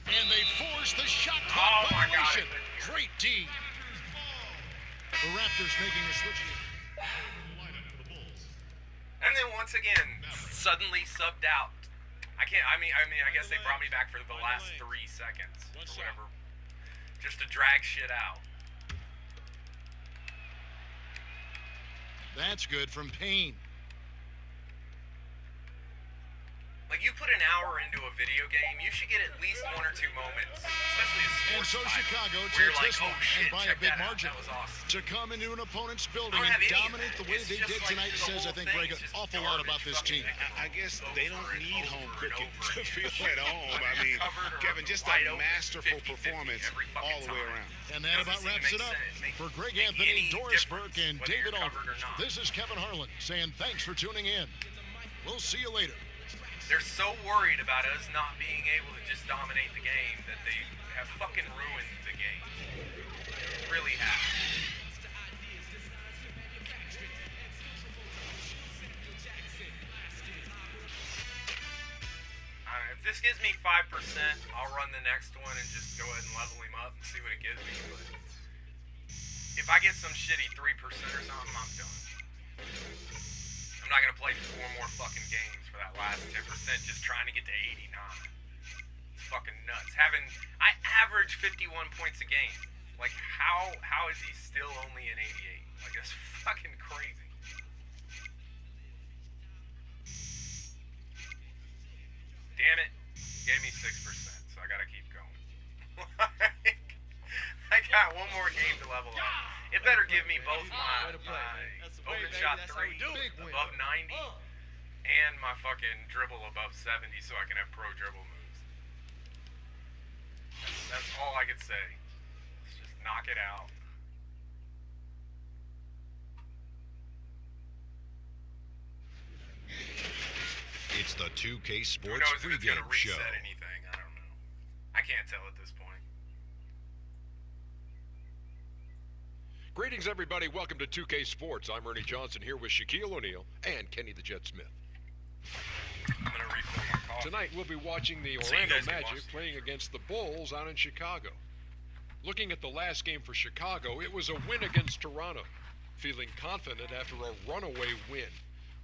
And they force the shot Oh clock my God. violation. Great D. The Raptors making a switch here. And then once again, suddenly subbed out. I guess they brought me back for the last 3 seconds or whatever. just to drag shit out. That's good from Payne. Like, you put an hour into a video game, you should get at least 1 or 2 moments, especially a And sports so title, Chicago where you're takes this like, one, oh shit, and by a check big that out. margin. That was awesome. To come into an opponent's building I don't and have any of dominate that. the way It's they just did like tonight the says, I whole think, thing Greg, is an just awful lot about this team. I guess they don't need home cooking to feel over at home. I mean, Kevin, just a masterful performance all the way around. And that about wraps it up. For Greg Anthony, Doris Burke, and David Aldridge, this is Kevin Harlan saying thanks for tuning in. We'll see you later. They're so worried about us not being able to just dominate the game that they have fucking ruined the game. Really have. If this gives me 5%, I'll run the next one and just go ahead and level him up and see what it gives me. But if I get some shitty 3% or something, I'm done. I'm not gonna play 4 more fucking games for that last 10% just trying to get to 89. It's fucking nuts. I average 51 points a game. Like, how is he still only an 88? Like, that's fucking crazy. Damn it. Gave me 6%, so I gotta keep going. I got 1 more game to level up. It better give me both my open shot 3 above 90 and my fucking dribble above 70 so I can have pro dribble moves. That's all I could say. Let's just knock it out. It's the 2K Who Sports knows if it's pregame gonna reset show. anything? I don't know. I can't tell at this point. Greetings, everybody. Welcome to 2K Sports. I'm Ernie Johnson here with Shaquille O'Neal and Kenny the Jet Smith. I'm gonna refill my coffee. Tonight, we'll be watching the So you Orlando guys can Magic watch. playing against the Bulls out in Chicago. Looking at the last game for Chicago, it was a win against Toronto. Feeling confident after a runaway win.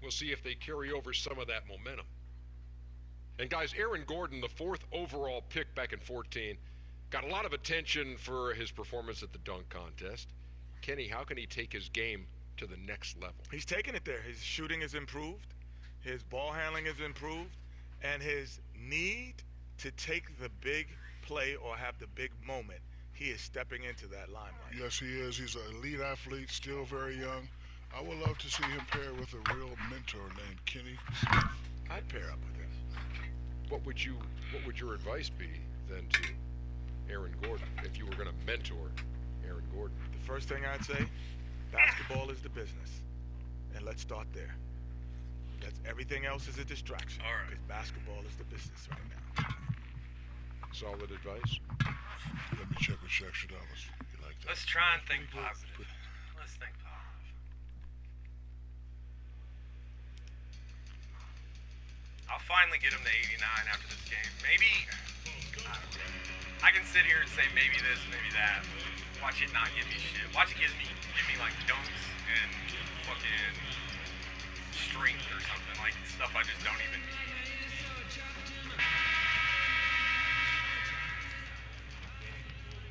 We'll see if they carry over some of that momentum. And guys, Aaron Gordon, the 4th overall pick back in 2014, got a lot of attention for his performance at the dunk contest. Kenny, how can he take his game to the next level? He's taking it there. His shooting is improved, his ball handling is improved, and his need to take the big play or have the big moment, he is stepping into that limelight. Yes, he is. He's an elite athlete, still very young. I would love to see him pair with a real mentor named Kenny Smith. I'd pair up with him. What would your advice be then to Aaron Gordon if you were going to mentor Aaron Gordon? The first thing I'd say, basketball is the business, and let's start there. That's everything else is a distraction. All right. Because basketball is the business right now. Solid advice. Let me check with Shaq Shadamas. You like that? Let's try and think positive. Let's think positive. I'll finally get him to 89 after this game. Maybe, I don't know. I can sit here and say maybe this, maybe that. Watch it not give me shit. Watch it give me like dunks and fucking strength or something, like stuff I just don't even need.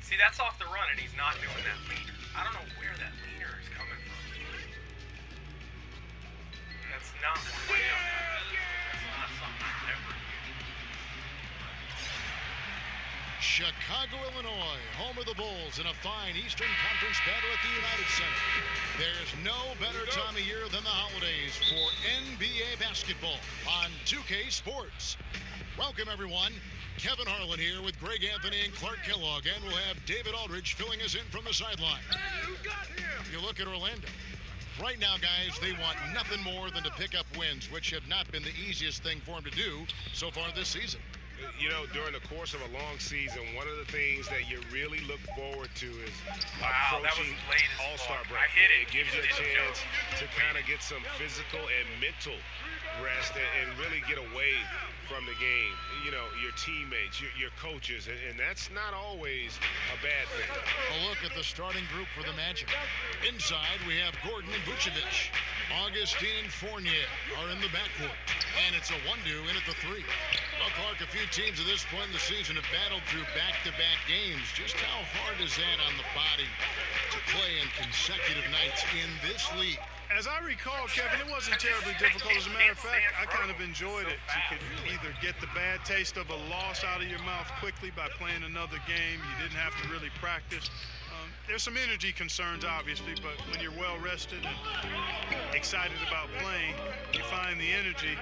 See, that's off the run and he's not doing that leaner. I don't know where that leaner is coming from. That's not one of my That's not something I've ever used. Chicago, Illinois, home of the Bulls in a fine Eastern Conference battle at the United Center. There's no better time of year than the holidays for NBA basketball on 2K Sports. Welcome, everyone. Kevin Harlan here with Greg Anthony and Clark Kellogg, and we'll have David Aldridge filling us in from the sideline. You look at Orlando. Right now, guys, they want nothing more than to pick up wins, which have not been the easiest thing for them to do so far this season. You know, during the course of a long season, one of the things that you really look forward to is Wow, that was approaching late as All-Star fuck. break. I hit it. It gives you a It didn't chance go. to kind of get some physical and mental rest and really get away from the game. You know, your teammates, your coaches, and that's not always a bad thing. A look at the starting group for the Magic. Inside, we have Gordon and Vucevic. Augustine and Fournier are in the backcourt. And it's a 1-2 in at the 3. Well, Clark, a few teams at this point in the season have battled through back-to-back games. Just how hard is that on the body to play in consecutive nights in this league? As I recall, Kevin, it wasn't terribly difficult. As a matter of fact, I kind of enjoyed it. You could either get the bad taste of a loss out of your mouth quickly by playing another game. You didn't have to really practice. There's some energy concerns, obviously, but when you're well-rested and excited about playing, you find the energy.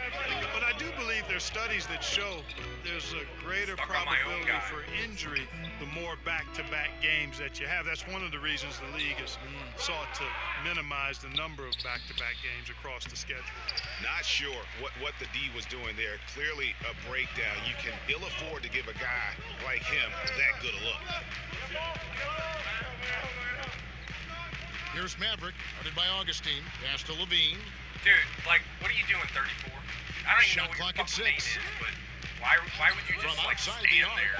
But I do believe there's studies that show there's a greater probability for injury the more back-to-back games that you have. That's one of the reasons the league has sought to minimize the number of back-to-back games across the schedule. Not sure what the D was doing there. Clearly a breakdown. You can ill afford to give a guy like him that good a look. Here's Maverick, guarded by Augustine. Pass to Levine. Dude, like, what are you doing, 34? I don't even know what your fucking name is, but why would you just, like, stand there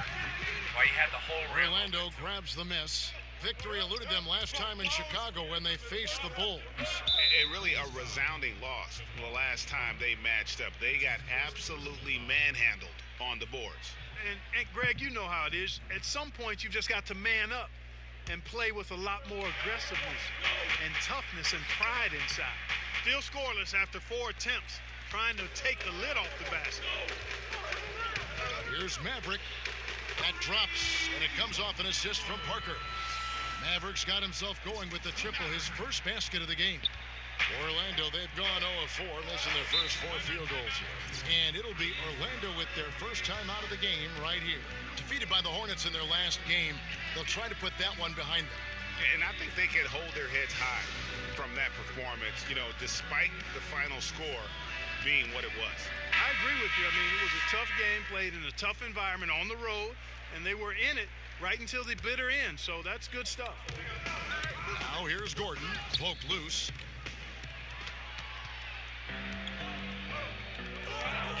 while you had the whole rim? Orlando grabs the miss. Victory eluded them last time in Chicago when they faced the Bulls. And really a resounding loss the last time they matched up. They got absolutely manhandled on the boards. And Greg, you know how it is. At some point, you've just got to man up and play with a lot more aggressiveness and toughness and pride inside. Still scoreless after 4 attempts, trying to take the lid off the basket. Here's Maverick. That drops, and it comes off an assist from Parker. Maverick's got himself going with the triple, his first basket of the game. Orlando, they've gone 0-4, missing their first 4 field goals here. And it'll be Orlando with their first time out of the game right here. Defeated by the Hornets in their last game, they'll try to put that one behind them. And I think they can hold their heads high from that performance, you know, despite the final score being what it was. I agree with you. I mean, it was a tough game, played in a tough environment on the road, and they were in it right until the bitter end, so that's good stuff. Now here's Gordon, poked loose.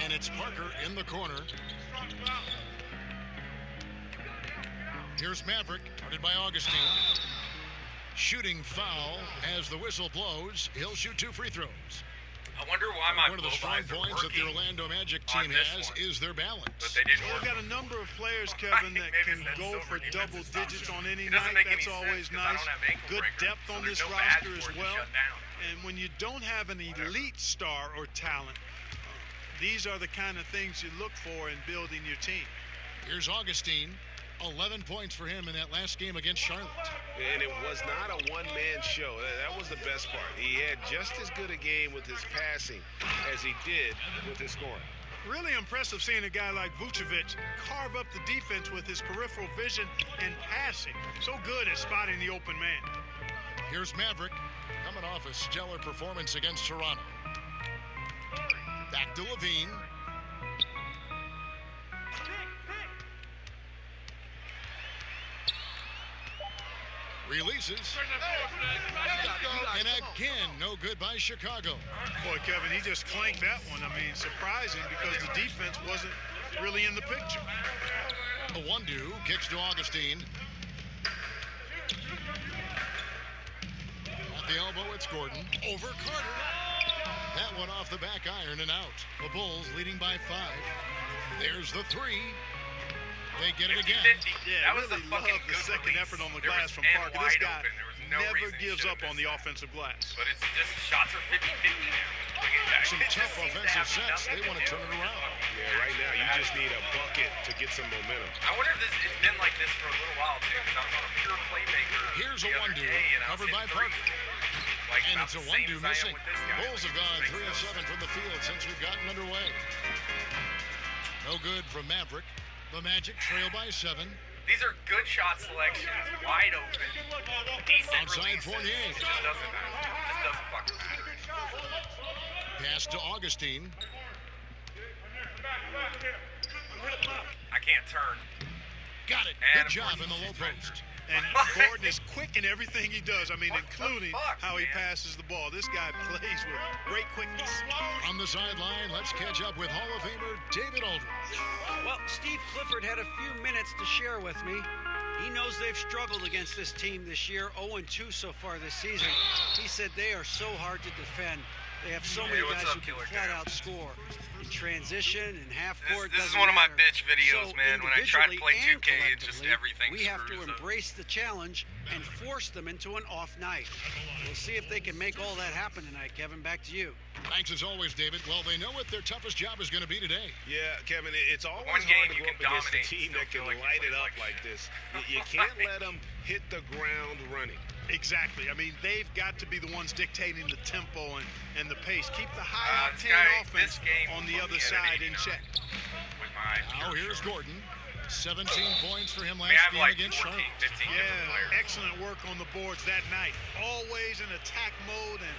And it's Parker in the corner. Here's Maverick, guarded by Augustine. Shooting foul as the whistle blows. He'll shoot 2 free throws. I wonder why my one of the strong points that the Orlando Magic team has is their balance. But they didn't They've got a number of players, Kevin, that can go for double digits on any night. That's always nice. Good depth on this roster as well. And when you don't have an elite star or talent, these are the kind of things you look for in building your team. Here's Augustine. 11 points for him in that last game against Charlotte. And it was not a one-man show. That was the best part. He had just as good a game with his passing as he did with his scoring. Really impressive seeing a guy like Vucevic carve up the defense with his peripheral vision and passing. So good at spotting the open man. Here's Maverick coming off a stellar performance against Toronto. Back to Levine. Releases. And again, no good by Chicago. Boy, Kevin, he just clanked that one. I mean, surprising because the defense wasn't really in the picture. A 1-2, kicks to Augustine. At the elbow, it's Gordon. Over Carter. That one off the back iron and out. The Bulls leading by 5. There's the 3. They get it again. Yeah, I really love the second effort on the glass from Parker. This guy never gives up on the offensive glass. But it's just shots are 50-50 now. Some tough offensive sets. They want to turn it around. Yeah, right now you just need a bucket to get some momentum. I wonder if it's been like this for a little while too, because I was on a pure playmaker. Here's a 1-2 covered by Parker. And it's a 1-2 missing. Bulls have gone 3 of 7 from the field since we've gotten underway. No good from Maverick. The Magic trail by 7. These are good shot selections, wide open, decent outside Fournier. Just doesn't fucking matter. Pass to Augustine. I can't turn. Got it. Good job in the low post. And Gordon is quick in everything he does. I mean, including how he passes the ball. This guy plays with great quickness. On the sideline, let's catch up with Hall of Famer David Aldridge. Well, Steve Clifford had a few minutes to share with me. He knows they've struggled against this team this year, 0-2 so far this season. He said they are so hard to defend. They have so many guys who can flat out score. In transition and half court. This is one of my bitch videos, man. When I try to play 2K, it's just everything we have to screws up. embrace the challenge and force them into an off night. We'll see if they can make all that happen tonight. Kevin, back to you. Thanks as always, David. Well, they know what their toughest job is going to be today. Yeah, Kevin, it's always One hard game to you go can up against a dominate team and that still can feel like light you it up played like this. You can't let them hit the ground running. Exactly. I mean, they've got to be the ones dictating the tempo and the pace. Keep the high octane offense on the other side in check. Now here's Gordon. 17 points for him last game like against 14, Charlotte. 15 Yeah, excellent work on the boards that night. Always in attack mode, and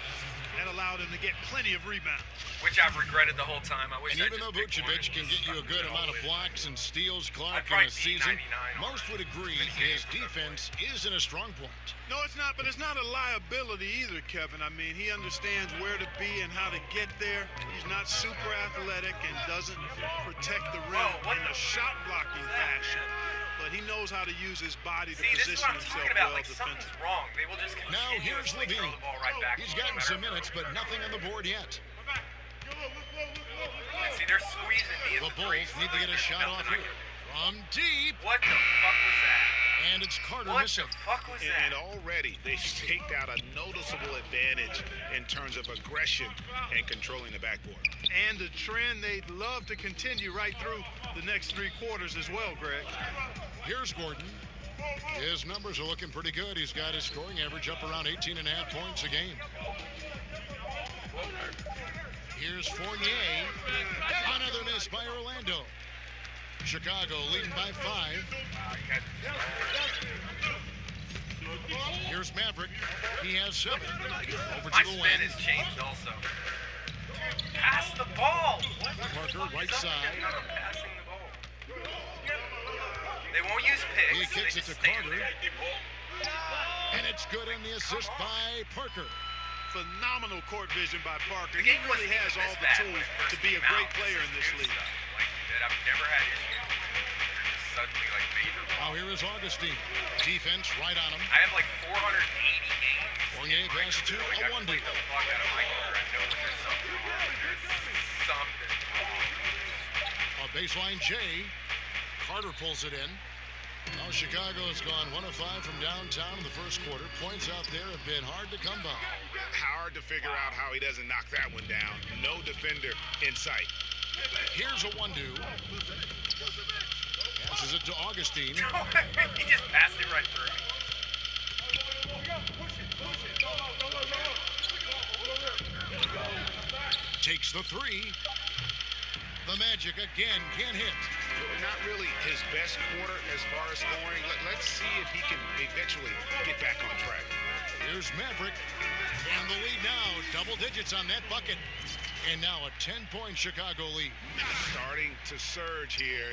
that allowed him to get plenty of rebounds. Which I've regretted the whole time. I wish And I even just though picked one Vucevic can get you a good amount of blocks and steals, Clark, I'd in a probably beat season, 99 most would agree his defense isn't a strong point. No, it's not, but it's not a liability either, Kevin. I mean, he understands where to be and how to get there. He's not super athletic and doesn't protect the rim in a shot-blocking fashion. But he knows how to use his body to position himself well defensively. Something's wrong. They will just Now here's continuously throw Levine. the ball right back. He's gotten some minutes, but nothing on the board yet. See, they're squeezing me. The Bulls need to get a shot off here. From deep. What the fuck was that? And it's Carter What missing. the fuck was that? And already they've staked out a noticeable advantage in terms of aggression and controlling the backboard. And a trend they'd love to continue right through the next 3 quarters as well, Greg. Here's Gordon. His numbers are looking pretty good. He's got his scoring average up around 18.5 points a game. Here's Fournier. Another miss by Orlando. Chicago leading by 5. Here's Maverick. He has 7. Over to My the spin wing. has changed also. Pass the ball. What? Parker, right Something side. about them passing the ball. They won't use picks. He kicks They it to just stand Carter. there. And it's good in the assist by Parker. Phenomenal court vision by Parker. The He game really wasn't has even all this the bad tools when it to first be a came great out. player in this New league. stuff, like, that I've never had issues with. Suddenly, like, major. Now here is Augustine. Defense right on him. I have like 480 games. Fournier pass to Like, a I've one-do. played the fuck out of my career. I know that there's something wrong. There's something wrong. A baseline J. Carter pulls it in. Now Chicago has gone 1 of 5 from downtown in the first quarter. Points out there have been hard to come by. Hard to figure out how he doesn't knock that one down. No defender in sight. Here's a one-do. Passes it to Augustine. He just passed it right through me. Takes the 3. The Magic again can't hit. Not really his best quarter as far as scoring. Let's see if he can eventually get back on track. Here's Maverick. And the lead now, double digits on that bucket. And now a 10-point Chicago lead. Starting to surge here,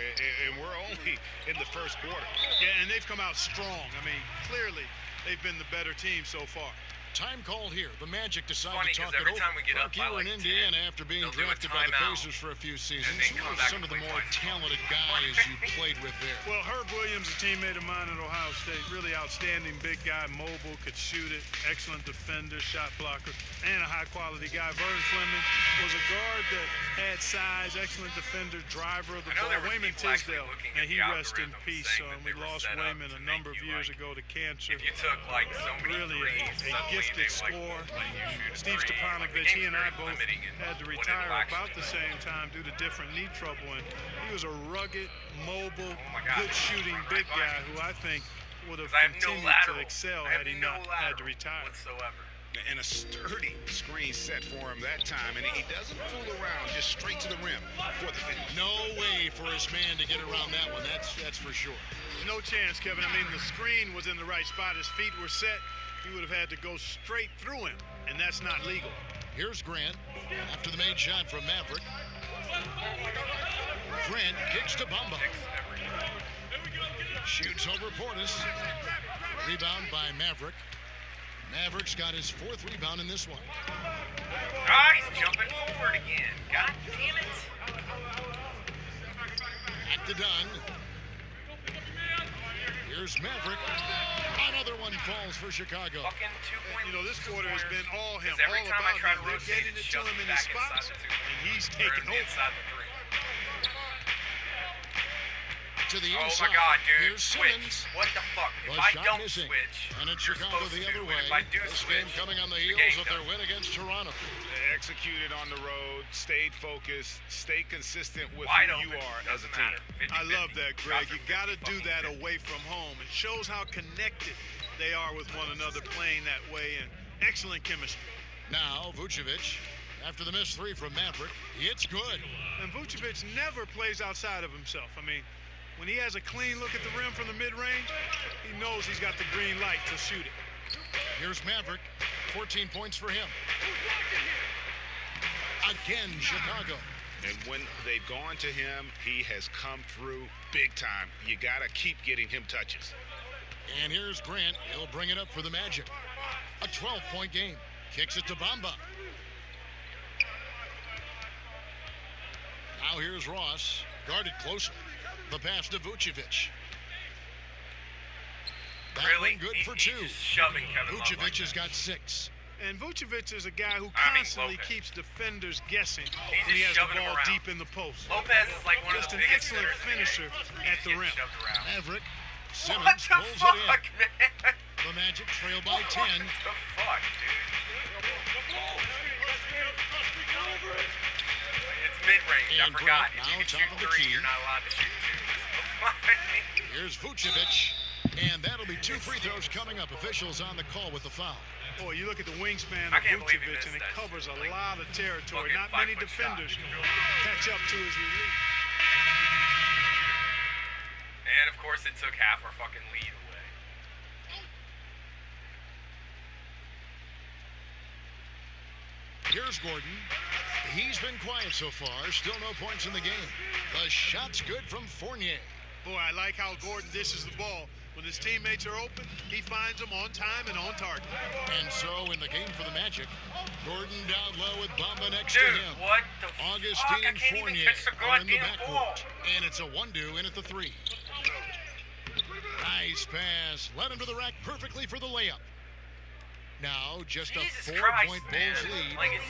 and we're only in the first quarter. Yeah, and they've come out strong. I mean, clearly they've been the better team so far. Time called here. The Magic decide Funny, to talk 'cause every it time over. we get up Clark, you by were like in Indiana 10, after being they'll do a drafted by the timeout, Pacers for a few seasons. and then Who come are back some and of the play more twice. talented guys you played with there? Well, Herb Williams, a teammate of mine at Ohio State, really outstanding big guy, mobile, could shoot it, excellent defender, shot blocker, and a high-quality guy. Vern Fleming was a guard that had size, excellent defender, driver of the I know ball. there were Wayman people actually Tisdale, looking and at he the rest in algorithm peace. saying that We they were lost set up Wayman to a number of make you, years like, ago to cancer. If you took like so many Really threes, a suddenly gifted they, like, scorer. let you shoot a Steve three. Stepanovich, Like, the he and I game's both very limiting in had to what retire it'll about actually the do. same time due to different knee trouble, and he was a rugged, mobile, Oh my God. good shooting Right big by guy me. who I think would have 'Cause I have no continued lateral. to excel I have had he no not had to lateral retire. whatsoever. And a sturdy screen set for him that time, and he doesn't fool around, just straight to the rim for the finish. No way for his man to get around that one. That's for sure. No chance, Kevin. I mean, the screen was in the right spot. His feet were set. He would have had to go straight through him, and that's not legal. Here's Grant after the made shot from Maverick. Grant kicks to Bamba. Shoots over Portis. Rebound by Maverick. Maverick's got his 4th rebound in this one. Ah, he's jumping forward again. God damn it. At the Dunn. Here's Maverick. Another one falls for Chicago. You know, this quarter has been all him, all about him. They're getting it to him in his spots, and he's taking over. To the oh inside. my God, dude! Here's Switch. What the fuck? If I don't switch, and it's you're Chicago supposed the to. other And way. if I do This switch, game coming on the the heels game of their done. win against Toronto. They executed on the road, stayed focused, stayed consistent with Wide who you open. are as a team. I love that, Greg. You got to do that away from home. It shows how connected they are with one another playing that way, and excellent chemistry. Now, Vucevic, after the missed three from Maverick, it's good. And Vucevic never plays outside of himself. I mean, when he has a clean look at the rim from the mid-range, he knows he's got the green light to shoot it. Here's Maverick, 14 points for him. Again, Chicago. And when they've gone to him, he has come through big time. You got to keep getting him touches. And here's Grant. He'll bring it up for the Magic. A 12-point game. Kicks it to Bamba. Now here's Ross. Guarded closely. The pass to Vucevic. That Really? one good for He's two. just shoving Kevin Love Vucevic like has got 6. And Vucevic is a guy who I mean, constantly Lopez. keeps defenders guessing He's when he has just the shoving him ball around. deep in the post. Lopez is like one Just of an the biggest excellent hitters in the finisher game. at the He's rim. getting shoved around. Maverick. Simmons What the pulls fuck, it in. man? The Magic trail by What 10. the fuck, dude? It's mid-range. I And forgot. Grant If you now can top shoot of the 3, key. you're not allowed to shoot 2. Here's Vucevic. And that'll be 2 free throws coming up. Officials on the call with the foul. Boy, you look at the wingspan I of can't believe he Vucevic, missed and it that covers a shit. Like, lot of territory. fucking Not many 5-foot shot. defenders catch up to his release. And, of course, it took half our fucking lead away. Here's Gordon. He's been quiet so far. Still no points in the game. The shot's good from Fournier. Boy, I like how Gordon dishes the ball. When his teammates are open, he finds them on time and on target. And so in the game for the Magic, Gordon down low with Bamba next Dude, to him. what the Augustine fuck? I and can't even Fournier catch the are in the goddamn ball. backcourt. And it's a 1-2 in at the 3. Nice pass. Led him to the rack perfectly for the layup. Now just a Jesus 4-point Christ, man. Bulls lead. Like,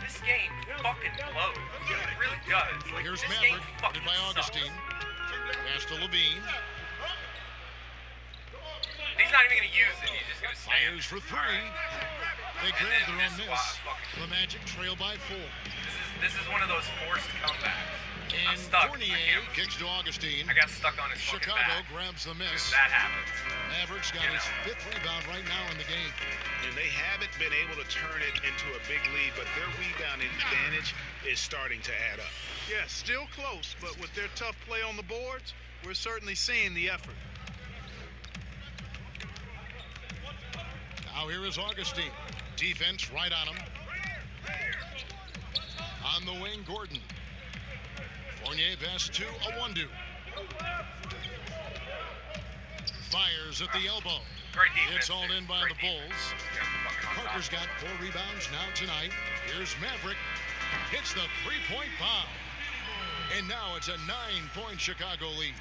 this game fucking blows. It really does. Like, Here's this Maverick, game guarded fucking by sucks. Augustine. Pass to Levine. He's not even going to use it. He's just going to stand. Fires for 3. All right. They And grab then their own this miss. fucking- The Magic trail by 4. This is one of those forced comebacks. I'm And stuck. Fournier I can't- kicks to Augustine. I got stuck on his fucking Chicago back. grabs the miss. That happens. Mavericks got his 5th rebound right now in the game. And they haven't been able to turn it into a big lead, but their rebounding advantage is starting to add up. Yeah, still close, but with their tough play on the boards, we're certainly seeing the effort. Now here is Augustine. Defense right on him. On the wing, Gordon. Fournier pass to a 1-2. Fires at the elbow. Great defense. It's all in by the Bulls. Parker's got 4 rebounds now tonight. Here's Maverick. Hits the 3-point bomb. And now it's a 9-point Chicago lead.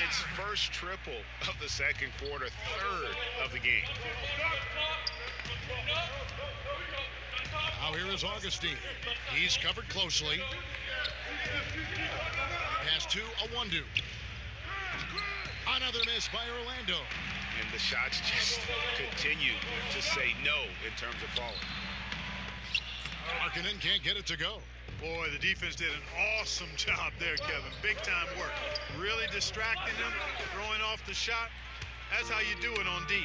It's first triple of the second quarter, third of the game. Now here is Augustine. He's covered closely. Pass to a 1-2. Another miss by Orlando. And the shots just continue to say no in terms of falling. Markkanen can't get it to go. Boy, the defense did an awesome job there, Kevin. Big time work. Really distracting them, throwing off the shot. That's how you do it on D.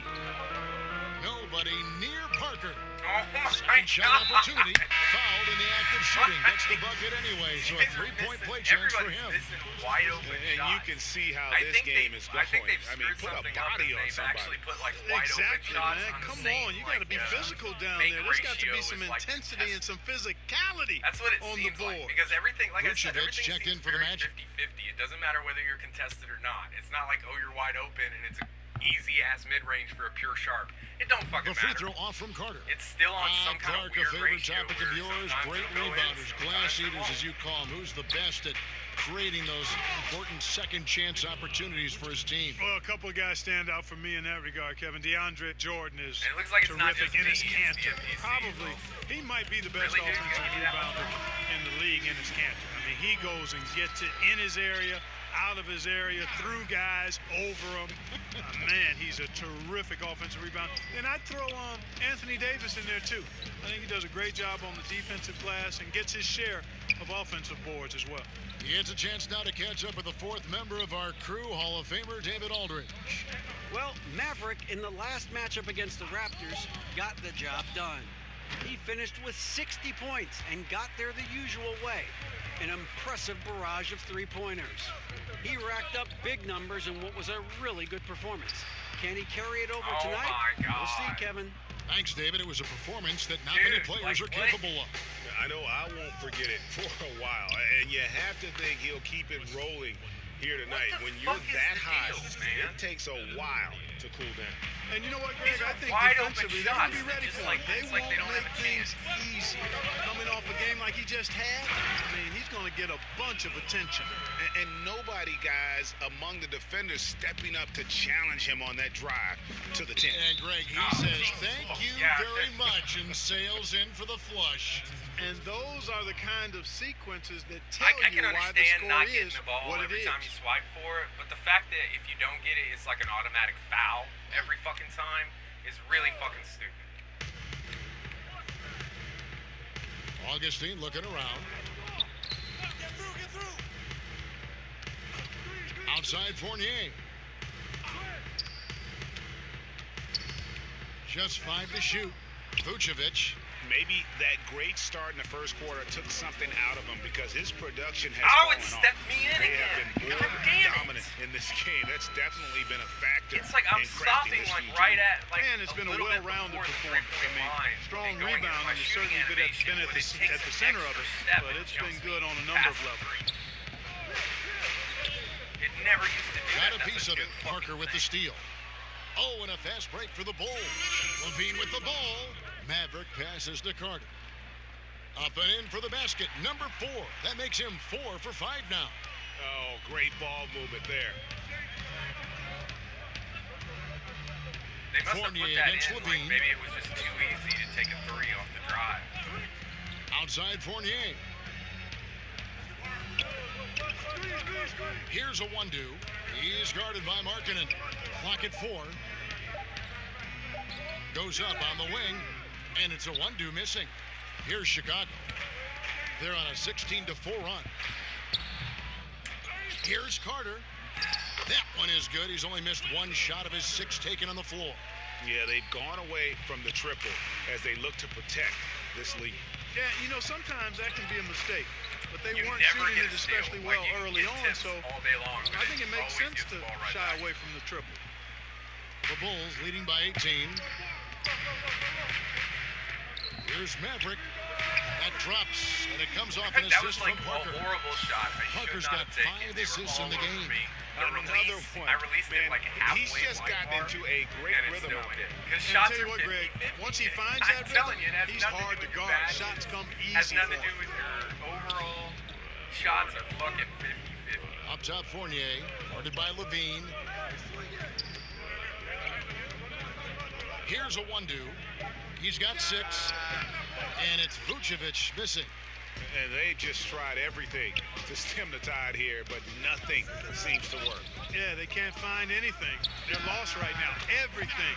Nobody near Parker. Oh my Second shot God. opportunity. Fouled in the act of shooting. Gets the bucket anyway, so a 3-point play chance for him. Missing wide open And you shots. can see how I this think game they- is I going. think they've I mean, screwed put a something up body and on they've actually somebody. put like wide Exactly, open shots man. on the Come same, on, you got to like, be physical down make there. There's got to be ratio some is, like, intensity and some physicality That's what it on the seems board. like. Because everything, like I said, Vucevic everything checked seems in for the very Magic. 50-50. It doesn't matter whether you're contested or not. It's not like, oh, you're wide open and it's an easy-ass mid-range for a pure sharp. It don't fucking The free matter. throw off from Carter. It's still on some kind Clark, of weird a favorite ratio topic of where yours. sometimes Great it'll go in, rebounders, glass sometimes it eaters won't. as you call them. Who's the best at creating those important second chance opportunities for his team. Well, a couple of guys stand out for me in that regard, Kevin. DeAndre Jordan is And it looks like it's not terrific just in his me, it's canter. the Probably, he might be the best Really, dude? offensive Give me that rebounder in the league in his canter. I mean, he goes and gets it in his area, out of his area, through guys, over them. Man, he's a terrific offensive rebounder. And I'd throw Anthony Davis in there, too. I think he does a great job on the defensive glass and gets his share of offensive boards as well. He has a chance now to catch up with the fourth member of our crew, Hall of Famer David Aldridge. Well, Maverick in the last matchup against the Raptors got the job done. He finished with 60 points and got there the usual way. An impressive barrage of three-pointers. He racked up big numbers in what was a really good performance. Can he carry it over tonight? my God. We'll see, Kevin. Thanks, David. It was a performance that not many players are capable of. I know I won't forget it for a while, and you have to think he'll keep it rolling here tonight. When you're that high, it takes a while to cool down. And you know what, Greg? I think wide defensively, open they're going to be shots. ready It's for like- him. They it's like won't they don't have make a things easy. Coming off a game like he just had, I mean, he's going to get a bunch of attention. And nobody, guys, among the defenders stepping up to challenge him on that drive to the 10. And Greg, he says thank you very much and sails in for the flush. And those are the kind of sequences that tell I you can why the understand score not is getting the ball what it every is. time you swipe for it, but the fact that if you don't get it, it's like an automatic foul every fucking time is really fucking stupid. Augustine looking around. Outside Fournier. Just 5 to shoot. Vucevic. Maybe that great start in the first quarter took something out of him because his production has It fallen stepped off. me in They again. have been God more damn it. dominant in this game. That's definitely been a factor. It's like I'm in crafting stopping this like Heat right team. at like And it's been a little bit well-rounded before the performance. I three-point mean, line strong and going into my rebounding has shooting certainly been animation, at but it takes the an center of extra it, step but and it's jumps been me good on a number of past the levels. It never used to do Got that. a piece of That's it. new Parker with the steal. Oh, and a fast break for the Bulls. Levine with the ball. Maverick passes to Carter. Up and in for the basket. Number 4. That makes him 4 for 5 now. Oh, great ball movement there. They must have Fournier put that against in, Levine. like maybe it was just too easy to take a three off the drive. Outside Fournier. Here's a 1-2. He's guarded by Markkanen. Clock at 4. Goes up on the wing, and it's a 1-2 missing. Here's Chicago. They're on a 16-4 run. Here's Carter. That one is good. He's only missed 1 shot of his 6 taken on the floor. Yeah, they've gone away from the triple as they look to protect this lead. Yeah, you know, sometimes that can be a mistake, but they You weren't never shooting get it a steal. especially Like, well you early get on, tips so all day long, but I think it makes always sense gets to the ball right shy back. away from the triple. The Bulls leading by 18. Here's Maverick. That drops, and it comes off an That was assist like from Parker. a horrible shot. I Parker's should not got have taken 5 it. They were assists in all the over game. me. Another one. I released it Man, like halfway. he's just gotten bar, into a great and it rhythm still out went there. in. Because And shots tell you are what, Greg, 50-50. once he finds I'm that telling rhythm, you, it has he's nothing hard to do with guard. bad. Shots come Has easy nothing to for do him. with your overall shots are fucking 50-50. Up top, Fournier, guarded by Levine. Here's a 1-2. He's got 6, and it's Vucevic missing. And they've just tried everything to stem the tide here, but nothing seems to work. Yeah, they can't find anything. They're lost right now. Everything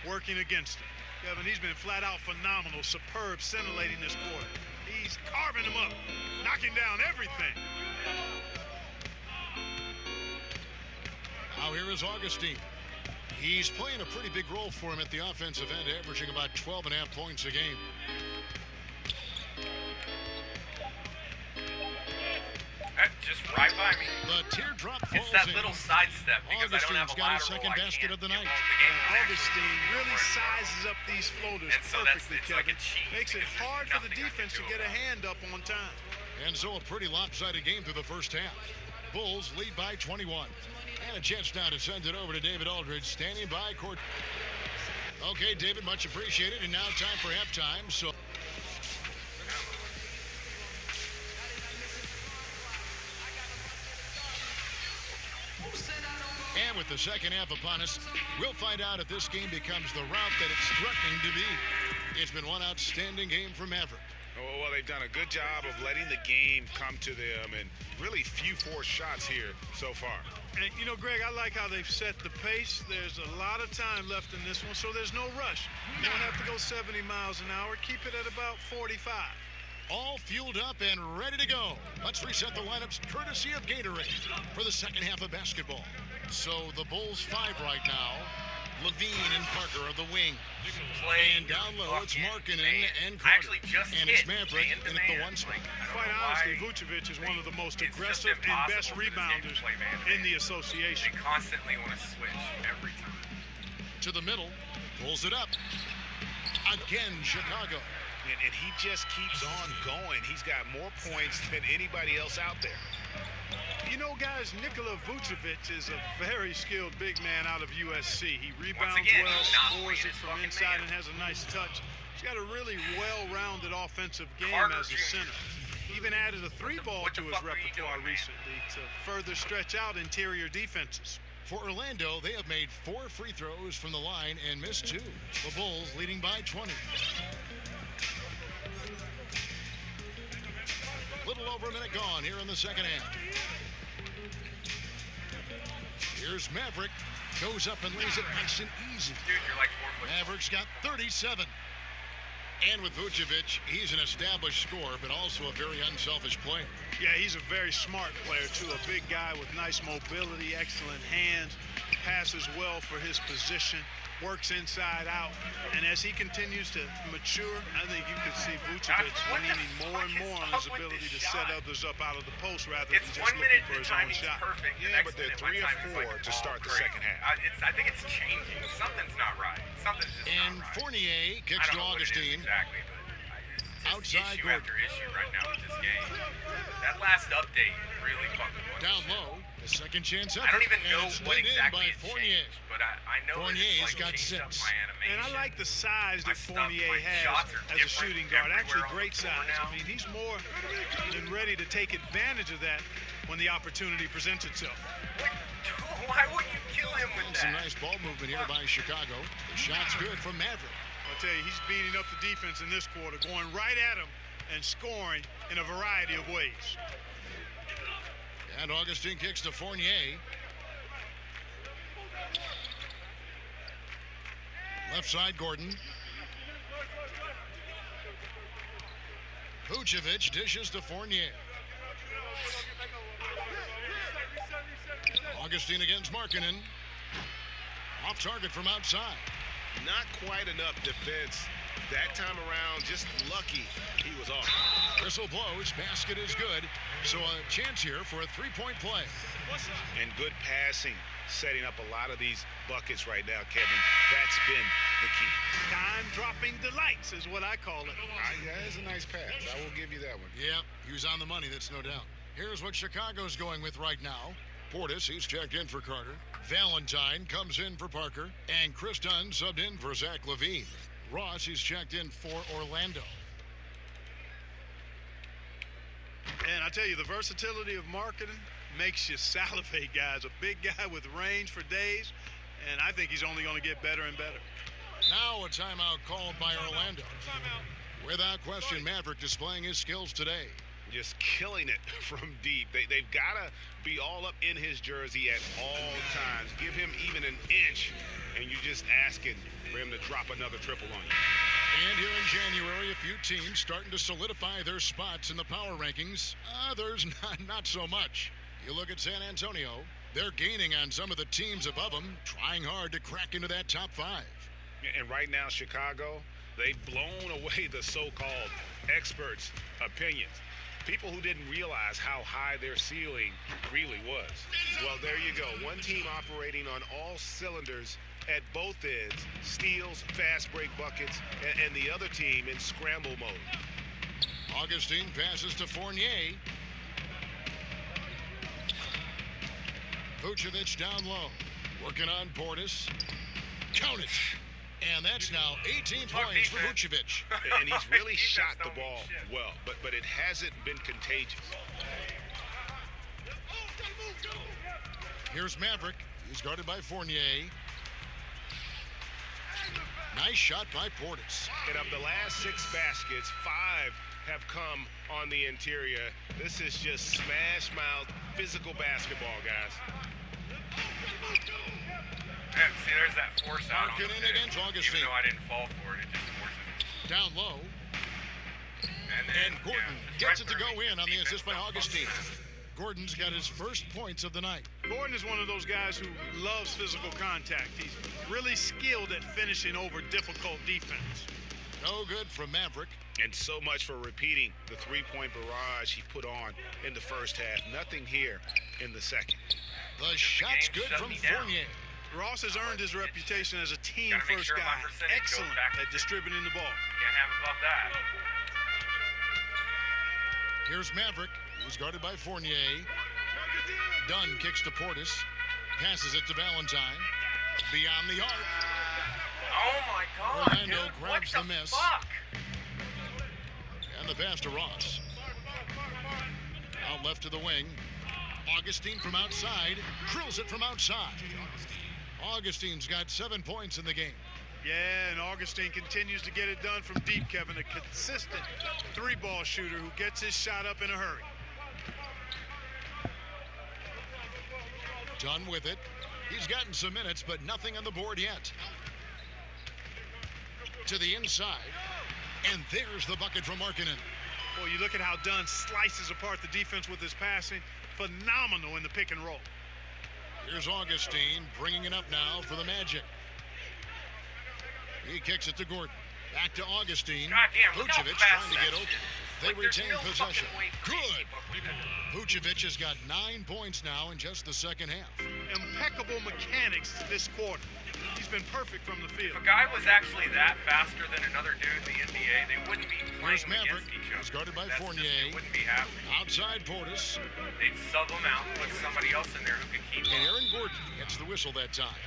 working against them. Kevin, he's been flat out phenomenal, superb, scintillating this quarter. He's carving them up, knocking down everything. Now here is Augustine. He's playing a pretty big role for him at the offensive end, averaging about 12.5 points a game. Just right by me. The teardrop falls It's that in. little sidestep because I don't have Augustine's a got his lateral. second I basket can't of the kill night. the game. Augustine really sizes up these floaters And so that's- perfectly, it's like Kevin. a cheat Makes it because there's hard for the nothing I can defense to do get a about it. hand up on time. And so a pretty lopsided game through the first half. Bulls lead by 21. And a chance now to send it over to David Aldridge, standing by court. Okay, David, much appreciated. And now time for halftime. So. with the second half upon us, we'll find out if this game becomes the route that it's threatening to be. It's been one outstanding game for Maverick. Well, they've done a good job of letting the game come to them, and really few forced shots here so far. And, you know, Greg, I like how they've set the pace. There's a lot of time left in this one, so there's no rush. You don't have to go 70 miles an hour. Keep it at about 45. All fueled up and ready to go. Let's reset the lineups courtesy of Gatorade for the second half of basketball. So the Bulls 5 right now. Levine and Parker are the wing. And down low, it's Markkanen and Carter. And it's Maverick in at the 1 spot. Quite honestly, Vucevic is one of the most aggressive and best rebounders in the association. They constantly want to switch every time. To the middle, pulls it up. Again, Chicago. And he just keeps on going. He's got more points than anybody else out there. You know, guys, Nikola Vucevic is a very skilled big man out of USC. He rebounds well, scores it from inside, and has a nice touch. He's got a really well-rounded offensive game as a center. Even added a 3-ball to his repertoire recently to further stretch out interior defenses. For Orlando, they have made 4 free throws from the line and missed 2. The Bulls leading by 20. Little over a minute gone here in the second half. Here's Maverick. Goes up and lays it nice and easy. Dude, you're like 4 foot. Maverick's got 37. And with Vucevic, he's an established scorer, but also a very unselfish player. Yeah, he's a very smart player, too. A big guy with nice mobility, excellent hands, passes well for his position, works inside out. And as he continues to mature, I think you could see Vucevic leaning more and more on his ability to set others up out of the post rather than just looking for his own shot. Perfect. Yeah, but they're 3 of 4 to start the second half. I think it's changing. Something's not right. Something's just and not right. Fournier kicks to Augustine. Exactly, but outside issue Gordon. after issue right now with this game. That last update really fucking was. Down low, the second chance up. I don't even know what in exactly by it Fournier. changed, but I know Fournier's it's like got changed 6. up my animation. And I like the size that Fournier my has shots are as a shooting guard. Actually, everywhere on great the floor size. now. I mean, he's more than ready to take advantage of that when the opportunity presents itself. Why would you kill him with And that? some nice ball movement here by Chicago. The shot's good from Maverick. I'll tell you, he's beating up the defense in this quarter, going right at him and scoring in a variety of ways. And Augustine kicks to Fournier. Left side, Gordon. Vucevic dishes to Fournier. Augustine against Markkanen. Off target from outside. Not quite enough defense that time around. Just lucky he was off. Whistle blows. Basket is good. So a chance here for a 3-point play. And good passing, setting up a lot of these buckets right now, Kevin. That's been the key. Time-dropping delights is what I call it. That is a nice pass. I will give you that one. Yeah, he was on the money, that's no doubt. Here's what Chicago's going with right now. Portis, he's checked in for Carter. Valentine comes in for Parker. And Chris Dunn subbed in for Zach LaVine. Ross, he's checked in for Orlando. And I tell you, the versatility of Markkanen makes you salivate, guys. A big guy with range for days, and I think he's only going to get better and better. Now a timeout called by Orlando. Without question, Maverick displaying his skills today. Just killing it from deep. They've got to be all up in his jersey at all times. Give him even an inch, and you're just asking for him to drop another triple on you. And here in January, a few teams starting to solidify their spots in the power rankings. Others not so much. You look at San Antonio, they're gaining on some of the teams above them, trying hard to crack into that top 5. And right now, Chicago, they've blown away the so-called experts' opinions. People who didn't realize how high their ceiling really was. Well, there you go. One team operating on all cylinders at both ends, steals, fast break buckets, and the other team in scramble mode. Augustine passes to Fournier. Vucevic down low. Working on Portis. Count it. And that's now 18 points for Vucevic. And he's really shot the ball well, but it hasn't been contagious. Here's Maverick. He's guarded by Fournier. Nice shot by Portis. And of the last 6 baskets, 5 have come on the interior. This is just smash mouth physical basketball, guys. Yeah, see, there's that force out on Marking in against Augustine. Even though I didn't fall for it, it just forces it. Down low. And Gordon gets it to go in on the assist by Augustine. Gordon's got his first points of the night. Gordon is one of those guys who loves physical contact. He's really skilled at finishing over difficult defense. No good from Maverick. And so much for repeating the three-point barrage he put on in the first half. Nothing here in the second. The shot's good from Fournier. Ross has earned his reputation as a team-first guy. Excellent at distributing the ball. Can't have above that. Here's Maverick, who's guarded by Fournier. Dunn kicks to Portis. Passes it to Valentine. Beyond the arc. Oh my God! Orlando dude, grabs what the miss. Fuck? And the pass to Ross. Out left to the wing. Augustine from outside. Drills it from outside. Augustine's got 7 points in the game. Yeah, and Augustine continues to get it done from deep, Kevin. A consistent 3-ball shooter who gets his shot up in a hurry. Dunn with it. He's gotten some minutes, but nothing on the board yet. To the inside. And there's the bucket from Markkanen. Well, you look at how Dunn slices apart the defense with his passing. Phenomenal in the pick and roll. Here's Augustine bringing it up now for the Magic. He kicks it to Gordon. Back to Augustine. Vucevic trying to get open. They retain possession. Good. Vucevic has got 9 points now in just the second half. Impeccable mechanics this quarter. He's been perfect from the field. If a guy was actually that faster than another dude in the NBA, they wouldn't be playing Here's Maverick. against each other. He's guarded by That's Fournier. Just, it wouldn't be happening. Outside Portis. They'd sub him out, put somebody else in there who could keep And him. Aaron Gordon gets the whistle that time.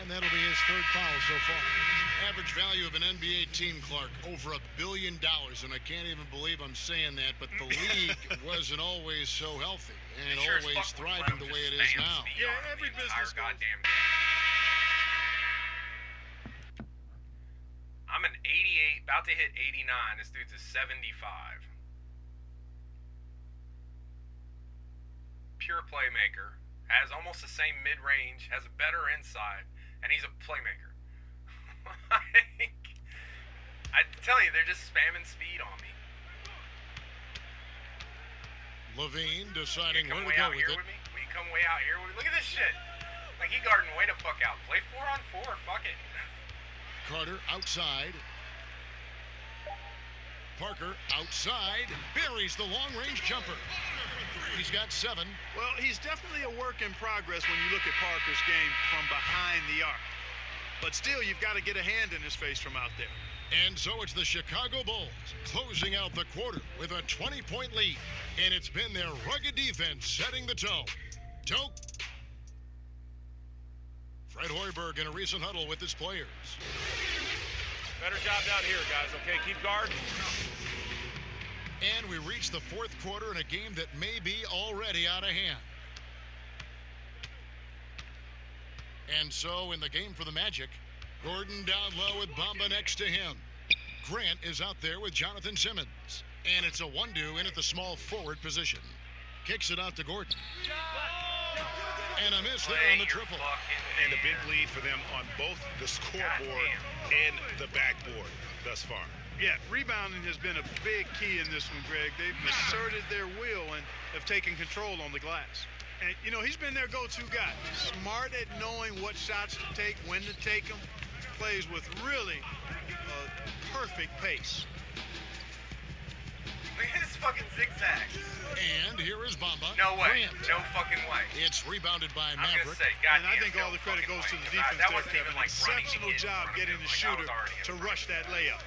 And that'll be his 3rd foul so far. Average value of an NBA team, Clark, over $1 billion. And I can't even believe I'm saying that, but the league wasn't always so healthy and always thriving the way it is now. Yeah, every business goddamn. I'm an 88, about to hit 89. This dude's a 75. Pure playmaker. Has almost the same mid-range. Has a better inside. And he's a playmaker. I tell you, they're just spamming speed on me. Levine deciding where to way go out with here it. with me? Will you come way out here with me? Look at this shit. Like, he guarding way to fuck out. Play 4-on-4. Fuck it. Carter outside. Parker outside. Buries the long-range jumper. He's got 7. Well, he's definitely a work in progress when you look at Parker's game from behind the arc. But still, you've got to get a hand in his face from out there. And so it's the Chicago Bulls closing out the quarter with a 20-point lead. And it's been their rugged defense setting the tone. Don't. Fred Hoiberg in a recent huddle with his players. Better job down here, guys, okay? Keep guard. And we reach the 4th quarter in a game that may be already out of hand. And so in the game for the Magic, Gordon down low with Bamba next to him. Grant is out there with Jonathan Simmons. And it's a 1-2 in at the small forward position. Kicks it out to Gordon. And a miss there on the triple. And a big lead for them on both the scoreboard and the backboard thus far. Yeah, rebounding has been a big key in this one, Greg. They've asserted their will and have taken control on the glass. And, you know, he's been their go-to guy. Smart at knowing what shots to take, when to take them. Plays with really perfect pace. Look at this fucking zigzag. And here is Bamba. No way. Grant. No fucking way. It's rebounded by I was Maverick. gonna say, And I think all the credit goes to the defense there, Kevin. Exceptional job getting the shooter to rush that layup.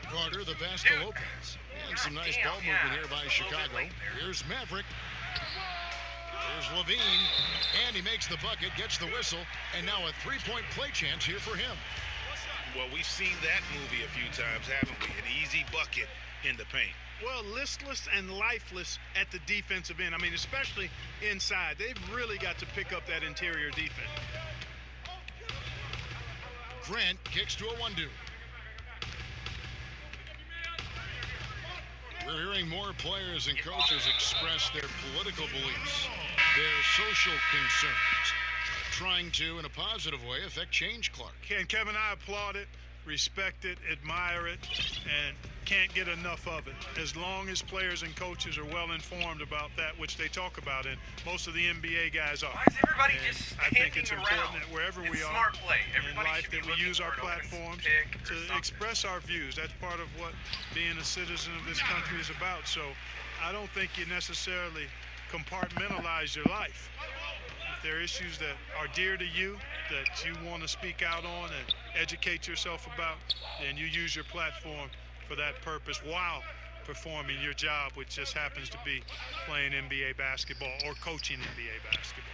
Carter, the pass to Lopez. And some nice ball movement here by Chicago. Here's Maverick. There's Levine. And he makes the bucket, gets the whistle, and now a 3-point play chance here for him. Well, we've seen that movie a few times, haven't we? An easy bucket in the paint. well, listless and lifeless at the defensive end. I mean, especially inside. They've really got to pick up that interior defense. Grant kicks to a 1-2. We're hearing more players and coaches express their political beliefs, their social concerns, trying to, in a positive way, affect change, Clark. And Kevin, I applaud it, respect it, admire it, and can't get enough of it. As long as players and coaches are well informed about that, which they talk about, and most of the NBA guys are. Why is everybody just I think it's standing important around? that wherever It's we are smart play. in Everybody life should be that we looking use our for an open platforms pick or to something. express our views. That's part of what being a citizen of this country is about. So I don't think you necessarily compartmentalize your life. If there are issues that are dear to you, that you want to speak out on and educate yourself about, then you use your platform for that purpose while performing your job, which just happens to be playing NBA basketball or coaching NBA basketball.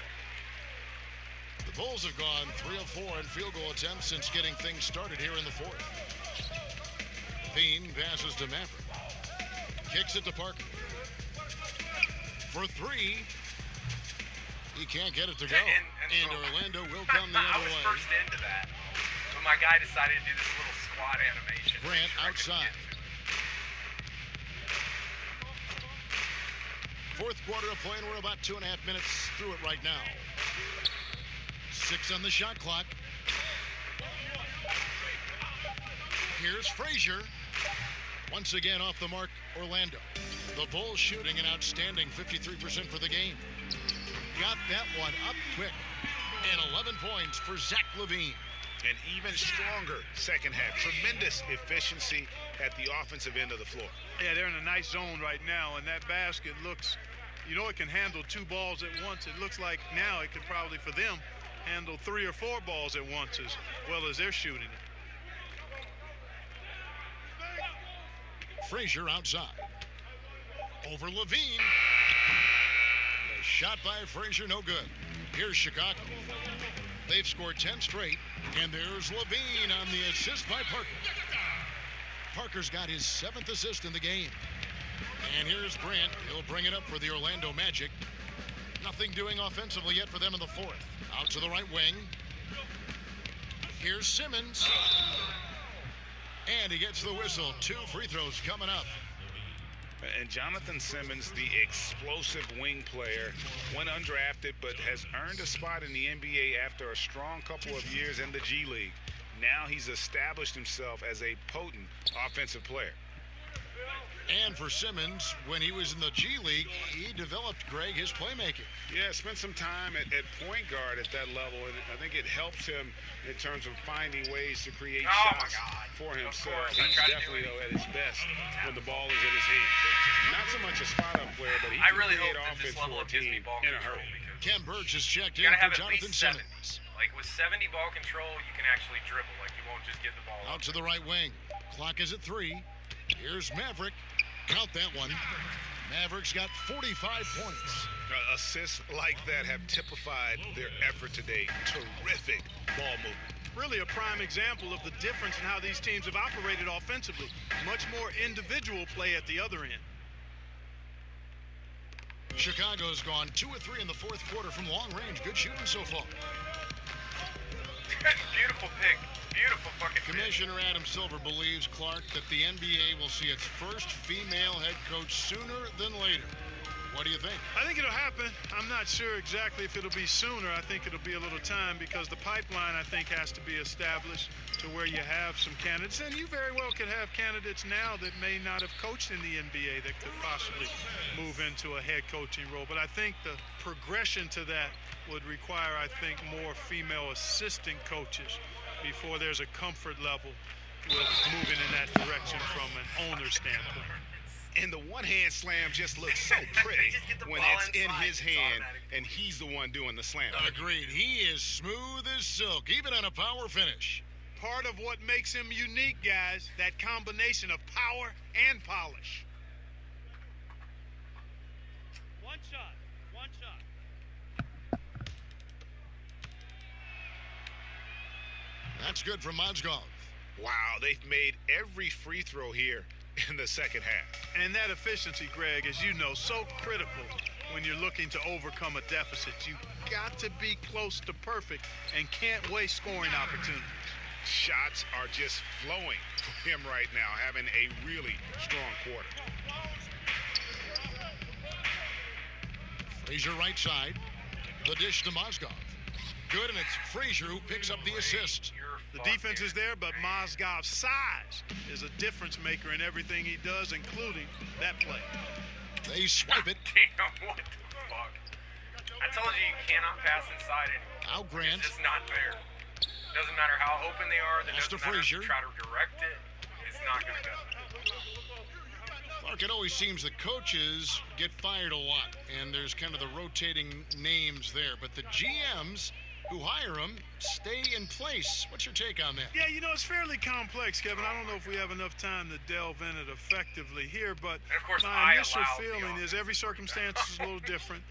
The Bulls have gone 3 of 4 in field goal attempts since getting things started here in the fourth. Bean passes to Maverick. Kicks it to Parker. For 3. He can't get it to go. And Orlando will come the other way. I was first into that, but my guy decided to do this little squat animation. Grant outside. Fourth quarter of play, and we're about 2.5 minutes through it right now. 6 on the shot clock. Here's Frazier. Once again off the mark, Orlando. The Bulls shooting an outstanding 53% for the game. Got that one up quick. And 11 points for Zach LaVine. An even stronger second half. Tremendous efficiency at the offensive end of the floor. Yeah, they're in a nice zone right now, and that basket looks, you know, it can handle 2 balls at once. It looks like now it could probably, for them, handle 3 or 4 balls at once as well as they're shooting it. Frazier outside. Over LaVine. The shot by Frazier, no good. Here's Chicago. They've scored 10 straight, and there's LaVine on the assist by Parker. Parker's got his 7th assist in the game. And here's Grant. He'll bring it up for the Orlando Magic. Nothing doing offensively yet for them in the fourth. Out to the right wing. Here's Simmons. And he gets the whistle. 2 free throws coming up. And Jonathan Simmons, the explosive wing player, went undrafted but has earned a spot in the NBA after a strong couple of years in the G League. Now he's established himself as a potent offensive player. And for Simmons, when he was in the G League, he developed, Greg, his playmaking. Yeah, spent some time at point guard at that level, and I think it helps him in terms of finding ways to create shots for himself. He's definitely, though, at his best when the ball is in his hand. Not so much a spot-up player, but he can create offense for a team in a hurry. Ken Burge has checked in for Jonathan Simmons. Like with 70 ball control, you can actually dribble. Like you won't just give the ball out to the right wing. Clock is at 3. Here's Maverick. Count that one. Maverick's got 45 points. Assists like that have typified their effort today. Terrific ball movement. Really a prime example of the difference in how these teams have operated offensively. Much more individual play at the other end. Chicago's gone 2 of 3 in the fourth quarter from long range. Good shooting so far. Beautiful pick. Beautiful fucking Commissioner Adam Silver believes, Clark, that the NBA will see its first female head coach sooner than later. What do you think? I think it'll happen. I'm not sure exactly if it'll be sooner. I think it'll be a little time because the pipeline, I think, has to be established to where you have some candidates. And you very well could have candidates now that may not have coached in the NBA that could possibly move into a head coaching role. But I think the progression to that would require, I think, more female assistant coaches before there's a comfort level with moving in that direction from an owner standpoint. And the one-hand slam just looks so pretty when it's in his hand and he's the one doing the slam. Agreed. He is smooth as silk, even on a power finish. Part of what makes him unique, guys, that combination of power and polish. One shot. That's good from Mozgov. Wow, they've made every free throw here in the second half. And that efficiency, Greg, as you know, so critical when you're looking to overcome a deficit. You got to be close to perfect and can't waste scoring opportunities. Shots are just flowing for him right now, having a really strong quarter. Frazier right side. The dish to Mozgov. Good, and it's Frazier who picks up the assist. The defense is there, but Mozgov's size is a difference maker in everything he does, including that play. They swipe it. Damn, what the fuck? I told you cannot pass inside it. Now Grant. It's just not there. Doesn't matter how open they are. It doesn't matter if you Frazier. try to direct it. It's not going to go. Clark, it always seems that coaches get fired a lot, and there's kind of the rotating names there. But the GMs who hire them stay in place. What's your take on that? Yeah, you know, it's fairly complex, Kevin. I don't know if we have enough time to delve in it effectively here, but my initial feeling is every circumstance is a little different,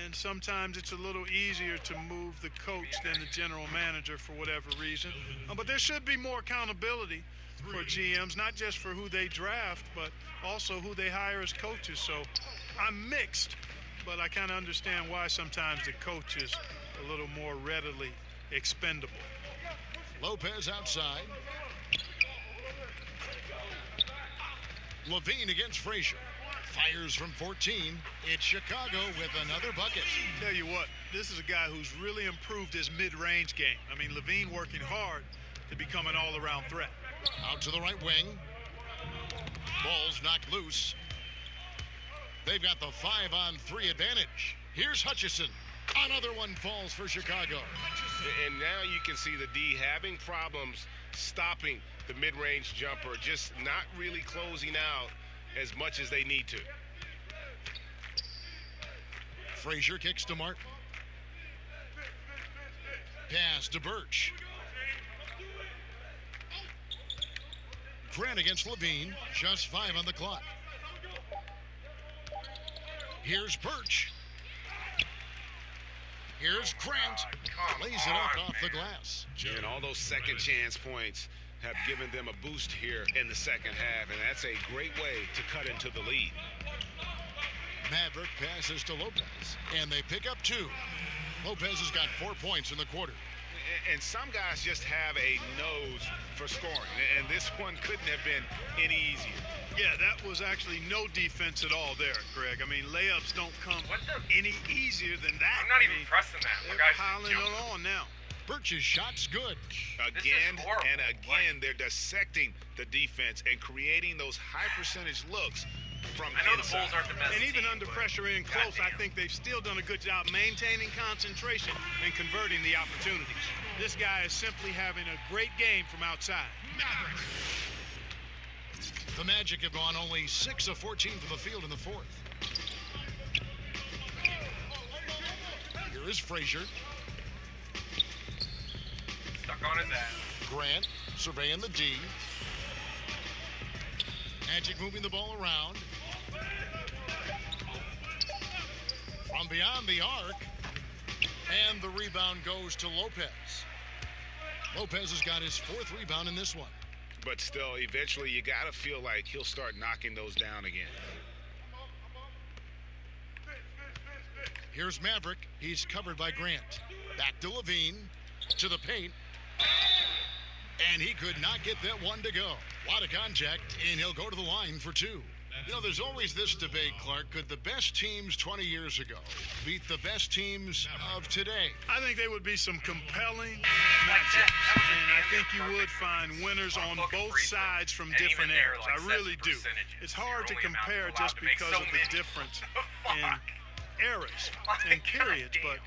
and sometimes it's a little easier to move the coach than the general manager for whatever reason. But there should be more accountability for GMs, not just for who they draft, but also who they hire as coaches. So I'm mixed, but I kind of understand why sometimes the coach is a little more readily expendable. Lopez outside. Levine against Frazier. Fires from 14. It's Chicago with another bucket. Tell you what, this is a guy who's really improved his mid-range game. I mean, Levine working hard to become an all-around threat. Out to the right wing. Ball's knocked loose. They've got the 5-on-3 advantage. Here's Hutchison. Another one falls for Chicago. And now you can see the D having problems stopping the mid-range jumper, just not really closing out as much as they need to. Frazier kicks to Martin. Pass to Birch. Grant against Levine. Just 5 on the clock. Here's Birch. Here's Grant. Lays it up off the glass. And all those second chance points have given them a boost here in the second half, and that's a great way to cut into the lead. Maverick passes to Lopez, and they pick up 2. Lopez has got 4 points in the quarter. And some guys just have a nose for scoring, and this one couldn't have been any easier. Yeah, that was actually no defense at all there, Greg. I mean, layups don't come any easier than that. I'm not even pressing that. They're piling it on now. Birch's shot's good. Again and again, they're dissecting the defense and creating those high percentage looks from I know inside. the Bulls aren't the best And even team, under pressure in close, I think they've still done a good job maintaining concentration and converting the opportunities. This guy is simply having a great game from outside. The Magic have gone only 6 of 14 from the field in the fourth. Here is Frazier. Stuck on his ass. Grant surveying the D. Magic moving the ball around. From beyond the arc. And the rebound goes to Lopez. Lopez has got his 4th rebound in this one. But still, eventually, you got to feel like he'll start knocking those down again. Here's Maverick. He's covered by Grant. Back to Levine. To the paint. And he could not get that one to go. A lot of contact, and he'll go to the line for 2. You know, there's always this debate, Clark. Could the best teams 20 years ago beat the best teams of today? I think there would be some compelling matchups, and I think you would find winners on both sides from different eras. I really do. It's hard to compare just because of the difference in eras and periods, but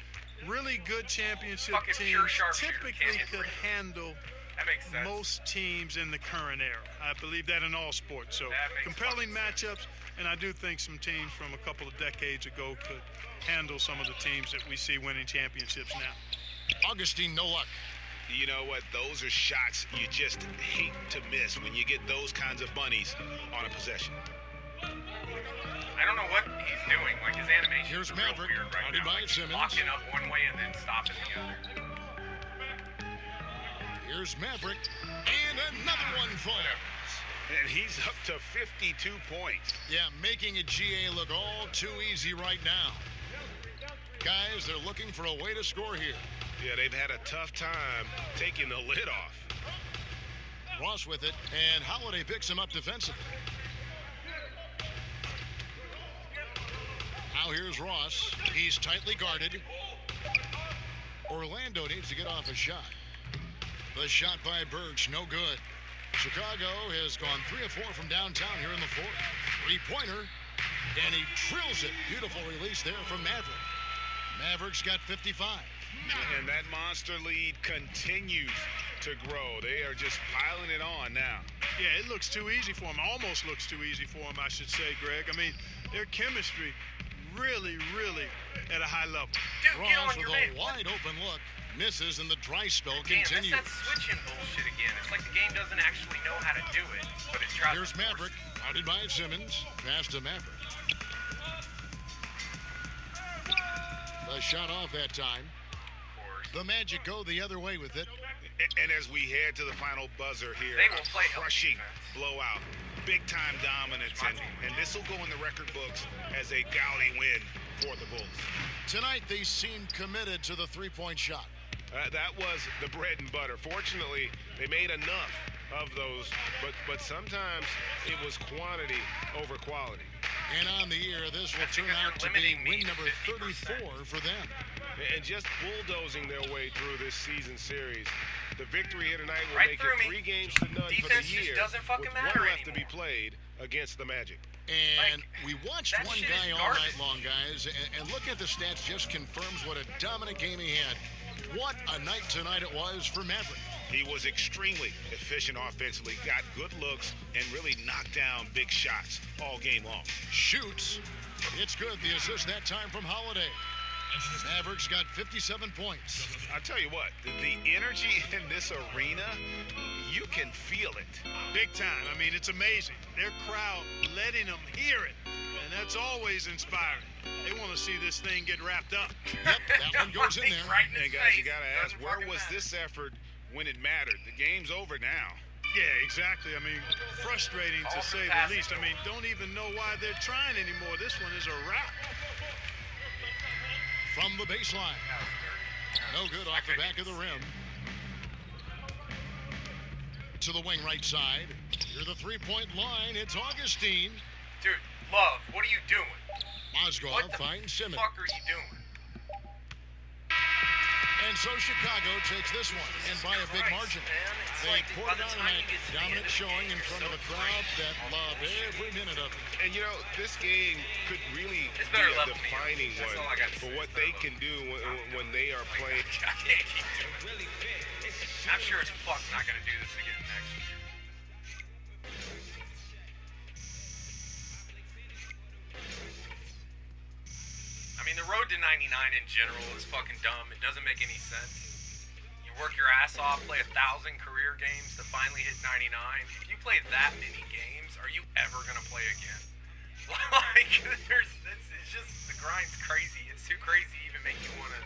really good championship teams typically could handle most teams in the current era. I believe that in all sports. So compelling matchups, and I do think some teams from a couple of decades ago could handle some of the teams that we see winning championships now. Augustine, no luck. You know what? Those are shots you just hate to miss when you get those kinds of bunnies on a possession. I don't know what he's doing. Like, his animation Here's is real Maverick, weird right now. by Like, Simmons. locking up one way and then stopping the other. Here's Maverick, and another one falls. And he's up to 52 points. Yeah, making a GA look all too easy right now. Guys, they're looking for a way to score here. Yeah, they've had a tough time taking the lid off. Ross with it, and Holiday picks him up defensively. Now here's Ross. He's tightly guarded. Orlando needs to get off a shot. The shot by Birch, no good. Chicago has gone 3 of 4 from downtown here in the fourth. Three-pointer, and he drills it. Beautiful release there from Maverick. Maverick's got 55. And that monster lead continues to grow. They are just piling it on now. Yeah, it looks too easy for him. Almost looks too easy for him, I should say, Greg. I mean, their chemistry really, really at a high level. Dude, get on Ross with your a man. wide open look. Misses, and the dry spell Damn, continues. that's that switching bullshit again. It's like the game doesn't actually know how to do it, but it tries. Here's Maverick, guarded by Simmons. Pass to Maverick. The shot off that time. The Magic go the other way with it. And as we head to the final buzzer here, They will play crushing blowout, big-time dominance, and this will go in the record books as a gaudy win for the Bulls. Tonight, they seem committed to the three-point shot. That was the bread and butter. Fortunately, they made enough of those, but sometimes it was quantity over quality. And on the year, this will turn out to be win number 34 for them. And just bulldozing their way through this season series. The victory here tonight will Right make through it me. 3 games to none for the Defense just year, doesn't fucking with matter one left to be anymore. played against the Magic. And we watched that one shit guy is all garbage. night long, guys, and looking at the stats just confirms what a dominant game he had. What a night tonight it was for Maverick. He was extremely efficient offensively, got good looks, and really knocked down big shots all game long. Shoots. It's good. The assist that time from Holiday. Mavericks got 57 points. I'll tell you what, the energy in this arena, you can feel it. Big time. I mean, it's amazing. Their crowd letting them hear it. And that's always inspiring. They want to see this thing get wrapped up. Yep, that one goes in there. Right in And his guys, you face. got to ask, Doesn't where fucking was matter. this effort when it mattered? The game's over now. Yeah, exactly. I mean, frustrating to say the least. I mean, don't even know why they're trying anymore. This one is a wrap. From the baseline. No good off the back of the rim. To the wing right side. Near the three-point line, it's Augustine. Dude, Love, what are you doing? Mozgov What the finds Simmons. fuck are you doing? And so Chicago takes this one, and by a big margin. They poured it on tonight, dominant showing in front of a crowd that loved every minute of it. And you know, this game could really It's be better a level me. defining That's one all I got to for say. what they can do when they are playing. I'm sure as fuck not gonna do this again next year. I mean, the road to 99 in general is fucking dumb. It doesn't make any sense. You work your ass off, play 1,000 career games to finally hit 99. If you play that many games, are you ever gonna play again? Like, it's just, the grind's crazy. It's too crazy to even make you want to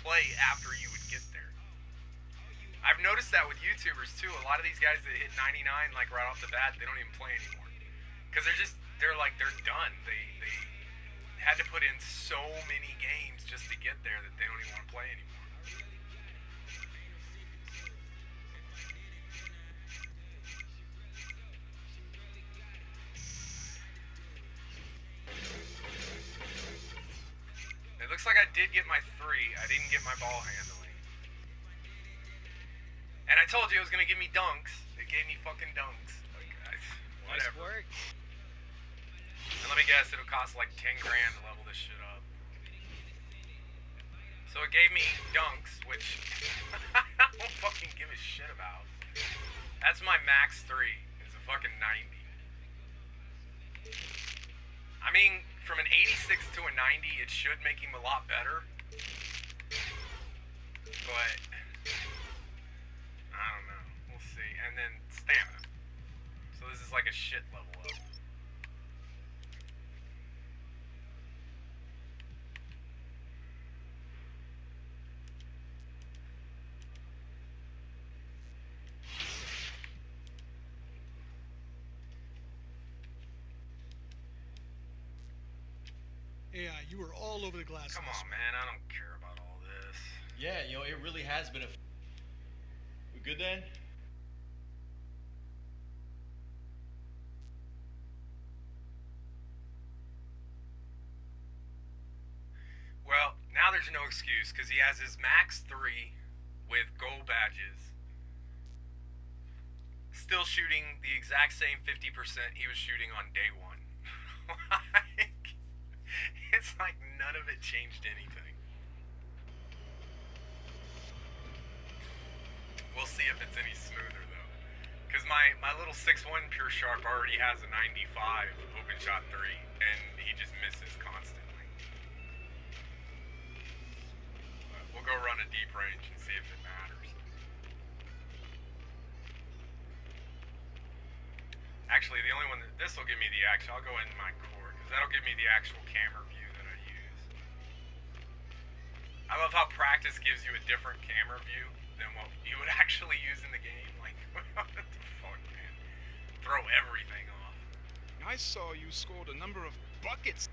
play after you would get there. I've noticed that with YouTubers too. A lot of these guys that hit 99 like right off the bat, they don't even play anymore. Because they're done. They had to put in so many games just to get there that they don't even want to play anymore. It looks like I did get my 3. I didn't get my ball handling. And I told you it was going to give me dunks. It gave me fucking dunks. Like, whatever. Nice work. And let me guess, it'll cost like 10 grand to level this shit up. So it gave me dunks, which I don't fucking give a shit about. That's my max 3. It's a fucking 90. I mean, from an 86 to a 90, it should make him a lot better. But I don't know. We'll see. And then stamina. So this is like a shit level up. Yeah, you were all over the glass. Come on, man. I don't care about all this. Yeah, it really has been We good then? Well, now there's no excuse because he has his max 3 with gold badges. Still shooting the exact same 50% he was shooting on day 1. It's like none of it changed anything. We'll see if it's any smoother though. Because my little 6'1" Pure Sharp already has a 95 open shot 3 and he just misses constantly. But we'll go run a deep range and see if it matters. Actually, the only one that this will give me the actual, I'll go in my core because that'll give me the actual camera view that I use. I love how practice gives you a different camera view than what you would actually use in the game. Like, what the fuck, man? Throw everything off. I saw you scored a number of buckets.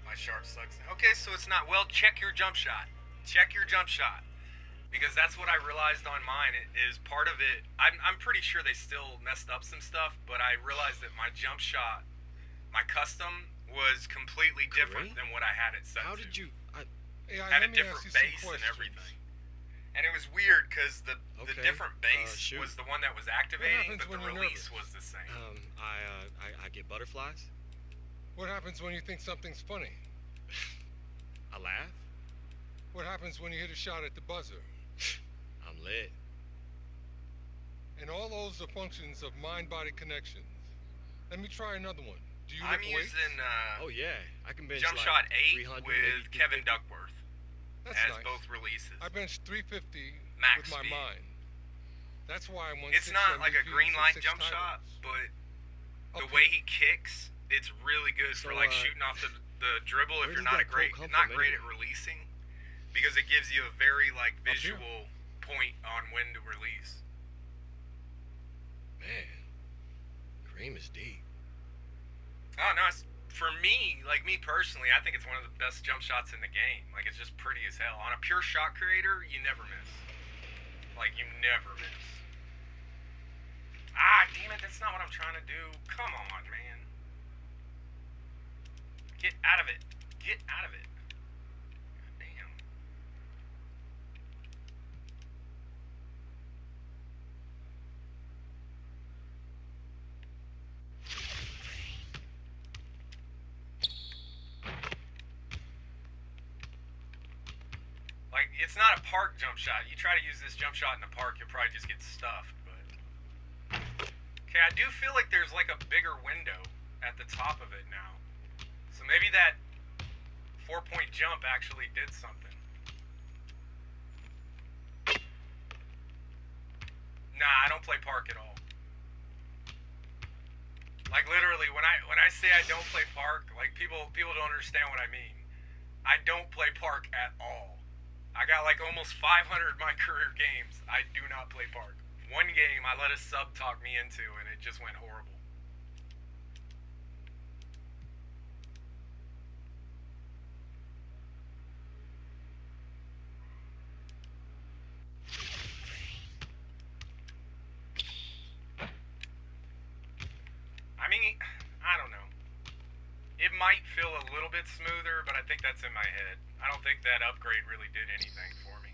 My sharp sucks. Okay, so it's not. Well, check your jump shot. Check your jump shot. Because that's what I realized on mine. It is part of it. I'm pretty sure they still messed up some stuff, but I realized that my jump shot, my custom, was completely different than what I had it set How to. did you... Had a different base and everything. And it was weird because the different base was the one that was activating, but the release was the same. I get butterflies. What happens when you think something's funny? I laugh. What happens when you hit a shot at the buzzer? I'm lit. And all those are functions of mind-body connections. Let me try another one. Do you I'm lift weights? using oh yeah, I can bench jump like shot 8 300 with maybe Kevin Duckworth That's as nice. both releases. I benched 350 Max with my speed. mind. That's why I won It's 6 not like a MVPs green and light 6 jump titles. shot, but the Up way here. he kicks, it's really good for like shooting off the dribble if where you're did not that great quote come not from great anyway? at releasing, because it gives you a very like here. visual point on when to release. Man, Cream is deep. Oh no, it's, for me, like me personally, I think it's one of the best jump shots in the game. Like it's just pretty as hell. On a pure shot creator, you never miss. Like you never miss. Ah, damn it, that's not what I'm trying to do. Come on, man. Get out of it. Get out of it. God damn. Like, it's not a park jump shot. You try to use this jump shot in the park, you'll probably just get stuffed, but... Okay, I do feel like there's like a bigger window at the top of it now. So maybe that 4-point jump actually did something. Nah, I don't play park at all. Like literally, when I say I don't play park, like people don't understand what I mean. I don't play park at all. I got like almost 500 of my career games. I do not play park. One game I let a sub talk me into, and it just went horrible. I mean, I don't know. It might feel a little bit smoother, but I think that's in my head. I don't think that upgrade really did anything for me.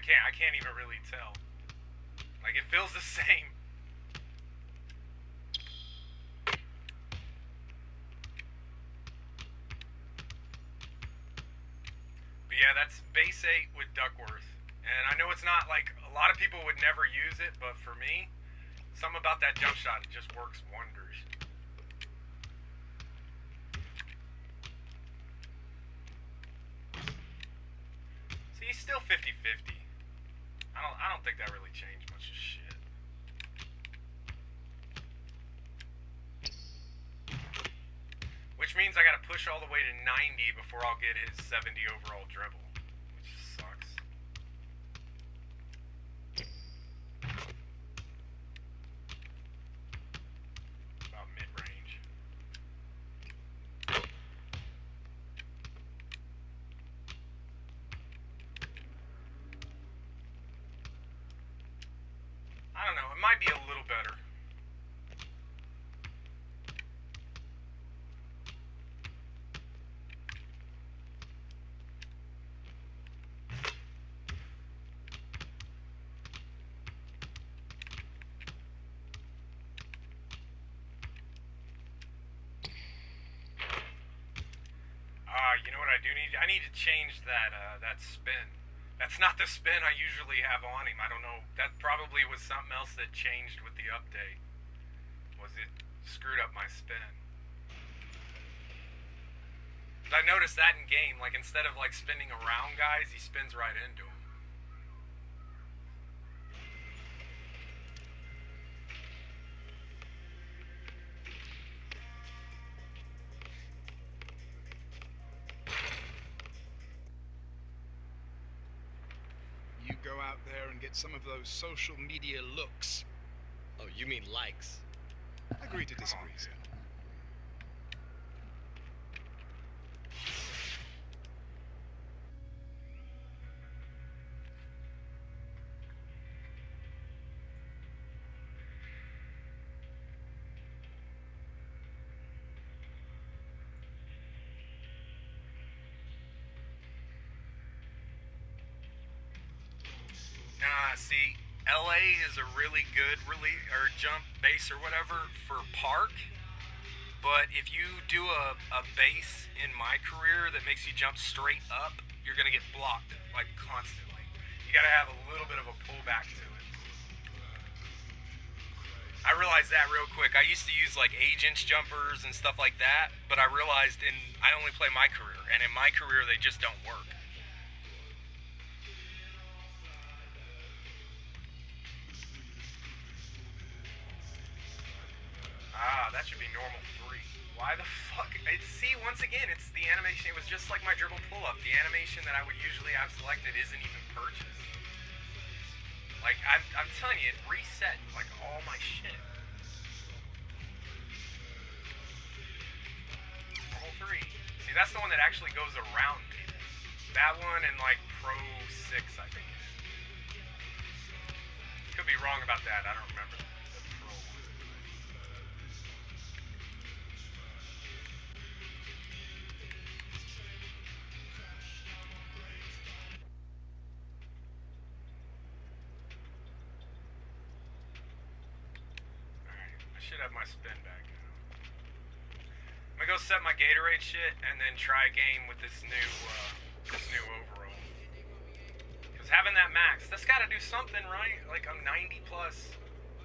I can't even really tell. Like, it feels the same. But yeah, that's base 8 with Duckworth. And I know it's not like, a lot of people would never use it, but for me, something about that jump shot, it just works wonders. See, he's still 50-50. I don't think that really changed much of shit. Which means I gotta push all the way to 90 before I'll get his 70 overall dribble, which sucks. About mid-range. I don't know, it might be a little better. You know what I do need? I need to change that that spin. That's not the spin I usually have on him. I don't know. That probably was something else that changed with the update. Was it screwed up my spin? 'Cause I noticed that in game. Like, instead of like spinning around guys, he spins right into them. You go out there and get some of those social media looks. Oh, you mean likes? Agree to disagree, sir. See, LA is a really good jump base or whatever for park, but if you do a base in my career that makes you jump straight up, you're gonna get blocked like constantly. You gotta have a little bit of a pullback to it. I realized that real quick. I used to use like agents jumpers and stuff like that, but I realized I only play my career, and in my career they just don't work. That should be normal 3. Why the fuck? See, once again, it's the animation. It was just like my dribble pull-up. The animation that I would usually have selected isn't even purchased. Like, I'm telling you, it reset, like, all my shit. Normal 3. See, that's the one that actually goes around people. That one and, like, Pro 6, I think it is. Could be wrong about that. I don't remember. Should have my spin back now. I'm gonna go set my Gatorade shit and then try a game with this new overall. Cause having that max, that's gotta do something, right? Like, I'm 90 plus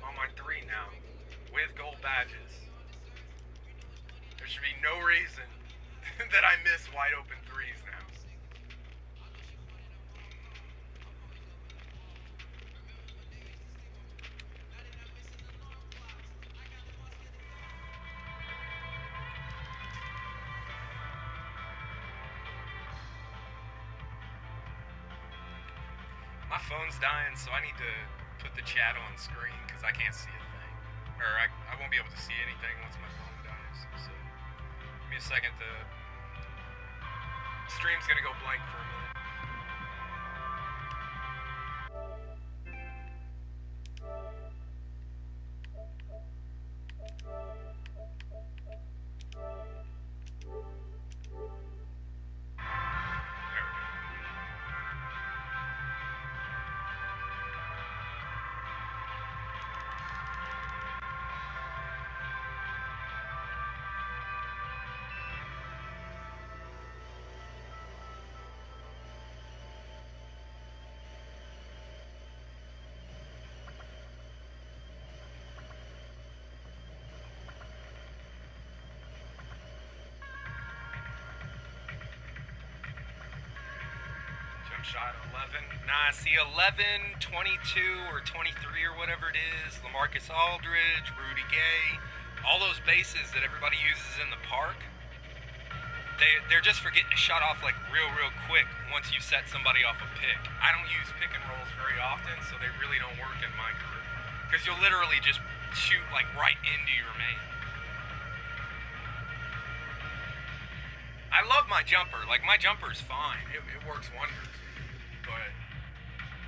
on my 3 now with gold badges. There should be no reason that I miss wide open 3s now. My phone's dying, so I need to put the chat on screen because I can't see a thing. Or I won't be able to see anything once my phone dies. So give me a second to... Stream's gonna go blank for a minute. jump shot 11. Nah, see 11, 22, or 23 or whatever it is. LaMarcus Aldridge, Rudy Gay, all those bases that everybody uses in the park. They're just for getting a shot off like real quick once you set somebody off a pick. I don't use pick and rolls very often, so they really don't work in my career. Because you'll literally just shoot like right into your man. I love my jumper. Like, my jumper's fine. It works wonders. But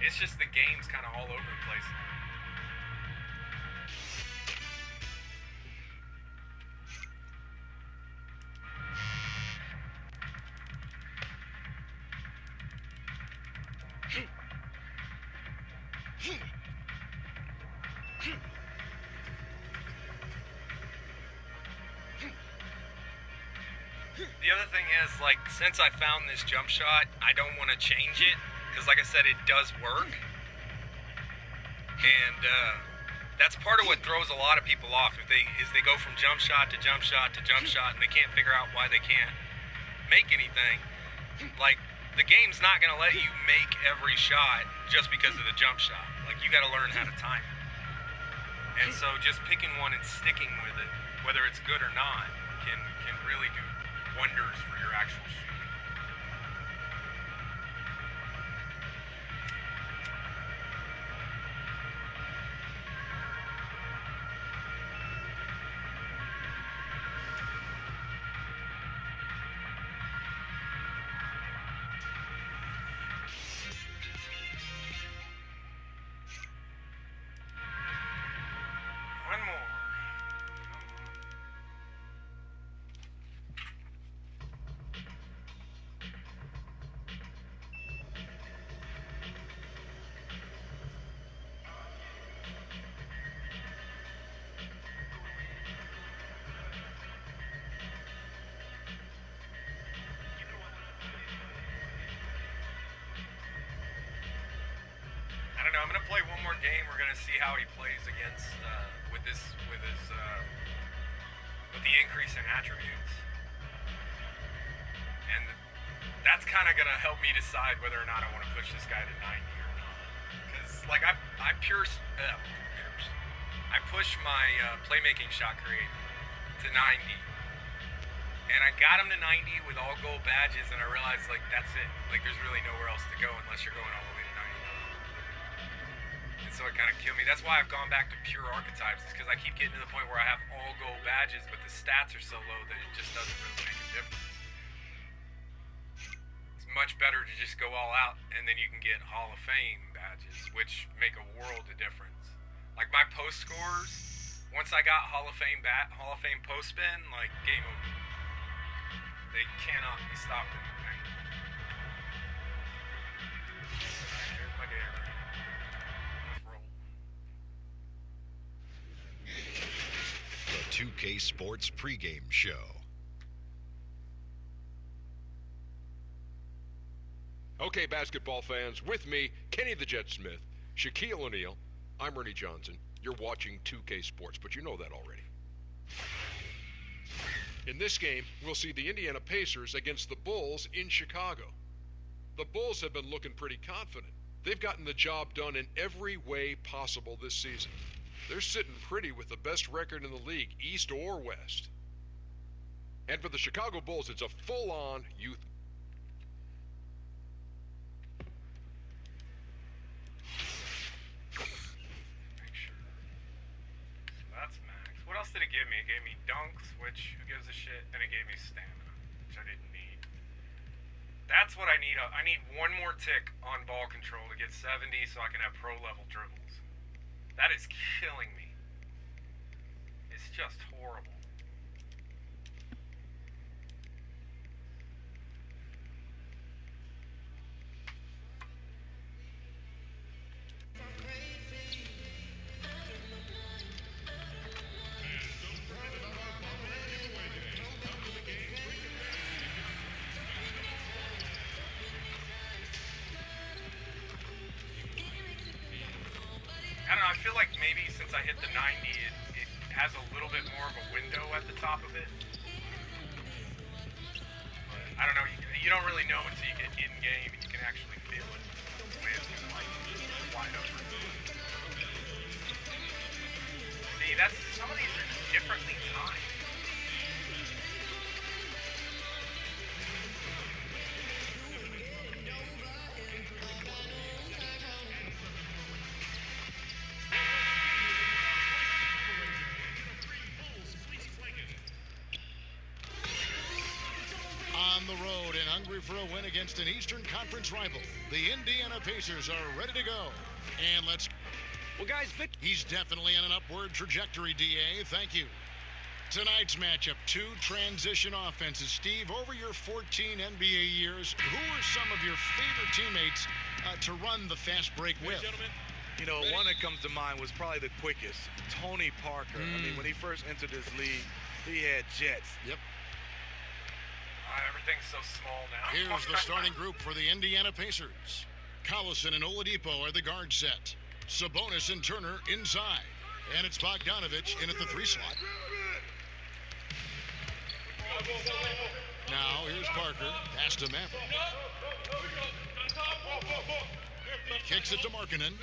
it's just the game's kind of all over the place now. The other thing is, like, since I found this jump shot, I don't want to change it, because like I said, it does work. And that's part of what throws a lot of people off, they go from jump shot to jump shot to jump shot, and they can't figure out why they can't make anything. Like, the game's not going to let you make every shot just because of the jump shot. Like, you got to learn how to time it. And so just picking one and sticking with it, whether it's good or not, can really do wonders for your actual shooting. One more. I don't know. I'm gonna play one more game. We're gonna see how he plays against with the increase in attributes, and that's kind of gonna help me decide whether or not I want to push this guy to 90 or not. Because like I push my playmaking shot create to 90, and I got him to 90 with all gold badges, and I realized like that's it. Like there's really nowhere else to go unless you're going all the way to 99. And so it kind of killed me. That's why I've gone back to pure archetypes, is because I keep getting to the point where I have all gold badges, but the stats are so low that it just doesn't really make a difference. It's much better to just go all out, and then you can get Hall of Fame badges, which make a world of difference. Like my post scores, once I got Hall of Fame post spin, like game over. They cannot be stopped in the paint. Here's my data. The 2K Sports pregame show. Okay, basketball fans, with me, Kenny the Jet Smith, Shaquille O'Neal, I'm Ernie Johnson. You're watching 2K Sports, but you know that already. In this game, we'll see the Indiana Pacers against the Bulls in Chicago. The Bulls have been looking pretty confident. They've gotten the job done in every way possible this season. They're sitting pretty with the best record in the league, East or West. And for the Chicago Bulls, it's a full-on youth. That's max. What else did it give me? It gave me dunks, which, who gives a shit? And it gave me stamina, which I didn't need. That's what I need. I need one more tick on ball control to get 70 so I can have pro-level dribbles. That is killing me. It's just horrible. I don't know, I feel like maybe since I hit the 90, it has a little bit more of a window at the top of it. But I don't know, you don't really know until you get in-game. You can can actually feel it when, like, wide open. See, some of these are just differently timed. On the road and hungry for a win against an Eastern Conference rival, the Indiana Pacers are ready to go. And well, guys, he's definitely on an upward trajectory, DA. Thank you. Tonight's matchup, two transition offenses. Steve, over your 14 NBA years, who are some of your favorite teammates to run the fast break with? You know, one that comes to mind was probably the quickest, Tony Parker. I mean, when he first entered this league, he had jets. Yep. Everything's so small now. Here's the starting group for the Indiana Pacers. Collison and Oladipo are the guard set. Sabonis and Turner inside. And it's Bogdanovich in at the 3 slot. Now, here's Parker. Pass to Maverick. Kicks it to Markkanen.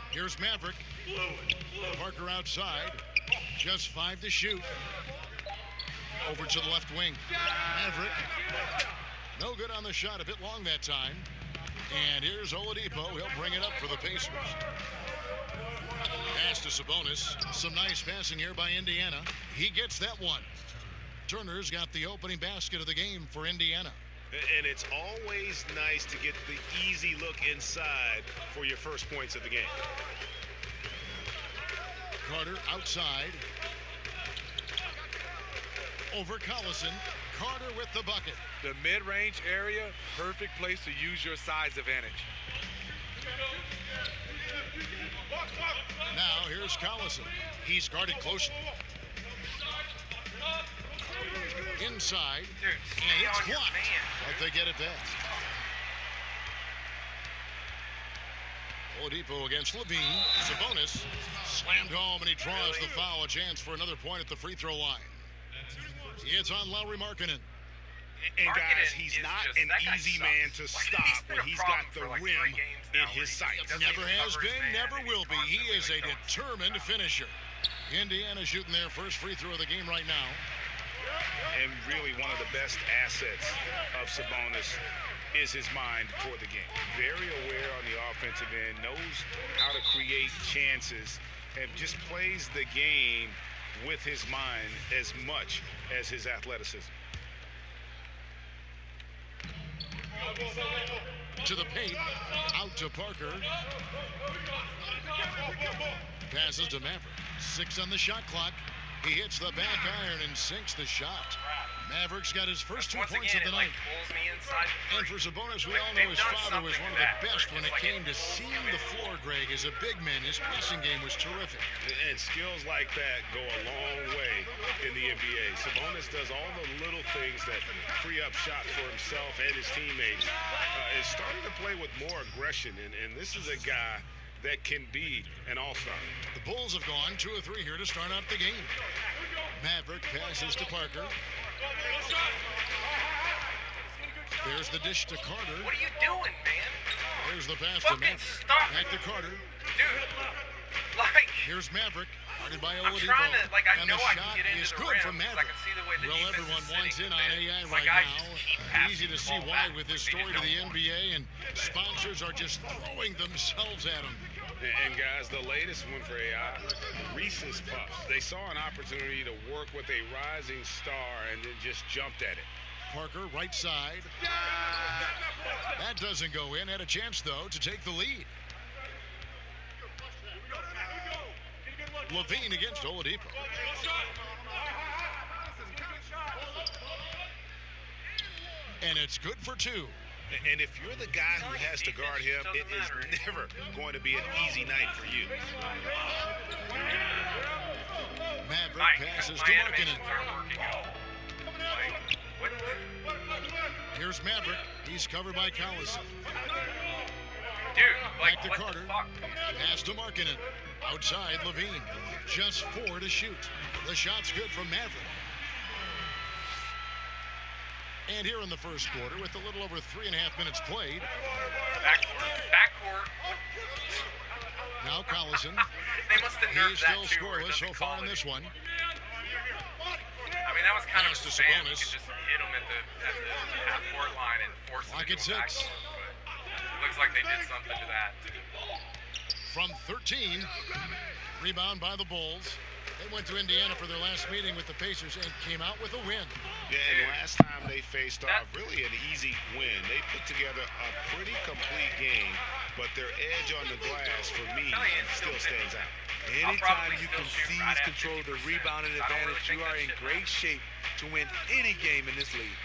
Here's Maverick. Parker outside. Just 5 to shoot. Over to the left wing. Maverick. No good on the shot. A bit long that time. And here's Oladipo. He'll bring it up for the Pacers. Pass to Sabonis. Some nice passing here by Indiana. He gets that one. Turner's got the opening basket of the game for Indiana. And it's always nice to get the easy look inside for your first points of the game. Carter outside. Over Collison. Carter with the bucket. The mid-range area, perfect place to use your size advantage. Now here's Collison. He's guarded closely. Inside. And it's blocked. But they get it back. Oladipo against Levine. Sabonis slammed home and he draws the foul. A chance for another point at the free throw line. It's on Lauri Markkanen. And guys, he's not an easy man to stop when he's got the rim in his sights. Never has been, never will be. He is a determined finisher. Indiana shooting their first free throw of the game right now. And really one of the best assets of Sabonis is his mind for the game. Very aware on the offensive end, knows how to create chances, and just plays the game with his mind as much as his athleticism. To the paint, out to Parker. Passes to Maverick. 6 on the shot clock. He hits the back iron and sinks the shot. Maverick's got his first 2 points of the night. And for Sabonis, we all know his father was one of the best when it came to seeing the floor, Greg. As a big man, his passing game was terrific. And skills like that go a long way in the NBA. Sabonis does all the little things that free up shots for himself and his teammates. Is starting to play with more aggression, and this is a guy that can be an all-star. The Bulls have gone 2 of 3 here to start out the game. Maverick passes to Parker. There's the dish to Carter. What are you doing, man? There's the pass to Maverick. Back to Carter. Dude, like... Here's Maverick. Guarded by I'm Oladipo. trying to, like, I and know the I shot can get into is the good rim, from Maverick. I can see the way the Well, defense everyone is wants in sitting, on man. AI It's right like I now. just keep passing Easy to the see ball why back. with this They story just to the don't. NBA, and sponsors are just throwing themselves at him. And guys, the latest one for AI, Reese's Puffs. They saw an opportunity to work with a rising star and then just jumped at it. Parker, right side. That doesn't go in. Had a chance, though, to take the lead. Levine against Oladipo. And it's good for 2. And if you're the guy who has to guard him, it is never going to be an easy night for you. Maverick passes to Markkanen. Here's Maverick. He's covered by Collison. Dude, like, back to Carter. Pass to Markkanen. Outside, Levine. Just 4 to shoot. The shot's good from Maverick. And here in the first quarter, with a little over 3.5 minutes played. Backcourt. Now Collison. They must have nerfed He's that still too, scoreless so far in this one. I mean, that was kind of to spam. You Sabonis. could just hit them at the half-court line and force them Lock to at go 6. back. But it looks like they did something to that. From 13, rebound by the Bulls. They went to Indiana for their last meeting with the Pacers and came out with a win. Yeah, and last time they faced off, really an easy win. They put together a pretty complete game, but their edge on the glass, for me, still stands out. Anytime you can seize control of the rebounding advantage, you are in great shape to win any game in this league.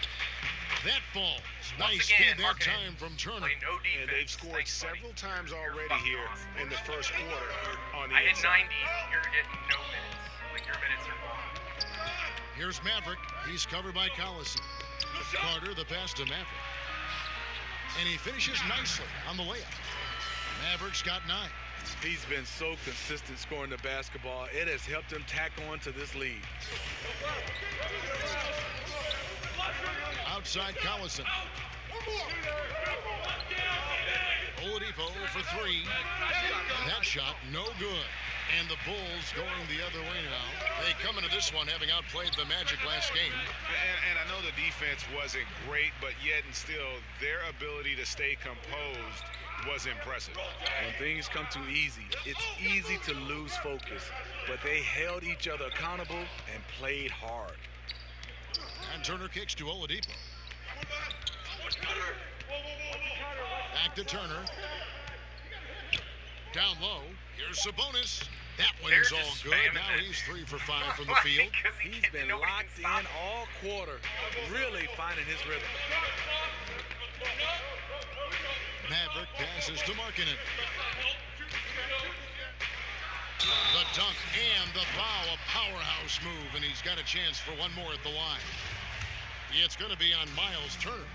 That falls. Nice speed that time from Turner. And they've scored several times already here in the first quarter on the I hit inside. 90. You're hitting no minutes. Like, your minutes are gone. Here's Maverick. He's covered by Collison. Carter, the pass to Maverick. And he finishes nicely on the layup. Maverick's got 9. He's been so consistent scoring the basketball. It has helped him tack on to this lead. Outside Collison. Oladipo for 3. That shot no good. And the Bulls going the other way now. They come into this one having outplayed the Magic last game. And I know the defense wasn't great, but yet and still, their ability to stay composed was impressive. When things come too easy, it's easy to lose focus. But they held each other accountable and played hard. And Turner kicks to Oladipo. Back to Turner. Down low. Here's Sabonis. That one's all good. Now he's 3 for 5 from the field. He's been locked in all quarter, really finding his rhythm. Maverick passes to Markkanen. The dunk and the foul, a powerhouse move, and he's got a chance for one more at the line. It's going to be on Miles Turner.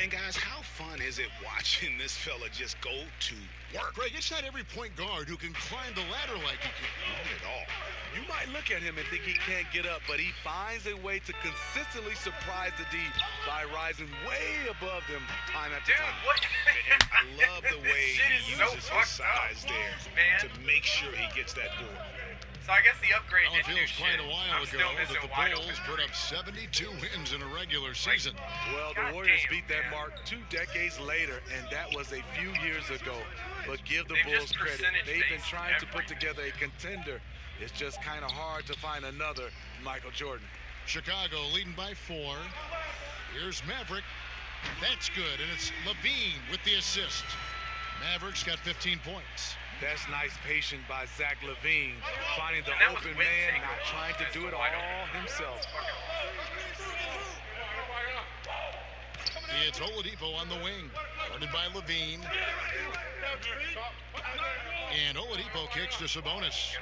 And guys, how fun is it watching this fella just go to work? Greg, it's not every point guard who can climb the ladder like he can. Not at all. You might look at him and think he can't get up, but he finds a way to consistently surprise the D by rising way above them time after time. And I love the way he uses his size there to make sure he gets that board. So I guess the upgrade Well, it didn't do feels quite shit. a while I'm ago still that missing the wide Bulls open put up 72 wins in a regular season. Well, the Warriors beat that mark 2 decades later, and that was a few years ago. But give the Bulls credit. They've been trying to put together a contender. It's just kind of hard to find another Michael Jordan. Chicago leading by 4. Here's Maverick. That's good, and it's Levine with the assist. Maverick's got 15 points. That's nice patience by Zach Levine, finding the open man, not trying to do it all himself. It's Oladipo on the wing, guarded by Levine. And Oladipo kicks to Sabonis.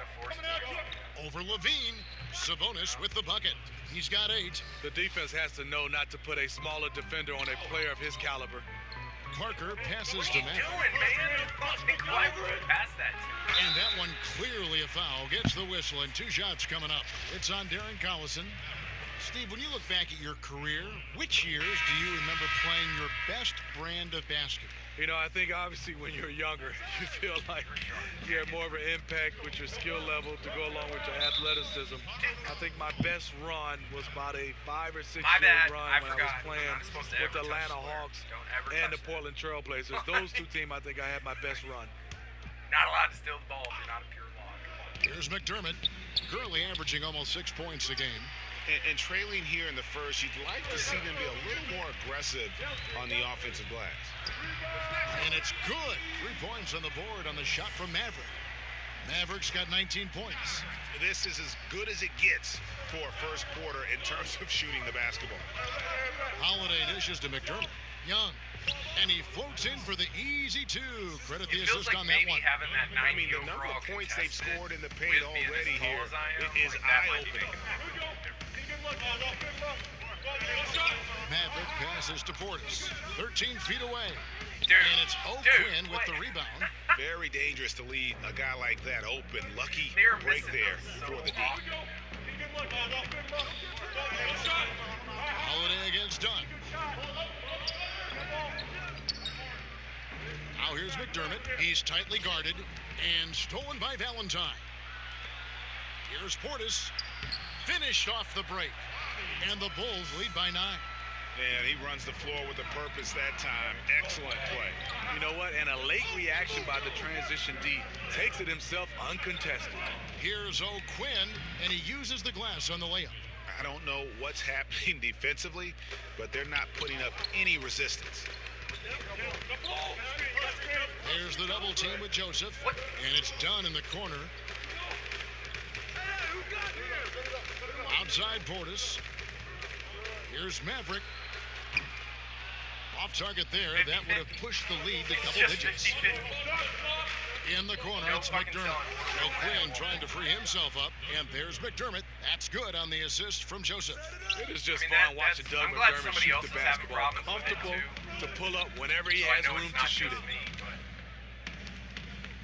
Over Levine, Sabonis with the bucket. He's got 8. The defense has to know not to put a smaller defender on a player of his caliber. Parker passes to Maverick. And that one clearly a foul. Gets the whistle and 2 shots coming up. It's on Darren Collison. Steve, when you look back at your career, which years do you remember playing your best brand of basketball? You know, I think obviously when you're younger, you feel like you have more of an impact with your skill level to go along with your athleticism. I think my best run was about a 5 or 6 year run when I was playing with the Atlanta Hawks and the Portland Trailblazers. Those 2 teams, I think I had my best run. Not allowed to steal the ball if you're not a pure log. Here's McDermott, currently averaging almost 6 points a game. And trailing here in the first, you'd like to see them be a little more aggressive on the offensive glass. And it's good. 3 points on the board on the shot from Maverick. Maverick's got 19 points. This is as good as it gets for a first quarter in terms of shooting the basketball. Holiday dishes to McDermott. Young. And he floats in for the easy 2. Credit the assist on that one. I mean, the number of points they've scored in the paint already here is eye-opening. Maverick passes to Portis. 13 feet away. And it's O'Quinn with the rebound. Very dangerous to leave a guy like that open. Lucky break there for the D. Holiday against Dunn. Now here's McDermott. He's tightly guarded and stolen by Valentine. Here's Portis. Finished off the break. And the Bulls lead by 9. And he runs the floor with a purpose that time. Excellent play. You know what? And a late reaction by the transition D takes it himself uncontested. Here's O'Quinn, and he uses the glass on the layup. I don't know what's happening defensively, but they're not putting up any resistance. There's the double team with Joseph, and it's done in the corner. Outside Portis. Here's Maverick. Off target there. That would have pushed the lead to double digits. In the corner, it's McDermott. O'Quinn trying to free himself up, and there's McDermott. That's good on the assist from Joseph. It is just fun watching Doug McDermott shoot the basketball. Comfortable to pull up whenever he has room to shoot it.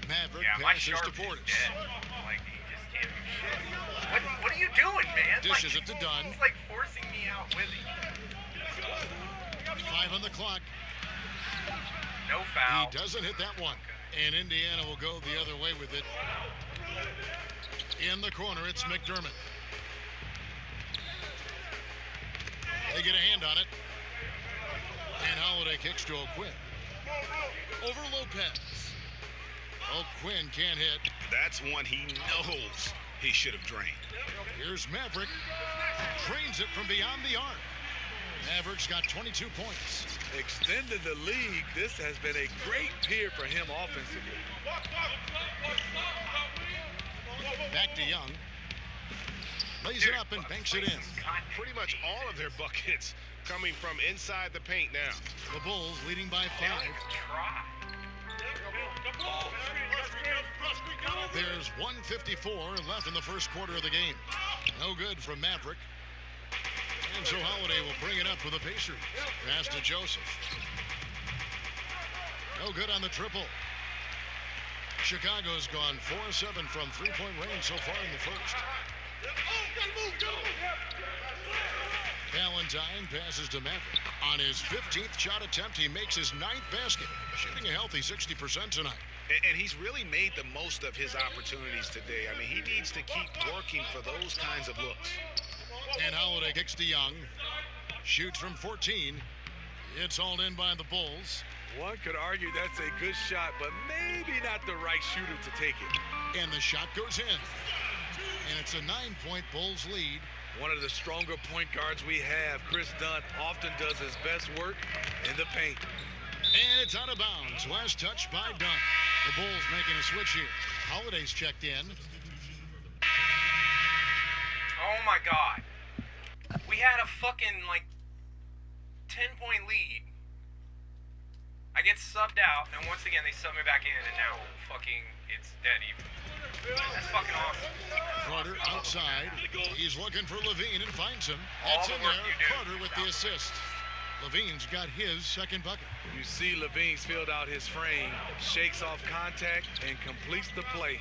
Maverick passes to Portis. What are you doing, man? Dishes it to Dunn. He's like forcing me out with him. 5 on the clock. No foul. He doesn't hit that one. And Indiana will go the other way with it. In the corner, it's McDermott. They get a hand on it. And Holiday kicks to O'Quinn. Over Lopez. O'Quinn can't hit. That's one he knows he should have drained. Here's Maverick. Drains it from beyond the arc. Maverick's got 22 points. Extended the league. This has been a great year for him offensively. Back to Young. Lays it up and banks it in. Pretty much all of their buckets coming from inside the paint now. The Bulls leading by 5. There's 1:54 left in the first quarter of the game. No good from Maverick. And so Holiday will bring it up for the Pacers. Pass to Joseph. No good on the triple. Chicago's gone 4-7 from three-point range so far in the first. Valentine passes to Maverick. On his 15th shot attempt, he makes his 9th basket, shooting a healthy 60% tonight. And he's really made the most of his opportunities today. I mean, he needs to keep working for those kinds of looks. And Holiday kicks to Young. Shoots from 14. It's hauled in by the Bulls. One could argue that's a good shot, but maybe not the right shooter to take it. And the shot goes in. And it's a 9-point Bulls lead. One of the stronger point guards we have, Chris Dunn, often does his best work in the paint. And it's out of bounds. Last touch by Dunn. The Bulls making a switch here. Holiday's checked in. Oh my God. We had a fucking 10-point lead. I get subbed out, and once again they sub me back in, and now it's dead even. That's fucking awesome. Carter outside. He's looking for Levine and finds him. That's in there. Carter with the assist. Levine's got his second bucket. You see Levine's filled out his frame, shakes off contact, and completes the play.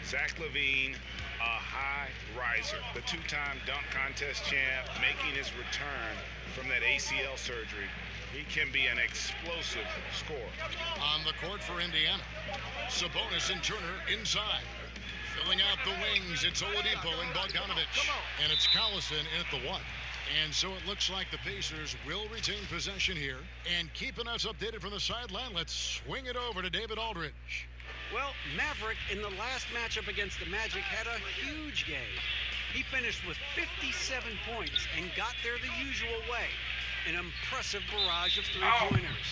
Zach LaVine, a high riser, the 2-time dunk contest champ, making his return from that ACL surgery. He can be an explosive scorer. On the court for Indiana, Sabonis and Turner inside. Filling out the wings, it's Oladipo and Bogdanovic. And it's Collison in at the 1. And so it looks like the Pacers will retain possession here. And keeping us updated from the sideline, let's swing it over to David Aldridge. Well, Maverick in the last matchup against the Magic had a huge game. He finished with 57 points and got there the usual way. An impressive barrage of three-pointers.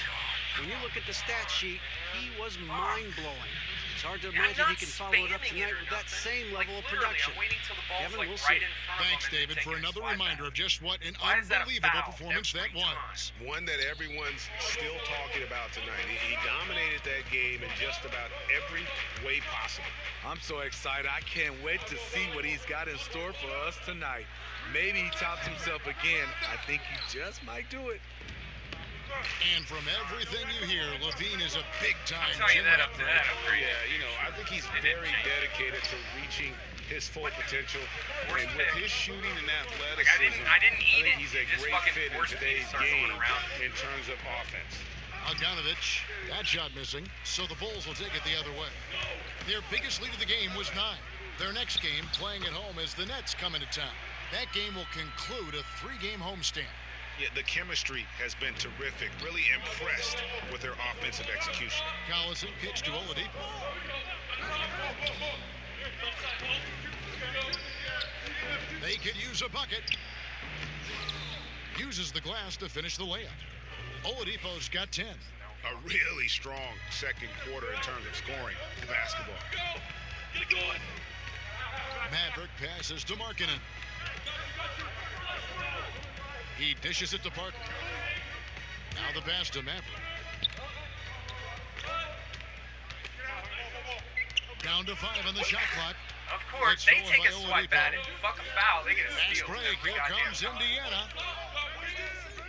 When you look at the stat sheet, he was mind-blowing. It's hard to imagine he can follow it up tonight with that same level of production. Kevin, we'll see. Thanks, David, for another reminder of just what an unbelievable performance that was. One that everyone's still talking about tonight. He dominated that game in just about every way possible. I'm so excited. I can't wait to see what he's got in store for us tonight. Maybe he tops himself again. I think he just might do it. And from everything you hear, LaVine is a big-time gym rat. Yeah, I think he's very dedicated to reaching his full potential. And with his shooting and athleticism, I didn't eat think it. he's a Just great fucking fit in forced me to today's start game going around. in terms of offense. Bogdanovich, that shot missing, so the Bulls will take it the other way. Their biggest lead of the game was 9. Their next game, playing at home, as the Nets come into town. That game will conclude a 3-game homestand. Yeah, the chemistry has been terrific. Really impressed with their offensive execution. Collison kicks to Oladipo. They could use a bucket. Uses the glass to finish the layup. Oladipo's got 10. A really strong second quarter in terms of scoring basketball. Maverick passes to Markkanen. He dishes it to Parker. Now the pass to Maverick. Down to 5 on the shot clock. Of course, they take a swipe at it. Fuck a foul, they get a Fast steal. break. Here comes Indiana.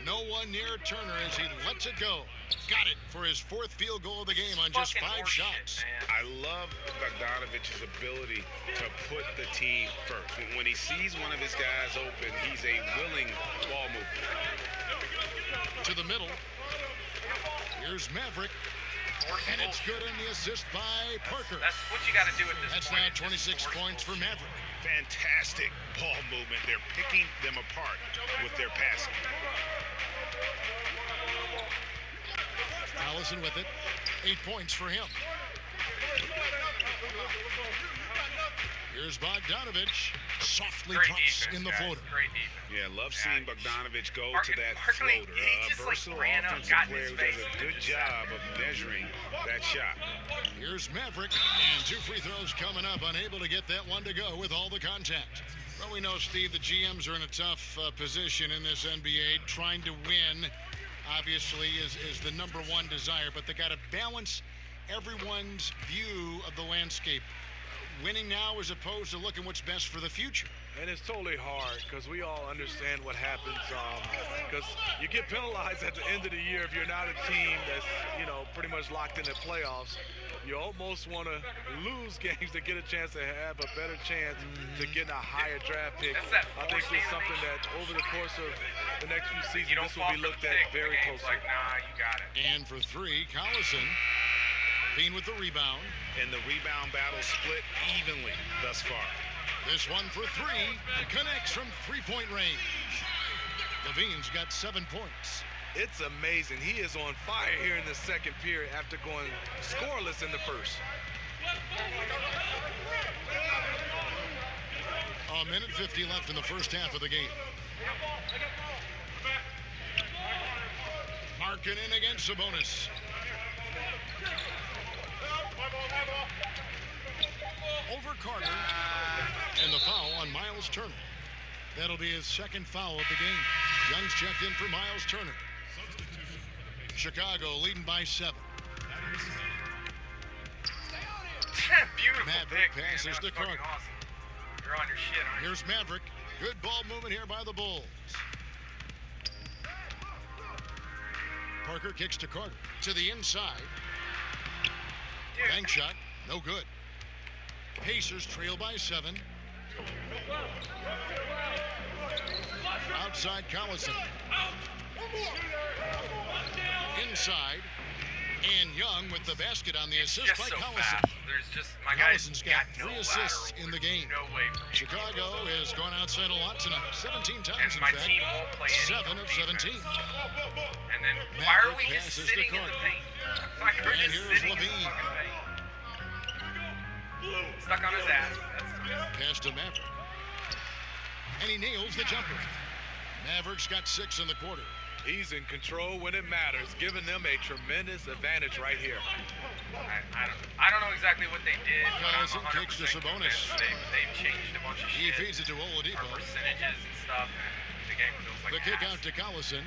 No one near Turner as he lets it go. Got it for his 4th field goal of the game on just 5 shots. I love Bogdanovich's ability to put the team first. When he sees one of his guys open, he's a willing ball mover. To the middle. Here's Maverick. And it's good in the assist by Parker. That's what you got to do at this That's point. now 26 points for Maverick. Fantastic ball movement. They're picking them apart with their passing. Allison with it. 8 points for him. Here's Bogdanovich. Softly drops in the floater. Great defense. Yeah, love seeing Bogdanovich go to that Markkanen, floater. he A just, like, versatile ran up, offensive got in player his who does face, a good job of measuring that shot. Here's Maverick, and 2 free throws coming up. Unable to get that one to go with all the contact. Well, we know, Steve, the GMs are in a tough position in this NBA. Trying to win, obviously, is the number one desire, but they got to balance everyone's view of the landscape. Winning now as opposed to looking what's best for the future. And it's totally hard because we all understand what happens because you get penalized at the end of the year if you're not a team that's, pretty much locked in the playoffs. You almost want to lose games to get a chance to have a better chance to get a higher draft pick. I think it's something that over the course of the next few seasons, this will be looked at very closely. Like, nah, you got it. And for 3, Collison. Bean with the rebound. And the rebound battle split evenly thus far. This one for 3. Connects from 3-point range. Levine's got 7 points. It's amazing. He is on fire here in the second period after going scoreless in the first. A minute 50 left in the first half of the game. Markkanen against Sabonis. Over Carter. And the foul on Miles Turner. That'll be his 2nd foul of the game. Young's checked in for Miles Turner. Chicago leading by 7. Beautiful Maverick pick, passes to Carter. Awesome. You're on your shit, aren't you? Here's Maverick. Good ball movement here by the Bulls. Parker kicks to Carter. To the inside. Bank shot. No good. Pacers trail by 7. Outside Collison. Inside. And Young with the basket on the assist by Collison. There's just Collison's got 3 assists in the game. No way for me. Chicago has gone outside a lot tonight. 17 times, in my fact. team won't play 7 of 17. And then why are we just passes sitting to in the Carter. paint? Like we're And just here's sitting in the Levine. fucking paint. Stuck on his ass. That's Pass to Maverick. And he nails the jumper. Maverick's got 6 in the quarter. He's in control when it matters, giving them a tremendous advantage right here. I don't know exactly what they did. Collison kicks to Sabonis. They've changed a bunch of He shit. feeds it to Oladipo. Our percentages and stuff. And the game feels like The kick ass. out to Collison.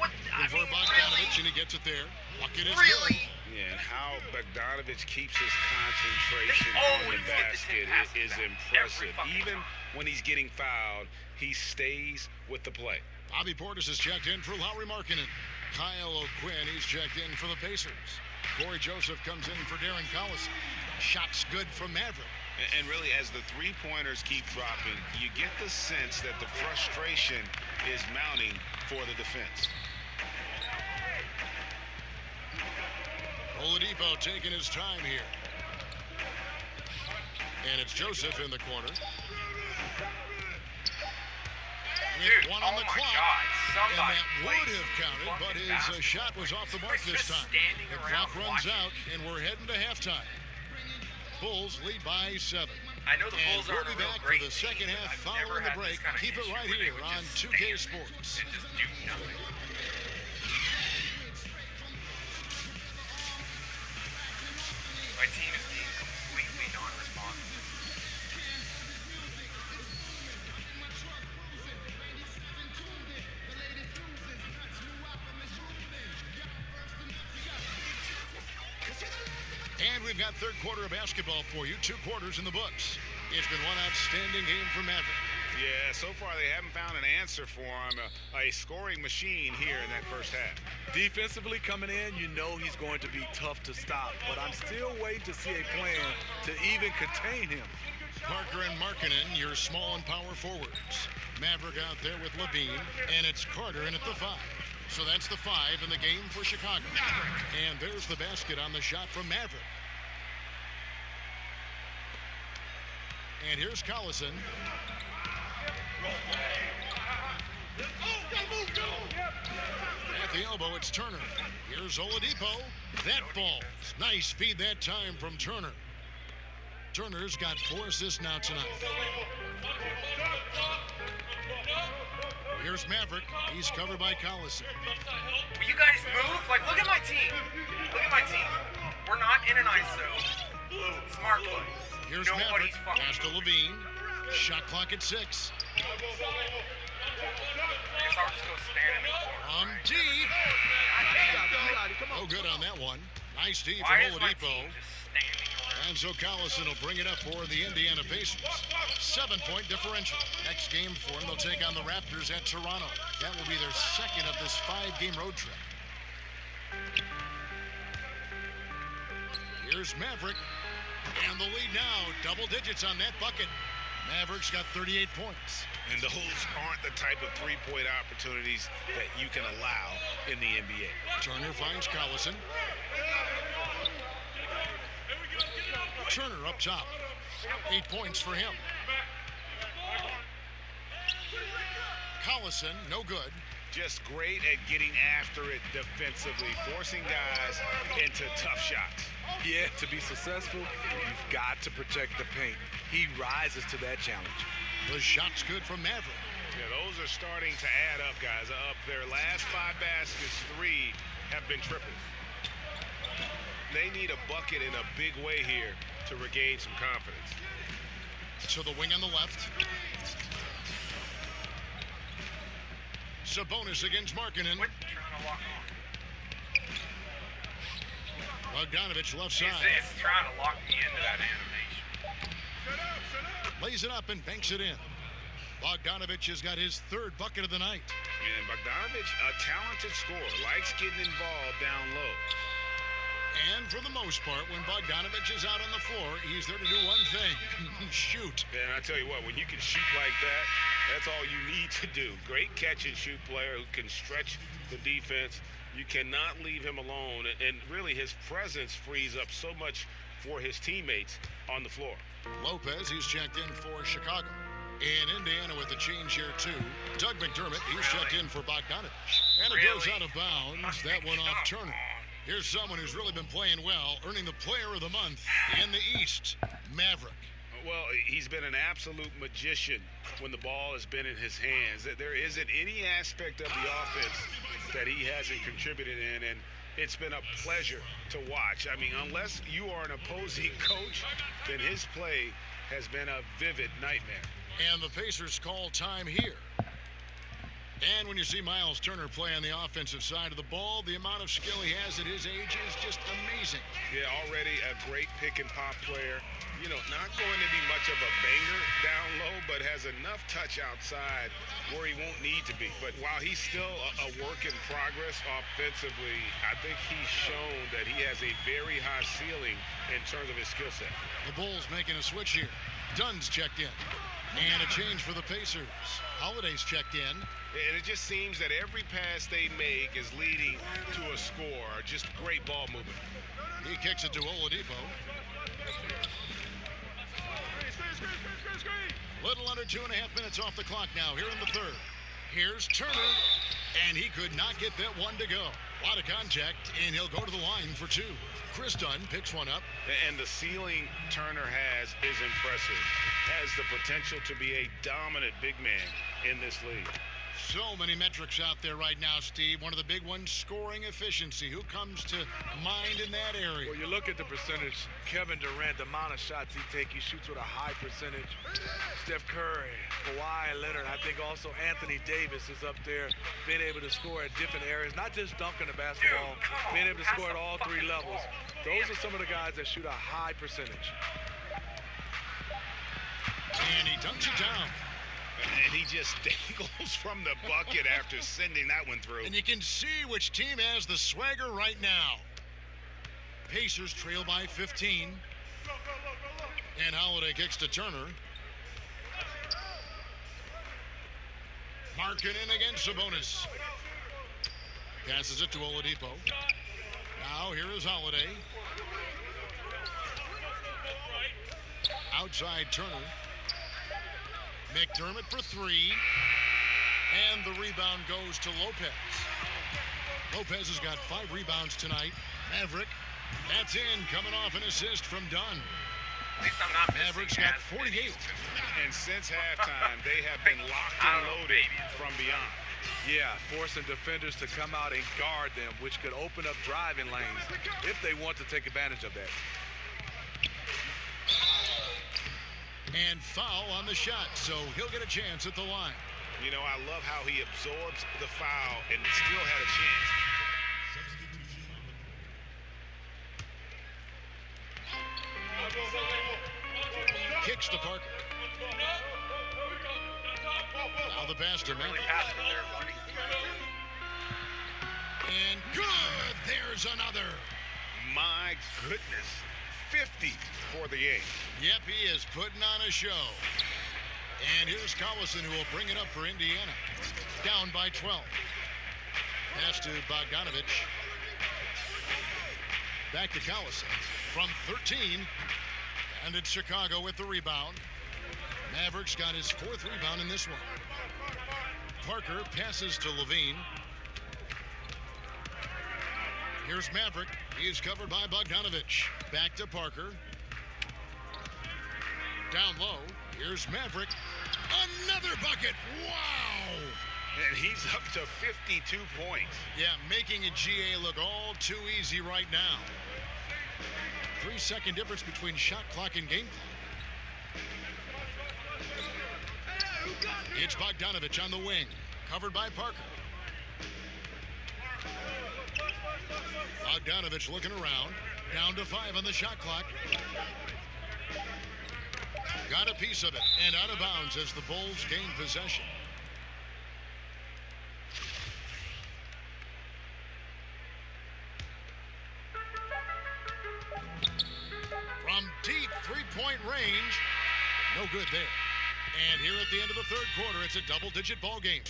What? For Bogdanovich, and he gets it there. Bucket is Really? good. Yeah, and how Bogdanovich keeps his concentration They on always the get the basket 10 passes is back. impressive. Every fucking Even time. when he's getting fouled, he stays with the play. Bobby Portis is checked in for Lauri Markkanen. Kyle O'Quinn, he's checked in for the Pacers. Corey Joseph comes in for Darren Collison. Shots good from Maverick. And really, as the three-pointers keep dropping, you get the sense that the frustration is mounting for the defense. Oladipo taking his time here. And it's Joseph in the corner. With one on the clock. And that would have counted, but his shot was off the mark this time. The clock runs out, and we're heading to halftime. Bulls lead by 7. I know the Bulls aren't we'll be back for the second half following the break. Keep it right here on 2K Sports. And just do nothing. My team is being completely non-responsive. And we've got third quarter of basketball for you. 2 quarters in the books. It's been one outstanding game for Maverick. Yeah, so far they haven't found an answer for him. A scoring machine here in that first half. Defensively coming in, you know he's going to be tough to stop. But I'm still waiting to see a plan to even contain him. Parker and Markkanen, your small and power forwards. Maverick out there with Levine, and it's Carter in at the 5. So that's the 5 in the game for Chicago. And there's the basket on the shot from Maverick. And here's Collison. At the elbow, it's Turner. Here's Oladipo. That falls. Nice feed that time from Turner. Turner's got 4 assists now tonight. Here's Maverick. He's covered by Collison. Will you guys move? Like, look at my team. Look at my team. We're not in an ISO. Smart play. Here's Maverick. Pass to Levine. Shot clock at 6. I guess I'll just go stand in the corner. Deep. Oh, good on that one. Nice deep from Oladipo. And so Collison will bring it up for the Indiana Pacers. 7-point differential. Next game for them, they'll take on the Raptors at Toronto. That will be their second of this 5-game road trip. Here's Maverick. And the lead now, double digits on that bucket. Maverick's got 38 points. And those aren't the type of three-point opportunities that you can allow in the NBA. Turner finds Collison. Turner up top. 8 points for him. Collison, no good. Just great at getting after it defensively, forcing guys into tough shots. Yeah, to be successful, you've got to protect the paint. He rises to that challenge. The shot's good from Maverick. Yeah, those are starting to add up, guys. Up their last 5 baskets, 3 have been triples. They need a bucket in a big way here to regain some confidence. To the wing on the left. Sabonis against Markkanen. Bogdanovich left side. It's trying to lock me into that animation. Lays it up and banks it in. Bogdanovich has got his 3rd bucket of the night. And Bogdanovich, a talented scorer, likes getting involved down low. And for the most part, when Bogdanovich is out on the floor, he's there to do one thing, shoot. And I tell you what, when you can shoot like that, that's all you need to do. Great catch-and-shoot player who can stretch the defense. You cannot leave him alone. And really, his presence frees up so much for his teammates on the floor. Lopez, he's checked in for Chicago. In Indiana with a change here, too. Doug McDermott, he's checked in for Bogdanovich. And it goes out of bounds. That one off Turner. Here's someone who's really been playing well, earning the Player of the Month in the East, Maverick. Well, he's been an absolute magician when the ball has been in his hands. There isn't any aspect of the offense that he hasn't contributed in, and it's been a pleasure to watch. I mean, unless you are an opposing coach, then his play has been a vivid nightmare. And the Pacers call time here. And when you see Miles Turner play on the offensive side of the ball, the amount of skill he has at his age is just amazing. Yeah, already a great pick and pop player. You know, not going to be much of a banger down low, but has enough touch outside where he won't need to be. But while he's still a work in progress offensively, I think he's shown that he has a very high ceiling in terms of his skill set. The Bulls making a switch here. Dunn's checked in. And a change for the Pacers. Holiday's checked in. And it just seems that every pass they make is leading to a score. Just great ball movement. He kicks it to Oladipo. Little under 2.5 minutes off the clock now here in the third. Here's Turner, and he could not get that one to go. A lot of contact, and he'll go to the line for two. Chris Dunn picks one up. And the ceiling Turner has is impressive. Has the potential to be a dominant big man in this league. So many metrics out there right now, Steve. One of the big ones, scoring efficiency. Who comes to mind in that area? Well, you look at the percentage. Kevin Durant, the amount of shots he takes, he shoots with a high percentage. Steph Curry, Kawhi Leonard. I think also Anthony Davis is up there, being able to score at different areas, not just dunking the basketball, being able to score at all three levels. Those are some of the guys that shoot a high percentage. And he dunks it down. And he just dangles from the bucket after sending that one through. And you can see which team has the swagger right now. Pacers trail by 15. And Holiday kicks to Turner. Marking in against Sabonis. Passes it to Oladipo. Now here is Holiday. Outside Turner. McDermott for three. And the rebound goes to Lopez. Lopez has got 5 rebounds tonight. Maverick, that's in, coming off an assist from Dunn. At least I'm not Maverick's got 48. And since halftime, they have been locked and loaded from beyond. Yeah, forcing defenders to come out and guard them, which could open up driving lanes if they want to take advantage of that. And foul on the shot, so he'll get a chance at the line. You know, I love how he absorbs the foul and still had a chance. Kicks to Parker. Now the pass to Miller. And good! There's another. My goodness. 50 for the game. Yep, he is putting on a show. And here's Collison, who will bring it up for Indiana. Down by 12. Pass to Bogdanovich. Back to Collison. From 13. And it's Chicago with the rebound. Mavericks got his 4th rebound in this one. Parker passes to Levine. Here's Maverick. He's covered by Bogdanovich. Back to Parker. Down low. Here's Maverick. Another bucket. Wow. And he's up to 52 points. Yeah, making a GA look all too easy right now. 3-second difference between shot clock and game clock. It's Bogdanovich on the wing. Covered by Parker. Bogdanovich looking around. Down to 5 on the shot clock. Got a piece of it. And out of bounds as the Bulls gain possession. From deep 3-point range. No good there. And here at the end of the third quarter, it's a double-digit ball game.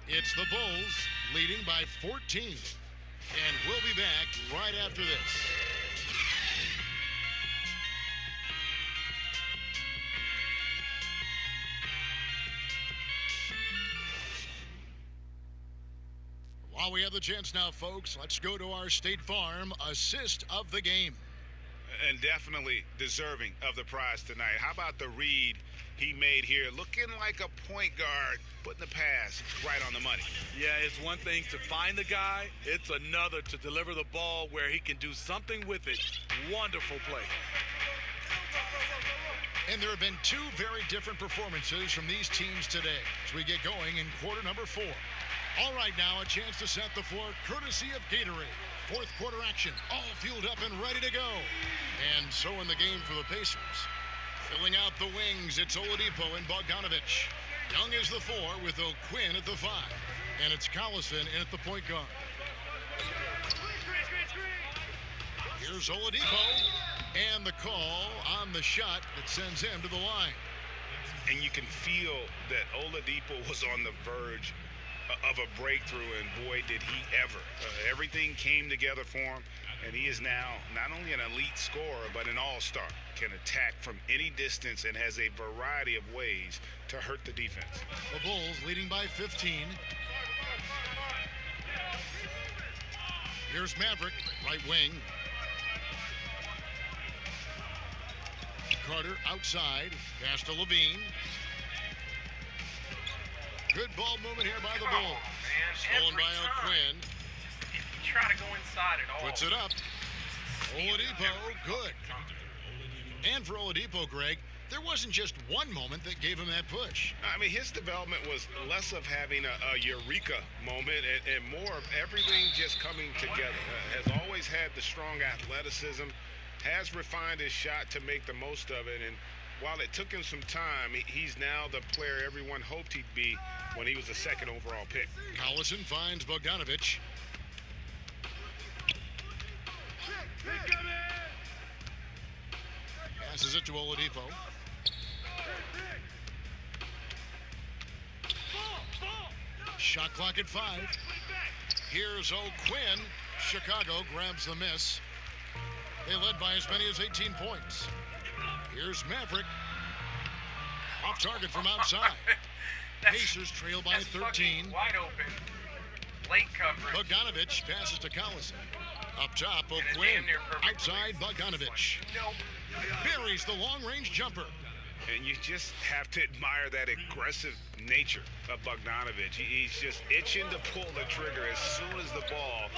It's the Bulls leading by 14. And we'll be back right after this. While we have the chance now, folks, let's go to our State Farm assist of the game. And definitely deserving of the prize tonight. How about the read he made here? Looking like a point guard, putting the pass right on the money. Yeah, it's one thing to find the guy. It's another to deliver the ball where he can do something with it. Wonderful play. And there have been 2 very different performances from these teams today as we get going in quarter number 4. All right, now a chance to set the floor courtesy of Gatorade. Fourth quarter action, all fueled up and ready to go. And so in the game for the Pacers. Filling out the wings, it's Oladipo and Bogdanovich. Young is the 4 with O'Quinn at the 5. And it's Collison in at the point guard. Here's Oladipo. And the call on the shot that sends him to the line. And you can feel that Oladipo was on the verge of a breakthrough, and boy, did he ever. Everything came together for him, and he is now not only an elite scorer, but an all-star. Can attack from any distance and has a variety of ways to hurt the defense. The Bulls leading by 15. Here's Maverick, right wing. Carter outside, pass to Levine. Good ball movement here by the Bulls. Stolen by O'Quinn. If you try to go inside at all. Puts it up. Oladipo, good. And for Oladipo, Greg, there wasn't just one moment that gave him that push. I mean, his development was less of having a eureka moment and more of everything just coming together. Has always had the strong athleticism, has refined his shot to make the most of it, and while it took him some time, he's now the player everyone hoped he'd be when he was a second overall pick. Collison finds Bogdanovich. Passes it to Oladipo. Shot clock at 5. Here's O'Quinn. Chicago grabs the miss. They led by as many as 18 points. Here's Maverick. Off target from outside. Pacers trail by 13. Wide open. Late coverage. Bogdanovich passes to Collison. Up top, O'Quinn. Outside, Bogdanovich. Nope. Buries the long-range jumper. And you just have to admire that aggressive nature of Bogdanovich. He's just itching to pull the trigger as soon as the ball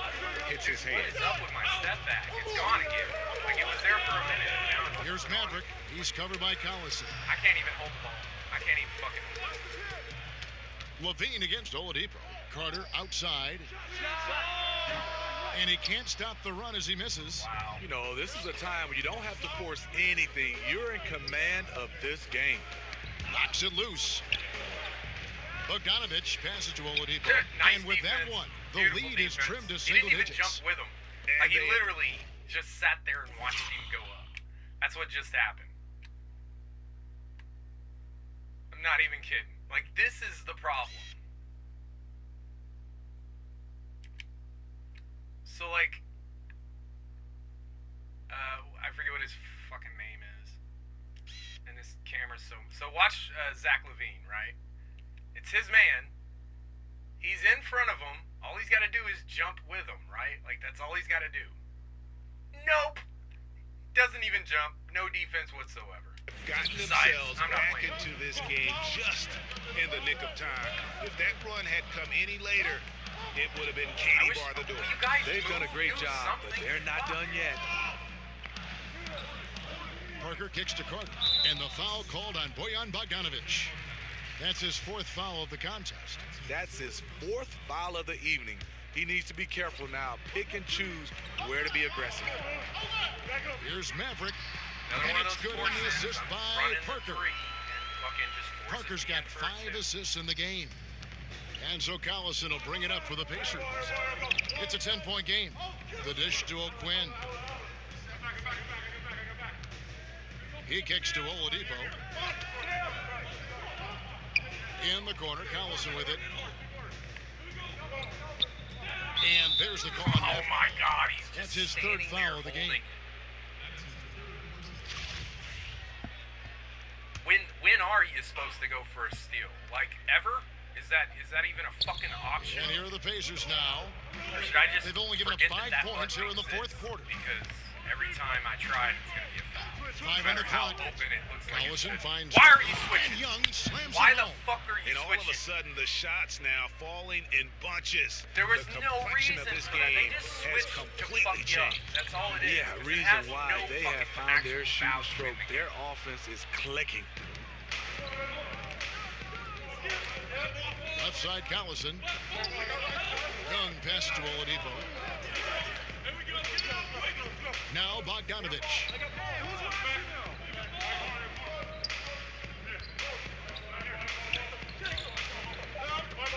hits his hand. What is up with my step back? It's gone again. Like it was there for a minute. Now Here's Maverick. He's covered by Collison. I can't even hold the ball. I can't even fucking. Levine against Oladipo. Carter outside. And he can't stop the run as he misses. Wow. You know, this is a time when you don't have to force anything. You're in command of this game. Knocks it loose. Bogdanovich passes to Oladipo. Nice and with defense. that one, the Beautiful lead is defense. trimmed to He single didn't even digits. jump with him. Like he literally just sat there and watched him go up. That's what just happened. I'm not even kidding. Like, this is the problem. So, like, I forget what his fucking name is. And this camera's so watch Zach LaVine, right? It's his man. He's in front of him. All he's got to do is jump with him, right? Like, that's all he's got to do. Nope. Doesn't even jump. No defense whatsoever. Gotten themselves back into this game just in the nick of time. If that run had come any later, it would have been Katie bar the door. They've done a great job, but they're not done yet. Parker kicks to Carter, and the foul called on Bojan Bogdanovich. That's his 4th foul of the contest. That's his 4th foul of the evening. He needs to be careful now. Pick and choose where to be aggressive. Here's Maverick, and it's good on the assist by Parker. Parker's got 5 assists in the game. And so Collison will bring it up for the Pacers. It's a 10-point game. The dish to O'Quinn. He kicks to Oladipo. In the corner, Collison with it. And there's the call on Oh my God, That's his 3rd foul of the game. When are you supposed to go for a steal? Like, ever? Is that even a fucking option? And here are the Pacers now. Or should I just They've only given up 5 points here in the 4th quarter. Because every time I try it, it's going to be a foul. 5 on the clock. Collison finds. Why are you switching? And Young slams Why it the home. fuck are you And all of a switching? sudden, the shots now falling in bunches. There was the no complexion reason of this for that. They game just has switched to completely fuck you up. changed. That's all it is. Yeah, It reason has why no they have fucking found their actual shooting value stroke. in the Their game. offense is clicking. Left side, Collison. Young passes to Oladipo. Now Bogdanovich.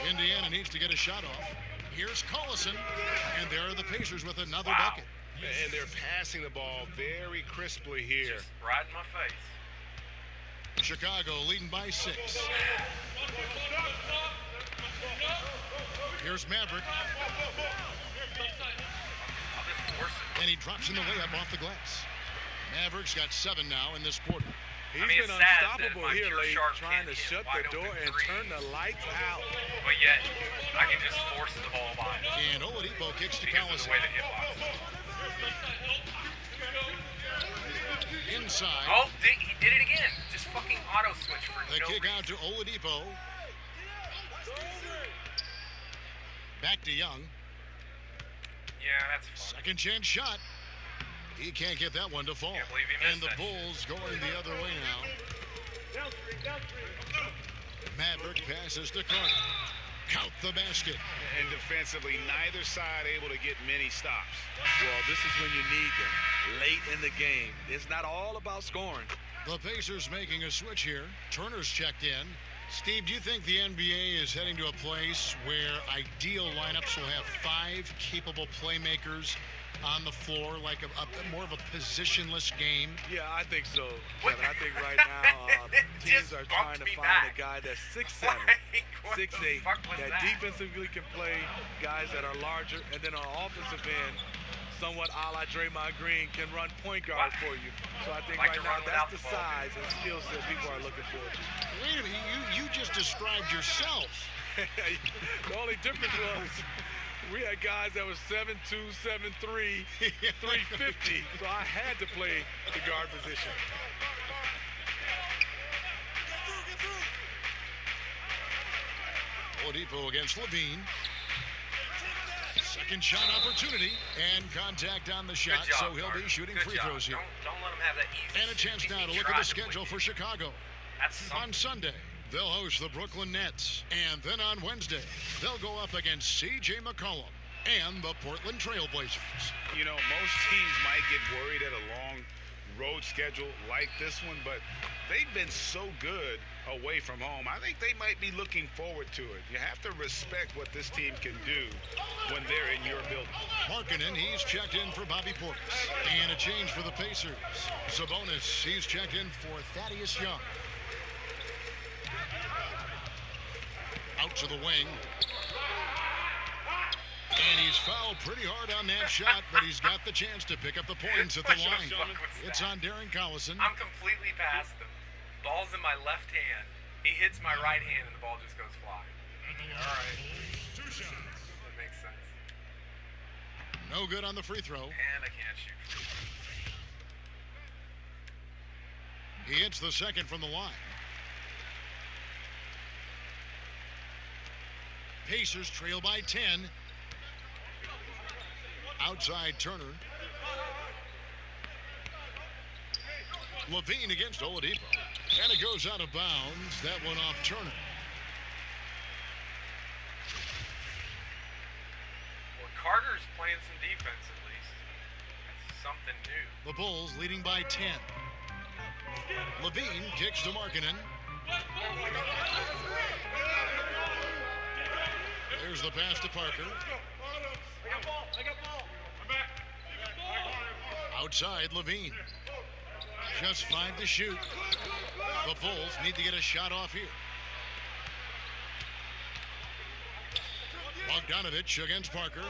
Indiana needs to get a shot off. Here's Collison, and there are the Pacers with another bucket. And they're passing the ball very crisply here. Just right in my face. Chicago leading by 6. Here's Maverick. And he drops in the layup off the glass. Maverick's got 7 now in this quarter. He's been unstoppable here late, trying to shut the door and turn the lights out. But yet, I can just force the ball by. And Oladipo kicks to Collison. The way the hitbox. Inside. Oh, he did it again. Just fucking auto switch for the no kick reason. out to Oladipo. Back to Young. Yeah, that's fun. Second chance shot. He can't get that one to fall. And the Bulls going the other way now. Maverick passes to Carter. Count the basket. And defensively, neither side able to get many stops. Well, this is when you need them. Late in the game. It's not all about scoring. The Pacers making a switch here. Turner's checked in. Steve, do you think the NBA is heading to a place where ideal lineups will have 5 capable playmakers on the floor, like a more of a positionless game? Yeah, I think so, Kevin. I think right now teams are trying to find a guy that's 6'7", 6'8", that defensively can play, guys that are larger, and then on offensive end, somewhat a la Draymond Green, can run point guard for you. So I think right now that's the size and skill set people are looking for. Wait a minute, you just described yourself. The only difference was we had guys that was 7'2", 7'3", 350, so I had to play the guard position. Oladipo against Levine. Second shot opportunity and contact on the shot, so he'll be shooting free throws here. Don't let him have that easy. And a chance now to look at the schedule for Chicago. On Sunday, they'll host the Brooklyn Nets. And then on Wednesday, they'll go up against C.J. McCollum and the Portland Trail Blazers. You know, most teams might get worried at a long road schedule like this one, but they've been so good away from home. I think they might be looking forward to it. You have to respect what this team can do when they're in your building. Markkanen, he's checked in for Bobby Portis. And a change for the Pacers. Sabonis, he's checked in for Thaddeus Young. Out to the wing. And he's fouled pretty hard on that shot, but he's got the chance to pick up the points at the line. It's on Darren Collison. I'm completely past them. Ball's in my left hand. He hits my right hand, and the ball just goes flying. All right. That makes sense. No good on the free throw. And I can't shoot. He hits the second from the line. Pacers trail by 10. Outside Turner. Levine against Oladipo. And it goes out of bounds. That one off Turner. Well, Carter's playing some defense at least. That's something new. The Bulls leading by 10. Levine kicks to Markkanen. There's the pass to Parker. Outside Levine. Just 5 to shoot. The Bulls need to get a shot off here. Bogdanovich against Parker.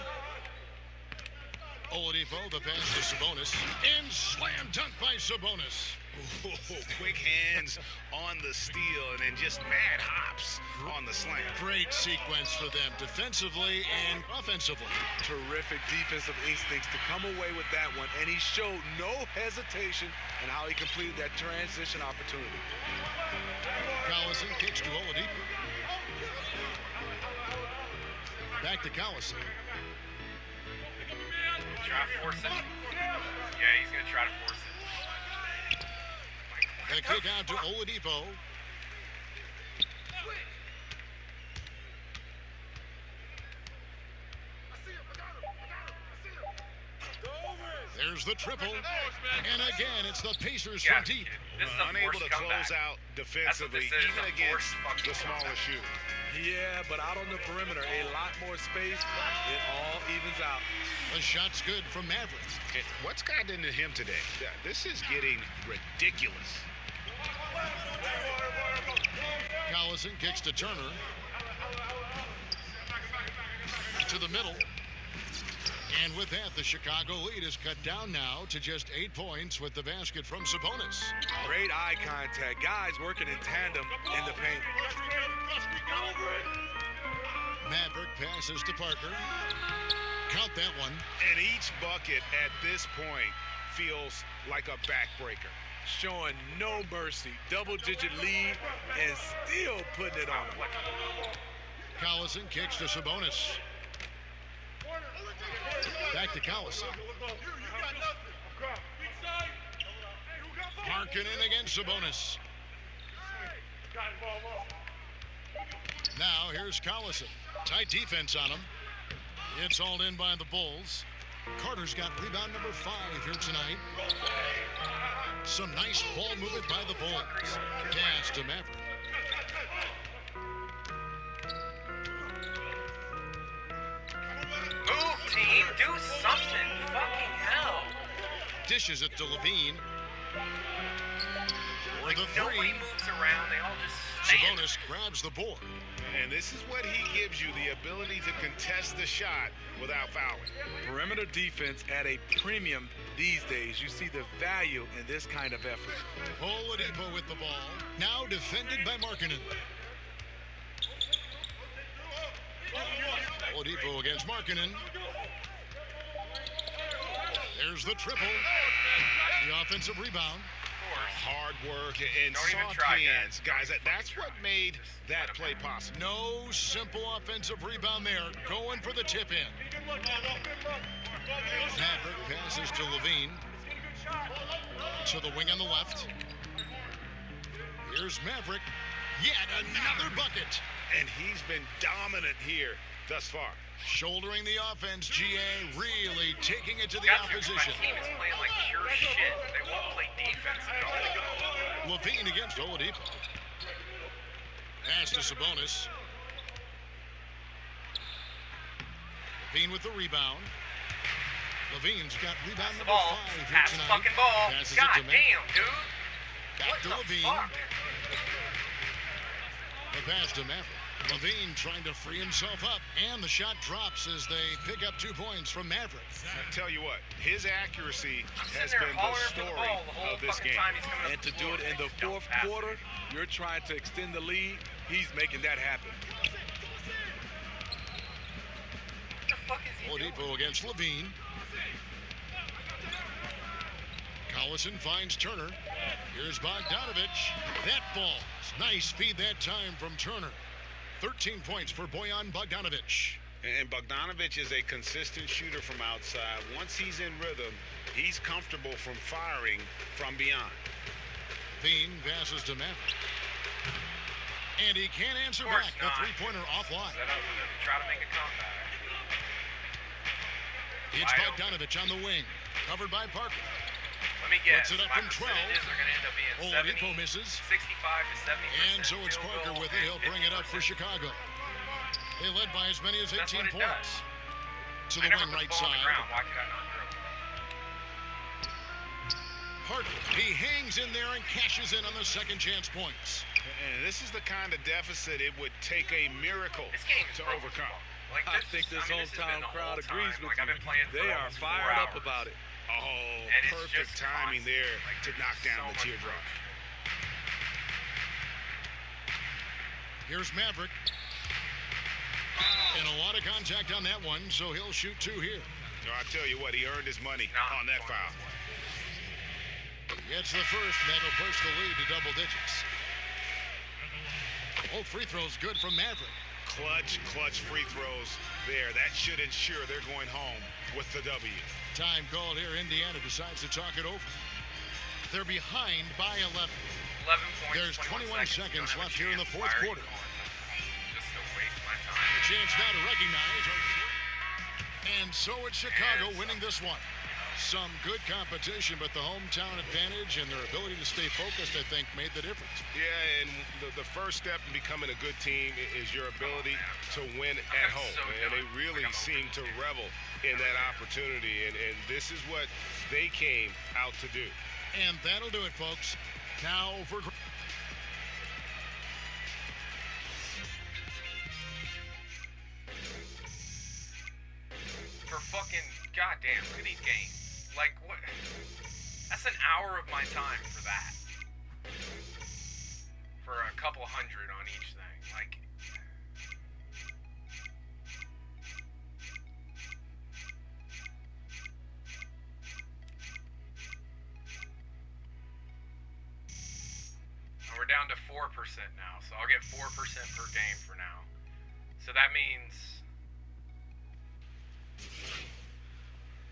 Oladipo, the pass to Sabonis. And slam dunk by Sabonis. Quick hands on the steal and then just mad hops on the slam. Great sequence for them defensively and offensively. Terrific defensive instincts to come away with that one, and he showed no hesitation in how he completed that transition opportunity. Collison kicks to Oladipo. Back to Collison. Try to force it. Yeah, he's going to try to force it. The kick out to Oladipo. There's the triple. And again, it's the Pacers from deep. Unable to close out defensively, even against the smaller shooter. Yeah, but out on the perimeter, a lot more space. It all evens out. The shot's good from Maverick. And what's gotten into him today? This is getting ridiculous. Collison kicks to Turner. To the middle. And with that, the Chicago lead is cut down now to just 8 points with the basket from Sabonis. Great eye contact. Guys working in tandem in the paint. Maverick passes to Parker. Count that one. And each bucket at this point feels like a backbreaker. Showing no mercy. Double-digit lead and still putting it on them. Collison kicks to Sabonis. Back to Collison. Markkanen against Sabonis. Now here's Collison. Tight defense on him. It's hauled in by the Bulls. Carter's got rebound number 5 here tonight. Some nice ball movement by the Bulls. Pass to Maverick. Move, team. Do something. Fucking hell. Dishes it to Levine. For Like the nobody three. moves around. They all just stand. Sabonis grabs the board. And this is what he gives you, the ability to contest the shot without fouling. Perimeter defense at a premium these days. You see the value in this kind of effort. Oladipo with the ball. Now defended by Markkanen. Oladipo against Markkanen. There's the triple. The offensive rebound. Hard work and Don't even soft try, hands. Guys, that's what made that play possible. No simple offensive rebound there. Going for the tip in. Maverick passes to Levine. To the wing on the left. Here's Maverick. Yet another bucket. And he's been dominant here thus far. Shouldering the offense, GA really taking it to the My opposition. team is playing like pure shit. They won't play defense at all. Levine against Oladipo. Pass to Sabonis. Levine with the rebound. Levine's got rebound Pass the number ball. 5 here Pass the tonight. fucking ball. Passes God it to Maverick. damn, dude. Back What to the Levine. fuck? The pass to Maverick. Levine trying to free himself up, and the shot drops as they pick up 2 points from Maverick. I tell you what, his accuracy has there been the hollering for the story ball the whole of this fucking game. time he's coming up And to the do floor. it in the Don't fourth pass it. quarter, you're trying to extend the lead. He's making that happen. What the fuck is he doing? Oladipo against Levine. Collison finds Turner. Here's Bogdanovich. That falls. Nice feed that time from Turner. 13 points for Bojan Bogdanovich. And Bogdanovich is a consistent shooter from outside. Once he's in rhythm, he's comfortable from firing from beyond. Levine passes to Maverick. And he can't answer Of course back. The not. three-pointer offline. Set up for them to try to make a comeback. It's Wide open. Bogdanovich on the wing. Covered by Parker. Let me guess. Puts it up My from 12. percentages are going to end up being Oladipo 70, misses. 65 to 70%. And so it's field Parker goal with it. He'll and bring it up for 50%. Chicago. They led by as many as That's 18 what it points. does. To I the never wing put right the ball on the side. ground. Why could I not dribble? Parker, he hangs in there and cashes in on the second chance points. And this is the kind of deficit it would take a miracle This game is to broken overcome. football. Like I think this I mean, has hometown been the crowd whole agrees time. with Like, I've you. been playing for They are almost 4 fired up hours. about it. Oh, And it's perfect just timing constant. there Like, to there's knock down so the much teardrop. Here's Maverick. And a lot of contact on that one, so he'll shoot 2 here. So I tell you what, he earned his money on that foul. Gets the first, and that'll push the lead to double digits. Both free throws good from Maverick. Clutch free throws there. That should ensure they're going home with the W. Time called here. Indiana decides to talk it over. They're behind by 11. 11 points. There's 21 seconds Don't have a left here in the chance. fourth Why are you quarter. calling that? Just to waste my time. A chance now to recognize. And so it's Chicago winning this one. Some good competition, but the hometown advantage and their ability to stay focused, I think, made the difference. Yeah, and the first step in becoming a good team is your ability to win at home. And they really seem to revel in that opportunity. And this is what they came out to do. And that'll do it, folks. Now for... For fucking goddamn, look at these games. Like, what? That's an hour of my time for that. For a couple hundred on each thing. Like, and we're down to 4% now, so I'll get 4% per game for now. So that means...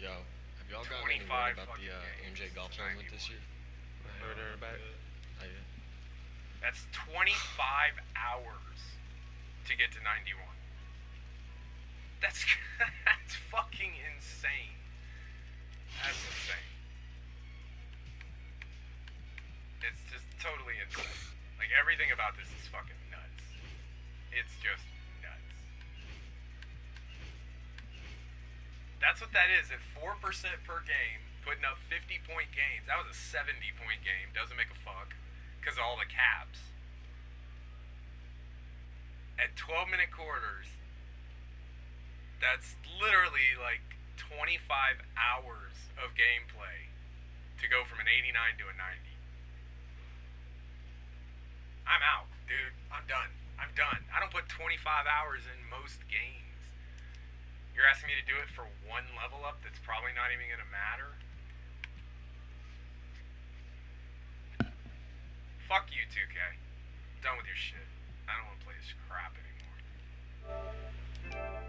Yo, have y'all gotten any word about the MJ golf tournament this year? Heard about it. Oh, yeah. That's 25 hours to get to 91. That's that's fucking insane. That's insane. It's just totally insane. Like, everything about this is fucking nuts. It's just nuts. That's what that is. At 4% per game, putting up 50-point games. That was a 70-point game. Doesn't make a fuck. Because of all the caps. At 12-minute quarters, that's literally like 25 hours of gameplay to go from an 89 to a 90. I'm out, dude. I'm done. I'm done. I don't put 25 hours in most games. You're asking me to do it for one level up that's probably not even going to matter? Fuck you, 2K. I'm done with your shit. I don't want to play this crap anymore.